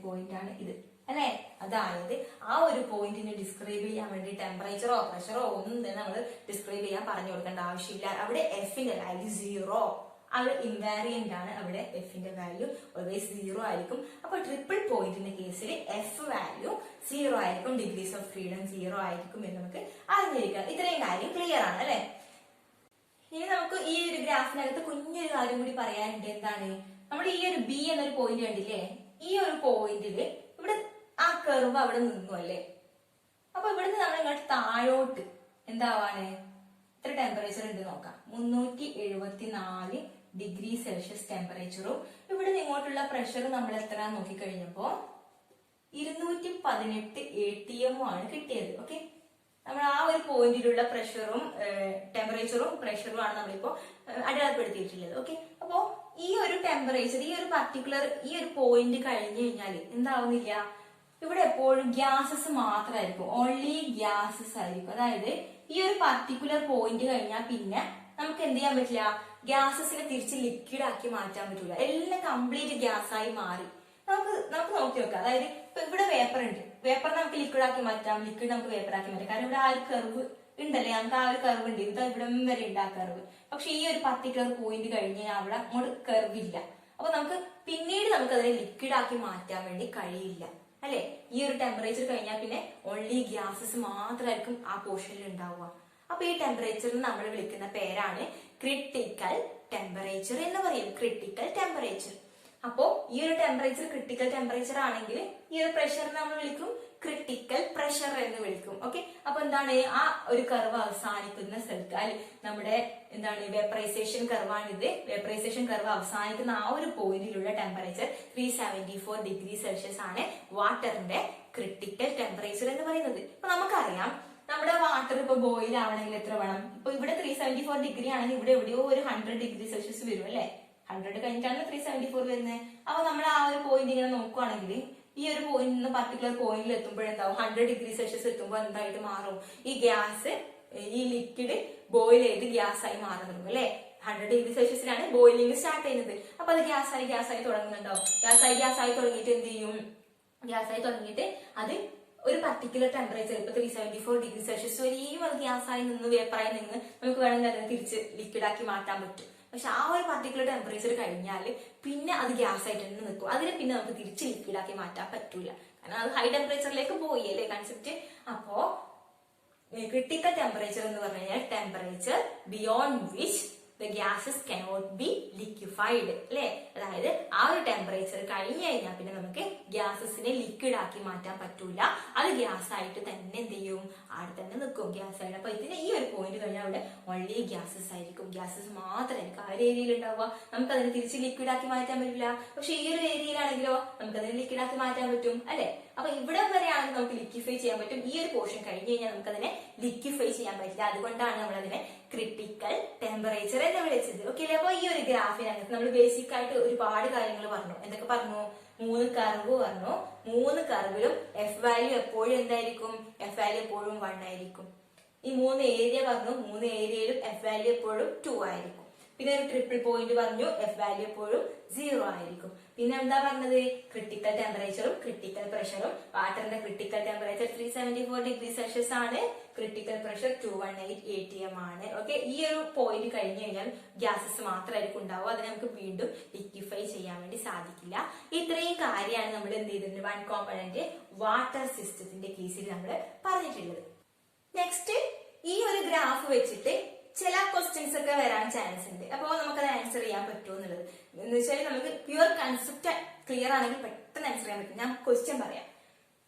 പോയിന്റ് ആണ് ഇത് അല്ലെ. അതായത് ആ ഒരു പോയിന്റിനെ ഡിസ്ക്രൈബ് ചെയ്യാൻ വേണ്ടി ടെമ്പറേച്ചറോ പ്രഷറോ ഒന്നും തന്നെ നമ്മൾ ഡിസ്ക്രൈബ് ചെയ്യാൻ പറഞ്ഞു കൊടുക്കേണ്ട ആവശ്യമില്ല. അവിടെ എഫിന്റെ വാല്യൂ 0, അത് ഇൻവാരിയന്റ് ആണ്. അവിടെ എഫിന്റെ വാല്യൂ ഓൾവേസ് 0 ആയിരിക്കും. അപ്പൊ ട്രിപ്പിൾ പോയിന്റിന്റെ കേസിൽ എഫ് വാല്യൂ 0 ആയിരിക്കും, ഡിഗ്രീസ് ഓഫ് ഫ്രീഡം 0 ആയിരിക്കും എന്ന് നമുക്ക് അറിഞ്ഞിരിക്കാം. ഇത്രയും കാര്യം ക്ലിയർ ആണ് അല്ലെ. ഇനി നമുക്ക് ഈ ഒരു ഗ്രാഫിനകത്ത് കുഞ്ഞൊരു കാര്യം കൂടി പറയാനുണ്ട്. എന്താണ്? നമ്മൾ ഈ ഒരു ബി എന്നൊരു പോയിന്റ് കണ്ടില്ലേ, ഈ ഒരു പോയിന്റില് ഇവിടെ ആ കർവ് അവിടെ നിന്നു അല്ലേ. അപ്പൊ ഇവിടുന്ന് നമ്മൾ ഇങ്ങോട്ട് താഴോട്ട് എന്താവാണ്, എത്ര ടെമ്പറേച്ചർ ഉണ്ട് നോക്കാം. 374 ഡിഗ്രി സെൽഷ്യസ് ടെമ്പറേച്ചറും ഇവിടെ ഇങ്ങോട്ടുള്ള പ്രഷർ നമ്മൾ എത്ര നോക്കിക്കഴിഞ്ഞപ്പോ 218 ATM ആണ് കിട്ടിയത്. ഓക്കെ, നമ്മൾ ആ ഒരു പോയിന്റിലുള്ള പ്രഷറും ടെമ്പറേച്ചറും പ്രഷറും ആണ് നമ്മളിപ്പോ അടയാളപ്പെടുത്തിയിട്ടുള്ളത്. ഓക്കെ, അപ്പോ ഈ ഒരു ടെമ്പറേച്ചർ, ഈ ഒരു പർട്ടിക്കുലർ ഈ ഒരു പോയിന്റ് കഴിഞ്ഞു കഴിഞ്ഞാൽ എന്താവുന്നില്ല, ഇവിടെ എപ്പോഴും ഗ്യാസസ് മാത്രമായിരിക്കും, ഓൺലി ഗ്യാസസ് ആയിരിക്കും. അതായത് ഈ ഒരു പർട്ടിക്കുലർ പോയിന്റ് കഴിഞ്ഞാൽ പിന്നെ നമുക്ക് എന്ത് ചെയ്യാൻ പറ്റില്ല, ഗ്യാസസിനെ തിരിച്ച് ലിക്വിഡ് ആക്കി മാറ്റാൻ പറ്റില്ല. എല്ലാം കംപ്ലീറ്റ് ഗ്യാസ് ആയി മാറി. നമുക്ക് നോക്കി നോക്കാം. അതായത് ഇപ്പൊ ഇവിടെ വേപ്പർ ഉണ്ട്, വേപ്പർ നമുക്ക് ലിക്വിഡ് ആക്കി മാറ്റാം, ലിക്വിഡ് നമുക്ക് വേപ്പർ ആക്കി മാറ്റാം. കാരണം ഇവിടെ ആ ഒരു കർവ് ഉണ്ടല്ലേ, നമുക്ക് ആ ഒരു കർവ് ഉണ്ട്, ഇത് ഇവിടെ വരെ ഉണ്ട് ആ കർവ്. പക്ഷെ ഈ ഒരു പർട്ടിക്കുലർ പോയിന്റ് കഴിഞ്ഞ് കഴിഞ്ഞാൽ അവിടെ അങ്ങോട്ട് കർവ് ഇല്ല. അപ്പൊ നമുക്ക് പിന്നീട് നമുക്ക് അതിനെ ലിക്വിഡ് ആക്കി മാറ്റാൻ വേണ്ടി കഴിയില്ല അല്ലെ. ഈ ഒരു ടെമ്പറേച്ചർ കഴിഞ്ഞാൽ പിന്നെ ഓൺലി ഗ്യാസസ് മാത്രമായിരിക്കും ആ പോർഷനിൽ ഉണ്ടാവുക. അപ്പൊ ഈ ടെമ്പറേച്ചറിന് നമ്മൾ വിളിക്കുന്ന പേരാണ് ക്രിട്ടിക്കൽ ടെമ്പറേച്ചർ എന്ന് പറയും. Critical temperature. അപ്പോ ഈ ഒരു ടെമ്പറേച്ചർ ക്രിട്ടിക്കൽ ടെമ്പറേച്ചർ ആണെങ്കിൽ ഈ ഒരു പ്രഷറിനെ നമ്മൾ വിളിക്കും ക്രിട്ടിക്കൽ പ്രഷർ എന്ന് വിളിക്കും. ഓക്കെ, അപ്പൊ എന്താണ്, ആ ഒരു കർവ് അവസാനിക്കുന്ന സ്ഥലത്ത് നമ്മുടെ എന്താണ് വേപ്പറൈസേഷൻ കർവാണിത്. വേപ്പറൈസേഷൻ കർവ് അവസാനിക്കുന്ന ആ ഒരു പോയിന്റിലുള്ള ടെമ്പറേച്ചർ 374 ഡിഗ്രി സെൽഷ്യസ് ആണ് വാട്ടറിന്റെ ക്രിട്ടിക്കൽ ടെമ്പറേച്ചർ എന്ന് പറയുന്നത്. ഇപ്പൊ നമുക്കറിയാം നമ്മുടെ വാട്ടർ ഇപ്പൊ ബോയിൽ ആവണമെങ്കിൽ എത്ര വേണം? ഇപ്പൊ ഇവിടെ 374 ഡിഗ്രി ആണെങ്കിൽ ഇവിടെ എവിടെയോ ഒരു 100 ഡിഗ്രി സെൽഷ്യസ് വരും അല്ലെ. 100 കഴിഞ്ഞിട്ടാണ് 374 വരുന്നത്. അപ്പൊ നമ്മൾ ആ ഒരു പോയിന്റ് ഇങ്ങനെ നോക്കുവാണെങ്കിൽ ഈ ഒരു പോയിന്റ് പർട്ടിക്കുലർ പോയിന്റിൽ എത്തുമ്പോഴെന്താവും, 100 ഡിഗ്രി സെൽഷ്യസ് എത്തുമ്പോൾ എന്തായിട്ട് മാറും, ഈ ഗ്യാസ് ഈ ലിക്വിഡ് ബോയിൽ ചെയ്ത് ഗ്യാസ് ആയി മാറുന്നുണ്ട് അല്ലെ. 100 ഡിഗ്രി സെൽഷ്യസിലാണ് ബോയിലിംഗ് സ്റ്റാർട്ട് ചെയ്യുന്നത്. അപ്പൊ അത് ഗ്യാസായി തുടങ്ങുന്നുണ്ടാവും. ഗ്യാസായി തുടങ്ങിയിട്ട് എന്ത് ചെയ്യും, ഗ്യാസായി തുടങ്ങിയിട്ട് അത് ഒരു പർട്ടിക്കുലർ ടെമ്പറേച്ചർ ഇപ്പൊ 374 ഡിഗ്രി സെൽഷ്യസ് വരെയും അത് ഗ്യാസായി നിന്ന് വേപ്പറായി നിന്ന് നമുക്ക് വേണമെങ്കിൽ അതിനെ തിരിച്ച് ലിക്വിഡ് ആക്കി മാറ്റാൻ പറ്റും. പക്ഷെ ആ ഒരു പർട്ടിക്കുലർ ടെമ്പറേച്ചർ കഴിഞ്ഞാൽ പിന്നെ അത് ഗ്യാസ് ആയിട്ട് തന്നെ നിൽക്കും. അതിനെ പിന്നെ നമുക്ക് തിരിച്ച് ലിക്വിഡ് ആക്കി മാറ്റാൻ പറ്റൂല. കാരണം അത് ഹൈ ടെമ്പറേച്ചറിലേക്ക് പോയി അല്ലേ കൺസെപ്റ്റ്. അപ്പോ ക്രിട്ടിക്കൽ ടെമ്പറേച്ചർ എന്ന് പറഞ്ഞു കഴിഞ്ഞാൽ temperature beyond which the gases cannot be liquefied അല്ലെ. അതായത് ആ ഒരു ടെമ്പറേച്ചർ കഴിഞ്ഞു കഴിഞ്ഞാൽ പിന്നെ നമുക്ക് ഗ്യാസസിനെ ലിക്വിഡ് ആക്കി മാറ്റാൻ പറ്റൂല. അത് ഗ്യാസ് ആയിട്ട് തന്നെ എന്ത് ചെയ്യും, അവിടെ തന്നെ നിൽക്കും ഗ്യാസ് ആയിട്ട്. അപ്പൊ ഇതിന് ഈ ഒരു പോയിന്റ് കഴിഞ്ഞാൽ അവിടെ ഓൺലി ഗ്യാസസ് ആയിരിക്കും, ഗ്യാസസ് മാത്രമായിരിക്കും ആ ഒരു ഏരിയയിൽ ഉണ്ടാവുക. നമുക്ക് അതിനെ തിരിച്ച് ലിക്വിഡ് ആക്കി മാറ്റാൻ പറ്റില്ല. പക്ഷെ ഈ ഒരു ഏരിയയിലാണെങ്കിലോ നമുക്ക് അതിനെ ലിക്വിഡ് ആക്കി മാറ്റാൻ പറ്റും അല്ലെ. അപ്പൊ ഇവിടെ വരെയാണെങ്കിൽ നമുക്ക് ലിക്വിഫൈ ചെയ്യാൻ പറ്റും. ഈ ഒരു പോർഷൻ കഴിഞ്ഞു കഴിഞ്ഞാൽ നമുക്ക് അതിനെ ലിക്വിഫൈ ചെയ്യാൻ പറ്റില്ല. അതുകൊണ്ടാണ് നമ്മൾ അതിനെ ക്രിട്ടിക്കൽ ടെമ്പറേച്ചർ എന്ന് വിളിച്ചത്. ഓക്കെ അല്ലെ. അപ്പൊ ഈ ഒരു ഗ്രാഫിനകത്ത് നമ്മൾ ബേസിക് ആയിട്ട് ഒരുപാട് കാര്യങ്ങൾ പറഞ്ഞു. എന്തൊക്കെ പറഞ്ഞു? 3 കർവ് പറഞ്ഞു. 3 കർവിലും എഫ് വാല്യൂ എപ്പോഴും എന്തായിരിക്കും, എഫ് വാല്യൂ എപ്പോഴും 1 ആയിരിക്കും. ഈ 3 ഏരിയ പറഞ്ഞു, 3 ഏരിയയിലും എഫ് വാല്യൂ എപ്പോഴും 2 ആയിരിക്കും. പിന്നെ ഒരു ട്രിപ്പിൾ പോയിന്റ് പറഞ്ഞു, എഫ് വാല്യൂ എപ്പോഴും 0 ആയിരിക്കും. പിന്നെ എന്താ പറഞ്ഞത്, ക്രിട്ടിക്കൽ ടെമ്പറേച്ചറും ക്രിട്ടിക്കൽ പ്രഷറും. വാട്ടറിന്റെ ക്രിട്ടിക്കൽ ടെമ്പറേച്ചർ 374 ഡിഗ്രി സെൽഷ്യസ് ആണ്, ക്രിട്ടിക്കൽ പ്രഷർ 218 ATM ആണ്. ഓക്കെ, ഈ ഒരു പോയിന്റ് കഴിഞ്ഞു കഴിഞ്ഞാൽ ഗ്യാസസ് മാത്രമായിരിക്കും ഉണ്ടാവുക. അതിനെ നമുക്ക് വീണ്ടും ലിക്വിഫൈ ചെയ്യാൻ വേണ്ടി സാധിക്കില്ല. ഇത്രയും കാര്യമാണ് നമ്മൾ എന്ത് ചെയ്തിട്ടുണ്ട്, 1 കോമ്പണന്റ് വാട്ടർ സിസ്റ്റത്തിന്റെ കേസിൽ നമ്മൾ പറഞ്ഞിട്ടുള്ളത്. നെക്സ്റ്റ് ഈ ഒരു ഗ്രാഫ് വെച്ചിട്ട് ചില ക്വസ്റ്റ്യൻസ് ഒക്കെ വരാൻ ചാൻസ് ഉണ്ട്. അപ്പോൾ നമുക്കത് ആൻസർ ചെയ്യാൻ പറ്റുമോ എന്നുള്ളത് എന്ന് വെച്ചാൽ നമുക്ക് പ്യുവർ കൺസെപ്റ്റ് ക്ലിയർ ആണെങ്കിൽ പെട്ടെന്ന് ആൻസർ ചെയ്യാൻ പറ്റും. ഞാൻ ക്വസ്റ്റ്യൻ പറയാം.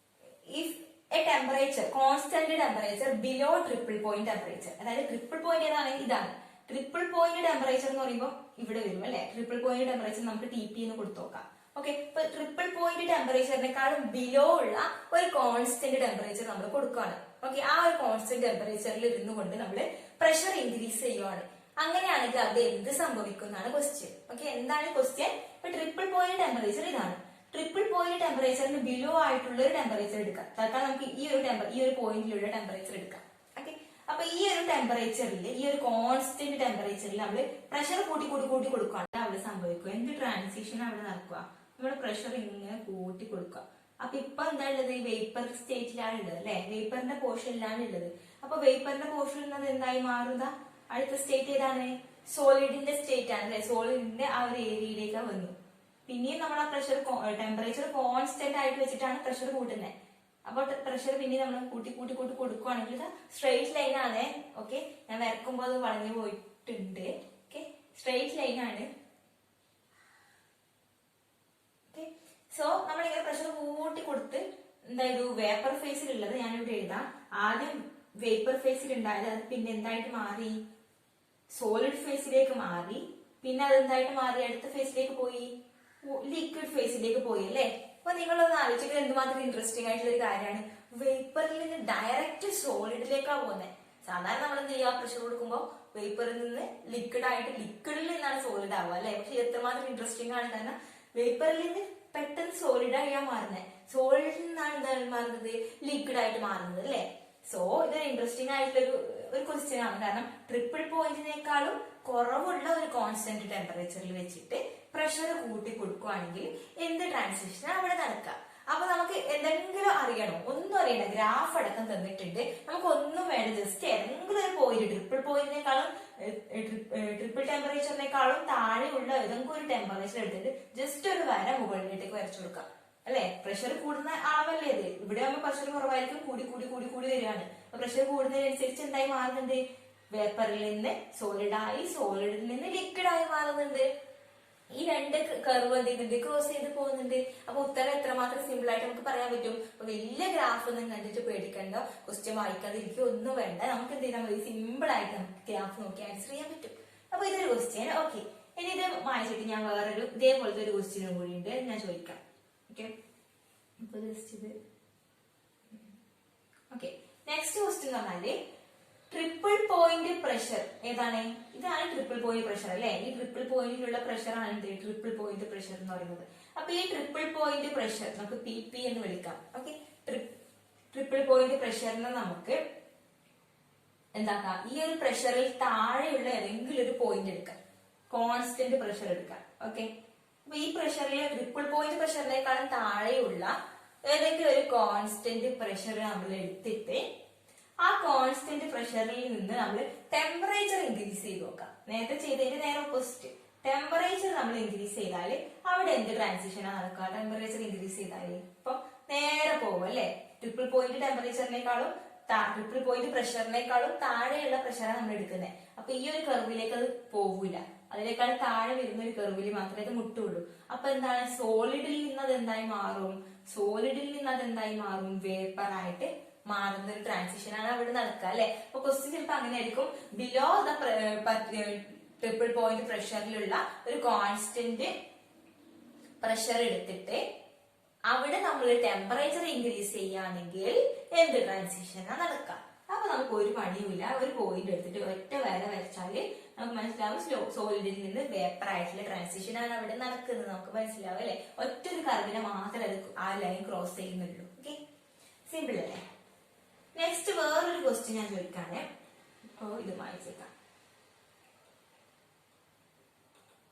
If A temperature constant temperature below triple point temperature, അതായത് ട്രിപ്പിൾ പോയിന്റ് ഏതാണ്? ഇതാണ് ട്രിപ്പിൾ പോയിന്റ് ടെമ്പറേച്ചർ എന്ന് പറയുമ്പോൾ ഇവിടെ വരും അല്ലെ. ട്രിപ്പിൾ പോയിന്റ് ടെമ്പറേച്ചർ നമുക്ക് TP എന്ന് കൊടുത്തു നോക്കാം. ഓക്കെ, ഇപ്പൊ ട്രിപ്പിൾ പോയിന്റ് ടെമ്പറേച്ചറിനെക്കാളും ബിലോ ഉള്ള ഒരു കോൺസ്റ്റന്റ് ടെമ്പറേച്ചർ നമ്മൾ കൊടുക്കുകയാണ്. ഓക്കെ, ആ ഒരു കോൺസ്റ്റന്റ് ടെമ്പറേച്ചറിൽ ഇരുന്നു കൊണ്ട് നമ്മൾ പ്രഷർ ഇൻക്രീസ് ചെയ്യുവാണ്. അങ്ങനെയാണെങ്കിൽ അത് എന്ത് സംഭവിക്കും എന്നാണ് ക്വസ്റ്റ്യൻ. ഓക്കെ, എന്താണ് ക്വസ്റ്റ്യൻ? ഇപ്പൊ ട്രിപ്പിൾ പോയിന്റ് ടെമ്പറേച്ചർ ഇതാണ്. ട്രിപ്പിൾ പോയിന്റ് ടെമ്പറേച്ചറിന് ബിലോ ആയിട്ടുള്ള ഒരു ടെമ്പറേച്ചർ എടുക്കാം. തൽക്കാലം നമുക്ക് ഈ ഒരു പോയിന്റിലുള്ള ടെമ്പറേച്ചർ എടുക്കാം. ഓക്കെ, അപ്പൊ ഈ ഒരു ടെമ്പറേച്ചറിൽ, ഈ ഒരു കോൺസ്റ്റന്റ് ടെമ്പറേച്ചറിൽ നമ്മൾ പ്രഷർ കൂട്ടി കൊടുക്കുകയാണ്. അവിടെ സംഭവിക്കുക എന്ത് ട്രാൻസിഷൻ അവിടെ നടക്കുക? നമ്മുടെ പ്രഷർ ഇങ്ങനെ കൂട്ടി കൊടുക്കുക. അപ്പൊ ഇപ്പൊ എന്താ ഉള്ളത്? വേപ്പർ സ്റ്റേറ്റിലാണ് ഉള്ളത് അല്ലെ. വേപ്പറിന്റെ പോർഷനിലാണ് ഉള്ളത്. അപ്പൊ വേപ്പറിന്റെ പോർഷൻ എന്നത് എന്തായി മാറുക? അടുത്ത സ്റ്റേറ്റ് ഏതാണ്? സോളിഡിന്റെ സ്റ്റേറ്റ് ആണ് അല്ലെ. സോളിഡിന്റെ ആ ഒരു ഏരിയയിലേക്ക് വന്നു. പിന്നെയും നമ്മൾ ആ പ്രഷർ ടെമ്പറേച്ചർ കോൺസ്റ്റന്റ് ആയിട്ട് വെച്ചിട്ടാണ് പ്രഷർ കൂട്ടുന്നത്. അപ്പൊ പ്രഷർ പിന്നെ നമ്മൾ കൂട്ടി കൊടുക്കുകയാണെങ്കിൽ സ്ട്രെയിറ്റ് ലൈൻ ആണ്. ഓക്കെ, ഞാൻ വരക്കുമ്പോൾ അത് വളഞ്ഞു പോയിട്ടുണ്ട്. ഓക്കെ, സ്ട്രെയിറ്റ് ലൈൻ ആണ്. ഓക്കെ, സോ നമ്മളിങ്ങനെ പ്രഷർ കൂട്ടി കൊടുത്ത് എന്തായാലും വേപ്പർ ഫേസിലുള്ളത് ഞാനിവിടെ എഴുതാം. ആദ്യം വേപ്പർ ഫേസിൽ ഉണ്ടായത് അത് പിന്നെ എന്തായിട്ട് മാറി? സോളിഡ് ഫേസിലേക്ക് മാറി. പിന്നെ അതെന്തായിട്ട് മാറി? അടുത്ത ഫേസിലേക്ക് പോയി, ലിക്വിഡ് ഫേസിലേക്ക് പോയി അല്ലെ. അപ്പൊ നിങ്ങളൊന്ന് ആലോചിക്കുന്നത് എന്തുമാത്രം ഇൻട്രസ്റ്റിംഗ് ആയിട്ടുള്ള ഒരു കാര്യമാണ്. വേപ്പറിൽ നിന്ന് ഡയറക്റ്റ് സോളിഡിലേക്കാണ് പോകുന്നത്. സാധാരണ നമ്മൾ എന്ത് ചെയ്യുക? പ്രഷർ കൊടുക്കുമ്പോൾ വേപ്പറിൽ നിന്ന് ലിക്വിഡ് ആയിട്ട്, ലിക്വിഡിൽ നിന്നാണ് സോളിഡ് ആവുക അല്ലെ. പക്ഷെ എത്രമാത്രം ഇൻട്രസ്റ്റിംഗ് ആണ്. കാരണം വേപ്പറിൽ നിന്ന് പെട്ടെന്ന് സോളിഡ് ആയിട്ടാണ് മാറുന്നത്. സോളിഡിൽ നിന്നാണ് എന്താണ് മാറുന്നത്? ലിക്വിഡ് ആയിട്ട് മാറുന്നത് അല്ലെ. സോ ഇത് ഇൻട്രസ്റ്റിംഗ് ആയിട്ടുള്ള ഒരു ക്വസ്റ്റ്യൻ ആണ്. കാരണം ട്രിപ്പിൾ പോയിന്റിനേക്കാളും കുറവുള്ള ഒരു കോൺസ്റ്റന്റ് ടെമ്പറേച്ചറിൽ വെച്ചിട്ട് പ്രഷർ കൂട്ടി കൊടുക്കുകയാണെങ്കിൽ എന്ത് ട്രാൻസിഷൻ അവിടെ നടക്കുക? അപ്പൊ നമുക്ക് എന്തെങ്കിലും അറിയണോ? ഒന്നും അറിയണ്ട. ഗ്രാഫ് അടക്കം തന്നിട്ടുണ്ട്. നമുക്ക് ഒന്നും വേണ്ട. ജസ്റ്റ് ഏതെങ്കിലും ഒരു പോയിന്റ്, ട്രിപ്പിൾ പോയിന്റിനേക്കാളും ട്രിപ്പിൾ ടെമ്പറേച്ചറിനേക്കാളും താഴെയുള്ള ഏതെങ്കിലും ഒരു ടെമ്പറേച്ചർ എടുത്തിട്ട് ജസ്റ്റ് ഒരു വര മുകളിലേക്ക് വരച്ചു കൊടുക്കാം അല്ലെ. പ്രഷർ കൂടുന്ന അളവല്ലേ ഇത്. ഇവിടെ ആകുമ്പോൾ പ്രഷർ കുറവായിരിക്കും, കൂടി വരികയാണ്. അപ്പൊ പ്രഷർ കൂടുന്നതിനനുസരിച്ച് എന്തായി മാറുന്നുണ്ട്? വേപ്പറിൽ നിന്ന് സോളിഡായി, സോളിഡിൽ നിന്ന് ലിക്വിഡായി മാറുന്നുണ്ട്. ഈ രണ്ട് കർവ് എന്ത് ചെയ്യുന്നുണ്ട്? ക്രോസ് ചെയ്ത് പോകുന്നുണ്ട്. അപ്പൊ ഉത്തരം എത്രമാത്രം സിമ്പിൾ ആയിട്ട് നമുക്ക് പറയാൻ പറ്റും. അപ്പൊ വലിയ ഗ്രാഫ് ഒന്നും കണ്ടിട്ട് പേടിക്കണ്ട, ക്വസ്റ്റ്യൻ വായിക്കാതിരിക്കും ഒന്നും വേണ്ട. നമുക്ക് എന്ത് ചെയ്താൽ മതി? സിമ്പിൾ ആയിട്ട് നമുക്ക് ഗ്രാഫ് നോക്കി ആൻസർ ചെയ്യാൻ പറ്റും. അപ്പൊ ഇതൊരു ക്വസ്റ്റ്യൻ. ഓക്കെ, ഇനി ഇത് വായിച്ചിട്ട് ഞാൻ വേറൊരു ഇതേപോലത്തെ ഒരു ക്വസ്റ്റ്യനും കൂടി ഉണ്ട്, ഞാൻ ചോദിക്കാം. ഓക്കെ, അപ്പൊ ജസ്റ്റ് ഇത്. ഓക്കെ, നെക്സ്റ്റ് ക്വസ്റ്റ്യൻ എന്ന് പറഞ്ഞാല് ട്രിപ്പിൾ പോയിന്റ് പ്രഷർ ഏതാണ്? ഇതാണ് ട്രിപ്പിൾ പോയിന്റ് പ്രഷർ അല്ലെ. ഈ ട്രിപ്പിൾ പോയിന്റിലുള്ള പ്രഷർ ആണ് എന്ത്? ട്രിപ്പിൾ പോയിന്റ് പ്രഷർ എന്ന് പറയുന്നത്. അപ്പൊ ഈ ട്രിപ്പിൾ പോയിന്റ് പ്രഷർ നമുക്ക് PP എന്ന് വിളിക്കാം. ഓക്കെ, ട്രിപ്പിൾ പോയിന്റ് പ്രഷറിനെ നമുക്ക് എന്താക്കാം? ഈ ഒരു പ്രഷറിൽ താഴെയുള്ള ഏതെങ്കിലും ഒരു പോയിന്റ് എടുക്കാം, കോൺസ്റ്റന്റ് പ്രഷർ എടുക്കാം. ഓക്കെ, അപ്പൊ ഈ പ്രഷറിൽ ട്രിപ്പിൾ പോയിന്റ് പ്രഷറിനേക്കാളും താഴെയുള്ള ഏതെങ്കിലും ഒരു കോൺസ്റ്റന്റ് പ്രഷർ നമ്മൾ എടുത്തിട്ട് ആ കോൺസ്റ്റന്റ് പ്രഷറിൽ നിന്ന് നമ്മൾ ടെമ്പറേച്ചർ ഇൻക്രീസ് ചെയ്ത് നോക്കാം. നേരത്തെ ചെയ്തതിന്റെ നേരെ ഓപ്പോസിറ്റ്. ടെമ്പറേച്ചർ നമ്മൾ ഇൻക്രീസ് ചെയ്താൽ അവിടെ എന്ത് ട്രാൻസിഷനാണ് നടക്കുക? ടെമ്പറേച്ചർ ഇൻക്രീസ് ചെയ്താൽ ഇപ്പൊ നേരെ പോകും അല്ലെ. ട്രിപ്പിൾ പോയിന്റ് ടെമ്പറേച്ചറിനേക്കാളും ട്രിപ്പിൾ പോയിന്റ് പ്രഷറിനേക്കാളും താഴെയുള്ള പ്രഷറാണ് നമ്മൾ എടുക്കുന്നത്. അപ്പൊ ഈ ഒരു കർവിലേക്ക് അത് പോവില്ല. അതിനേക്കാൾ താഴെ വരുന്ന ഒരു കർവിൽ മാത്രമേ അത് മുട്ടുള്ളൂ. അപ്പൊ എന്താണ്? സോളിഡിൽ നിന്ന് അത് എന്തായി മാറും? സോളിഡിൽ നിന്ന് അത് എന്തായി മാറും? വേപ്പർ ആയിട്ട് മാറുന്ന ഒരു ട്രാൻസിഷൻ ആണ് അവിടെ നടക്കുക അല്ലെ. അപ്പൊ ക്വസ്റ്റ്യൻ ചിലപ്പോൾ അങ്ങനെ ആയിരിക്കും. ബിലോ ദ ട്രിപ്പിൾ പോയിന്റ് പ്രഷറിലുള്ള ഒരു കോൺസ്റ്റന്റ് പ്രഷർ എടുത്തിട്ട് അവിടെ നമ്മൾ ടെമ്പറേച്ചർ ഇൻക്രീസ് ചെയ്യുകയാണെങ്കിൽ എന്ത് ട്രാൻസിഷനാണ് നടക്കുക? അപ്പൊ നമുക്ക് ഒരു പണിയുമില്ല. ഒരു പോയിന്റ് എടുത്തിട്ട് ഒറ്റ വര വരച്ചാല് നമുക്ക് മനസ്സിലാവും സോളിഡിൽ നിന്ന് വേപ്പർ ആയിട്ടുള്ള ട്രാൻസിഷൻ ആണ് അവിടെ നടക്കുന്നത്. നമുക്ക് മനസ്സിലാവും അല്ലെ. ഒറ്റ ഒരു കർവിനെ മാത്രമേ അത് ആ ലൈൻ ക്രോസ് ചെയ്യുന്നുള്ളൂ. ഓക്കെ, സിമ്പിൾ അല്ലേ. നെക്സ്റ്റ് വേറൊരു ക്വസ്റ്റ്യൻ ഞാൻ ചോദിക്കാണ്. അപ്പോ ഇത് വായിച്ചേക്കാം.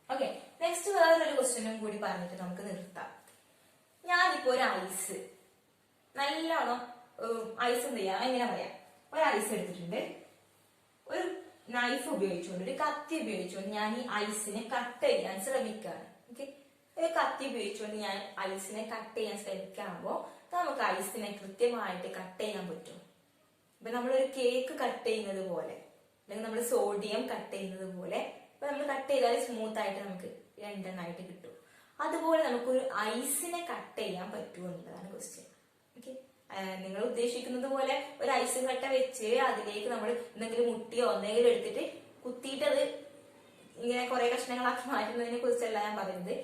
ഓക്കെ, നെക്സ്റ്റ് വേറൊരു ക്വസ്റ്റ്യനും കൂടി പറഞ്ഞിട്ട് നമുക്ക് നിർത്താം. ഞാനിപ്പോ ഒരു ഐസ് നല്ലോണം ഐസ് എന്ത് ചെയ്യാം, എങ്ങനെ പറയാം, ഒരു ഐസ് എടുത്തിട്ടുണ്ട്. ഒരു നൈഫ് ഉപയോഗിച്ചുകൊണ്ട്, ഒരു കത്തി ഉപയോഗിച്ചുകൊണ്ട് ഞാൻ ഈ ഐസിനെ കട്ട് ചെയ്യാൻ ശ്രമിക്കുകയാണ്. ഓക്കെ, ഒരു കത്തി ഉപയോഗിച്ചുകൊണ്ട് ഞാൻ ഐസിനെ കട്ട് ചെയ്യാൻ ശ്രമിക്കാകുമ്പോൾ നമുക്ക് ഐസിനെ കൃത്യമായിട്ട് കട്ട് ചെയ്യാൻ പറ്റും. ഇപ്പൊ നമ്മളൊരു കേക്ക് കട്ട് ചെയ്യുന്നത് പോലെ അല്ലെങ്കിൽ നമ്മൾ സോഡിയം കട്ട് ചെയ്യുന്നത് പോലെ ഇപ്പൊ നമ്മൾ കട്ട് ചെയ്താൽ സ്മൂത്ത് ആയിട്ട് നമുക്ക് രണ്ടെണ്ണമായിട്ട് കിട്ടും. അതുപോലെ നമുക്കൊരു ഐസിനെ കട്ട് ചെയ്യാൻ പറ്റുമോ എന്നുള്ളതാണ് ക്വസ്റ്റ്യൻ. ഓക്കെ, നിങ്ങൾ ഉദ്ദേശിക്കുന്നത് പോലെ ഒരു ഐസ് കട്ട വെച്ച് അതിലേക്ക് നമ്മൾ എന്തെങ്കിലും മുട്ടിയോ എന്തെങ്കിലും എടുത്തിട്ട് കുത്തിയിട്ട് അത് ഇങ്ങനെ കുറെ കഷ്ണങ്ങളാക്കി മാറ്റുന്നതിനെ കുറിച്ചല്ല ഞാൻ പറയുന്നത്.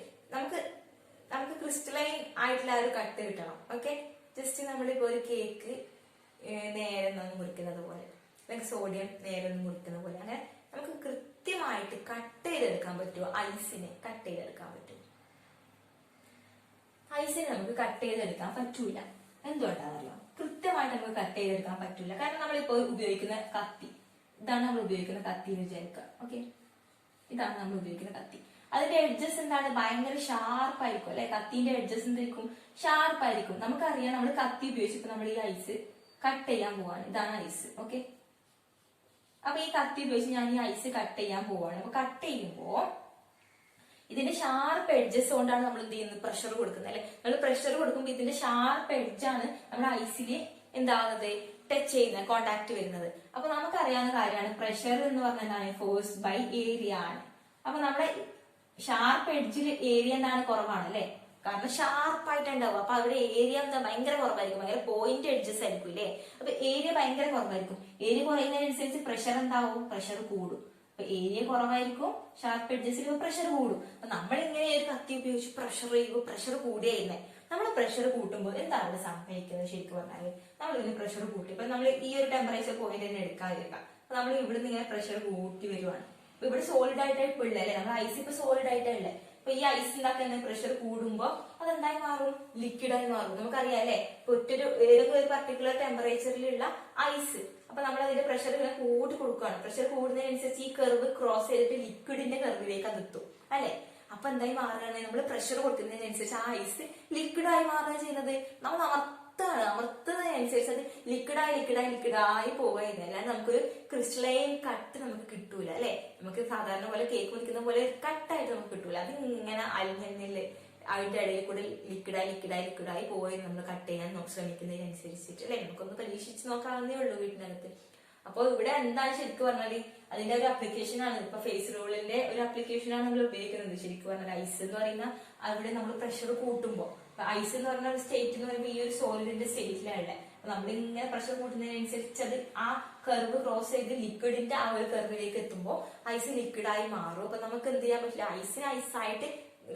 നമുക്ക് ക്രിസ്റ്റലൈൻ ആയിട്ടുള്ള ഒരു കട്ട് കിട്ടണം. ഓക്കെ, ജസ്റ്റ് നമ്മളിപ്പോ ഒരു കേക്ക് നേരെ നിന്ന് മുറിക്കുന്നത് പോലെ, അല്ലെങ്കിൽ സോഡിയം നേരെ നിന്ന് മുറിക്കുന്ന പോലെ, അങ്ങനെ നമുക്ക് കൃത്യമായിട്ട് കട്ട് ചെയ്തെടുക്കാൻ പറ്റുമോ? ഐസിനെ കട്ട് ചെയ്തെടുക്കാൻ പറ്റും? ഐസിനെ നമുക്ക് കട്ട് ചെയ്തെടുക്കാൻ പറ്റൂല. എന്തുകൊണ്ടാണല്ലോ? കൃത്യമായിട്ട് നമുക്ക് കട്ട് ചെയ്തെടുക്കാൻ പറ്റൂല. കാരണം നമ്മളിപ്പോ ഉപയോഗിക്കുന്ന കത്തി, ഇതാണ് നമ്മൾ ഉപയോഗിക്കുന്ന കത്തി എന്ന് വിചാരിക്കുക. ഓക്കെ, ഇതാണ് നമ്മൾ ഉപയോഗിക്കുന്ന കത്തി. അതിന്റെ എഡ്ജസ് എന്താണ്? ഭയങ്കര ഷാർപ്പായിരിക്കും അല്ലെ? കത്തിന്റെ എഡ്ജസ് എന്തായിരിക്കും? ഷാർപ്പായിരിക്കും. നമുക്കറിയാം, നമ്മൾ കത്തി ഉപയോഗിച്ചപ്പോ നമ്മൾ ഈ ഐസ് കട്ട് ചെയ്യാൻ പോവാണ്. ഇതാണ് ഐസ്. ഓക്കെ, അപ്പൊ ഈ കത്തി ഉപയോഗിച്ച് ഞാൻ ഈ ഐസ് കട്ട് ചെയ്യാൻ പോവാണ്. അപ്പൊ കട്ട് ചെയ്യുമ്പോ ഇതിന്റെ ഷാർപ്പ് എഡ്ജസ് കൊണ്ടാണ് നമ്മൾ എന്ത് ചെയ്യുന്നത്? പ്രഷർ കൊടുക്കുന്നത് അല്ലെ? നമ്മൾ പ്രഷർ കൊടുക്കുമ്പോൾ ഇതിന്റെ ഷാർപ്പ് എഡ്ജാണ് നമ്മുടെ ഐസിൽ എന്താവുന്നത്? ടച്ച് ചെയ്യുന്നത്, കോണ്ടാക്ട് വരുന്നത്. അപ്പൊ നമുക്കറിയാവുന്ന കാര്യമാണ് പ്രഷർ എന്ന് പറഞ്ഞാൽ എന്താണ്? ഫോഴ്സ് ബൈ ഏരിയ ആണ്. അപ്പൊ നമ്മുടെ ഷാർപ്പ് എഡ്ജിൽ ഏരിയ എന്താണ്? കുറവാണ് അല്ലെ? കാരണം ഷാർപ്പായിട്ട് ഉണ്ടാവും. അപ്പൊ അവിടെ ഏരിയ എന്താ? ഭയങ്കര കുറവായിരിക്കും. ഭയങ്കര പോയിന്റ് എഡ്ജസ് ആയിരിക്കും അല്ലെ? അപ്പൊ ഏരിയ ഭയങ്കര കുറവായിരിക്കും. ഏരിയ കുറയുന്നതിനനുസരിച്ച് പ്രഷർ എന്താവും? പ്രഷർ കൂടും. അപ്പൊ ഏരിയ കുറവായിരിക്കും, ഷാർപ്പ് എഡ്ജസിൽ പ്രഷർ കൂടും. അപ്പൊ നമ്മൾ ഇങ്ങനെ ഒരു കത്തി ഉപയോഗിച്ച് പ്രഷർ ചെയ്യുമ്പോൾ പ്രഷർ കൂടിയായിരുന്നേ. നമ്മൾ പ്രഷർ കൂട്ടുമ്പോൾ എന്താണ് അവിടെ സംഭവിക്കുന്നത്? ശരിക്കും പറഞ്ഞാല് നമ്മൾ ഇതിന് പ്രഷർ കൂട്ടി, ഇപ്പൊ നമ്മൾ ഈ ഒരു ടെമ്പറേച്ചർ പോയിന്റ് തന്നെ എടുക്കാതിരിക്കാം. അപ്പൊ നമ്മൾ ഇവിടെ നിന്ന് ഇങ്ങനെ പ്രഷർ കൂട്ടി വരുവാണ്. അപ്പൊ ഇവിടെ സോളിഡ് ആയിട്ട് ഇപ്പൊ ഉള്ളേ അല്ലെ? നമ്മൾ ഐസ് ഇപ്പൊ സോളിഡ് ആയിട്ടല്ലേ? അപ്പൊ ഈ ഐസ് ഉണ്ടാക്കുന്ന പ്രഷർ കൂടുമ്പോ അതെന്തായി മാറും? ലിക്വിഡായി മാറും. നമുക്കറിയാം അല്ലെ? ഇപ്പൊ ഏതെങ്കിലും ഒരു പർട്ടിക്കുലർ ടെമ്പറേച്ചറിലുള്ള ഐസ്, അപ്പൊ നമ്മൾ അതിന്റെ പ്രഷർ ഇങ്ങനെ കൂട്ടി കൊടുക്കുകയാണ്. പ്രഷർ കൂടുന്നതിനനുസരിച്ച് ഈ കർവ് ക്രോസ് ചെയ്തിട്ട് ലിക്വിഡിന്റെ കർവിലേക്ക് അത് എത്തും അല്ലെ? അപ്പൊ എന്തായി മാറുകയാണ്? നമ്മൾ പ്രഷർ കൊടുക്കുന്നതിനനുസരിച്ച് ആ ഐസ് ലിക്വിഡായി മാറുകയാണ് ചെയ്യുന്നത്. നമ്മൾ അമർത്തുന്നതിനനുസരിച്ച് അത് ലിക്വിഡായി പോവുകയാണ്. അല്ലാതെ നമുക്കൊരു ക്രിസ്റ്റലൈൻ കട്ട് നമുക്ക് കിട്ടൂല അല്ലെ? നമുക്ക് സാധാരണ പോലെ കേക്ക് മുറിക്കുന്ന പോലെ കട്ടായിട്ട് നമുക്ക് കിട്ടൂല. അത് ഇങ്ങനെ അലുമിനിയത്തില് അതിന്റെ ഇടയിൽ കൂടെ ലിക്വിഡായി പോയി നമ്മൾ കട്ട് ചെയ്യാൻ ശ്രമിക്കുന്നതിനനുസരിച്ചിട്ട് അല്ലെ? നമുക്കൊന്ന് പരീക്ഷിച്ച് നോക്കാവുന്നേ ഉള്ളൂ വീട്ടിനകത്ത്. അപ്പൊ ഇവിടെ എന്താണ് ശരിക്കും പറഞ്ഞാല് അതിന്റെ ഒരു അപ്ലിക്കേഷൻ ആണ്. ഇപ്പൊ ഫേസ് റോളിന്റെ ഒരു അപ്ലിക്കേഷൻ ആണ് നമ്മൾ ഉപയോഗിക്കുന്നത്. ശരിക്കും പറഞ്ഞാൽ ഐസ് എന്ന് പറയുന്ന അവിടെ നമ്മൾ പ്രഷർ കൂട്ടുമ്പോ, ഐസ് എന്ന് പറഞ്ഞ ഒരു സ്റ്റേറ്റ് എന്ന് പറയുമ്പോൾ ഈ ഒരു സോളിഡിന്റെ സ്റ്റേറ്റിലാണ്. അപ്പൊ നമ്മളിങ്ങനെ പ്രഷർ കൂട്ടുന്നതിനനുസരിച്ച് അത് ആ കർവ് ക്രോസ് ചെയ്ത് ലിക്വിഡിന്റെ ആ ഒരു കർവിലേക്ക് എത്തുമ്പോൾ ഐസ് ലിക്വിഡായി മാറും. അപ്പൊ നമുക്ക് എന്ത് ചെയ്യാൻ പറ്റില്ല? ഐസിന് ഐസായിട്ട്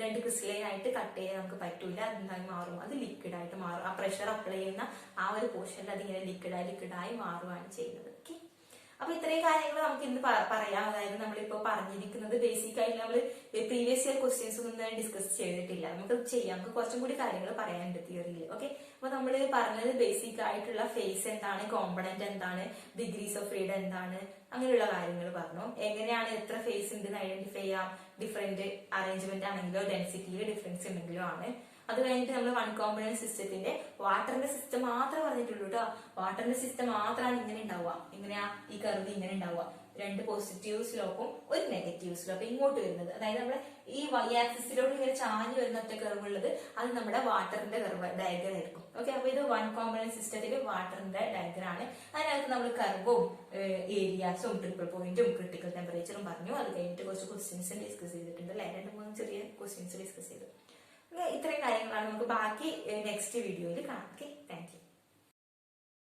രണ്ട് ക്രിസ്റ്റലൈൻ ആയിട്ട് കട്ട് ചെയ്യാൻ നമുക്ക് പറ്റൂല. അതെന്തായി മാറും? അത് ലിക്വിഡ് ആയിട്ട് മാറും. ആ പ്രഷർ അപ്ലൈ ചെയ്യുന്ന ആ ഒരു പോർഷനിൽ അതിങ്ങനെ ലിക്വിഡായി മാറുകയാണ് ചെയ്യുന്നത്. ഓക്കെ, അപ്പൊ ഇത്രയും കാര്യങ്ങൾ നമുക്ക് ഇന്ന് പറയാം. അതായത് നമ്മളിപ്പോ പറഞ്ഞിരിക്കുന്നത് ബേസിക് ആയിട്ട് നമ്മൾ പ്രീവിയസ് ഇയർ ക്വസ്റ്റ്യൻസ് ഒന്നും ഡിസ്കസ് ചെയ്തിട്ടില്ല. നമുക്ക് ചെയ്യാം, നമുക്ക് കുറച്ചും കൂടി കാര്യങ്ങൾ പറയാനുണ്ട് തിയറിയിൽ. ഓക്കെ, അപ്പൊ നമ്മൾ പറഞ്ഞത് ബേസിക് ആയിട്ടുള്ള ഫേസ് എന്താണ്, കോമ്പണന്റ് എന്താണ്, ഡിഗ്രീസ് ഓഫ് ഫ്രീഡം എന്താണ്, അങ്ങനെയുള്ള കാര്യങ്ങൾ പറഞ്ഞു. എങ്ങനെയാണ് എത്ര ഫേസ് ഉണ്ടെന്ന് ഐഡന്റിഫൈ ചെയ്യാം? ഡിഫറെന്റ് അറേഞ്ച്മെന്റ് ആണെങ്കിലോ ഡെൻസിറ്റിയിൽ ഡിഫറൻസ് ഉണ്ടെങ്കിലോ ആണ്. അത് കഴിഞ്ഞിട്ട് നമ്മൾ വൺ കോമ്പണന്റ് സിസ്റ്റത്തിന്റെ വാട്ടറിന്റെ സിസ്റ്റം മാത്രമേ പറഞ്ഞിട്ടുള്ളൂ കേട്ടോ. വാട്ടറിന്റെ സിസ്റ്റം മാത്രമാണ് ഇങ്ങനെ ഉണ്ടാവുക. ഇങ്ങനെയാ ഈ കർവ് ഇങ്ങനെ ഉണ്ടാവുക. രണ്ട് പോസിറ്റീവ് സ്ലോപ്പും ഒരു നെഗറ്റീവ് സ്ലോപ്പും ഇങ്ങോട്ട് വരുന്നത്. അതായത് നമ്മുടെ ഈ വൈ ആക്സിസിലോട്ട് ഇങ്ങനെ ചാഞ്ഞു വരുന്ന ഒറ്റ കർവ് ഉള്ളത് അത് നമ്മുടെ വാട്ടറിന്റെ കർവ് ഡയഗ്രം ആയിരിക്കും. ഓക്കെ, അപ്പൊ ഇത് വൺ കോമ്പണന്റ് സിസ്റ്റത്തിൽ വാട്ടറിന്റെ ഡയഗ്രം ആണ്. അതിനകത്ത് നമ്മൾ കർവും ഏരിയാസും ട്രിപ്പിൾ പോയിന്റും ക്രിട്ടിക്കൽ ടെമ്പറേച്ചറും പറഞ്ഞു. അത് കഴിഞ്ഞിട്ട് കുറച്ച് ക്വസ്റ്റ്യൻസ് ഡിസ്കസ് ചെയ്തിട്ടുണ്ട് അല്ലെ? 2-3 ചെറിയ ക്വസ്റ്റ്യൻസ് ഡിസ്കസ് ചെയ്തു. ഇത്രയും കാര്യങ്ങളാണ്. നമുക്ക് ബാക്കി നെക്സ്റ്റ് വീഡിയോയിൽ കാണാം. ഓക്കെ.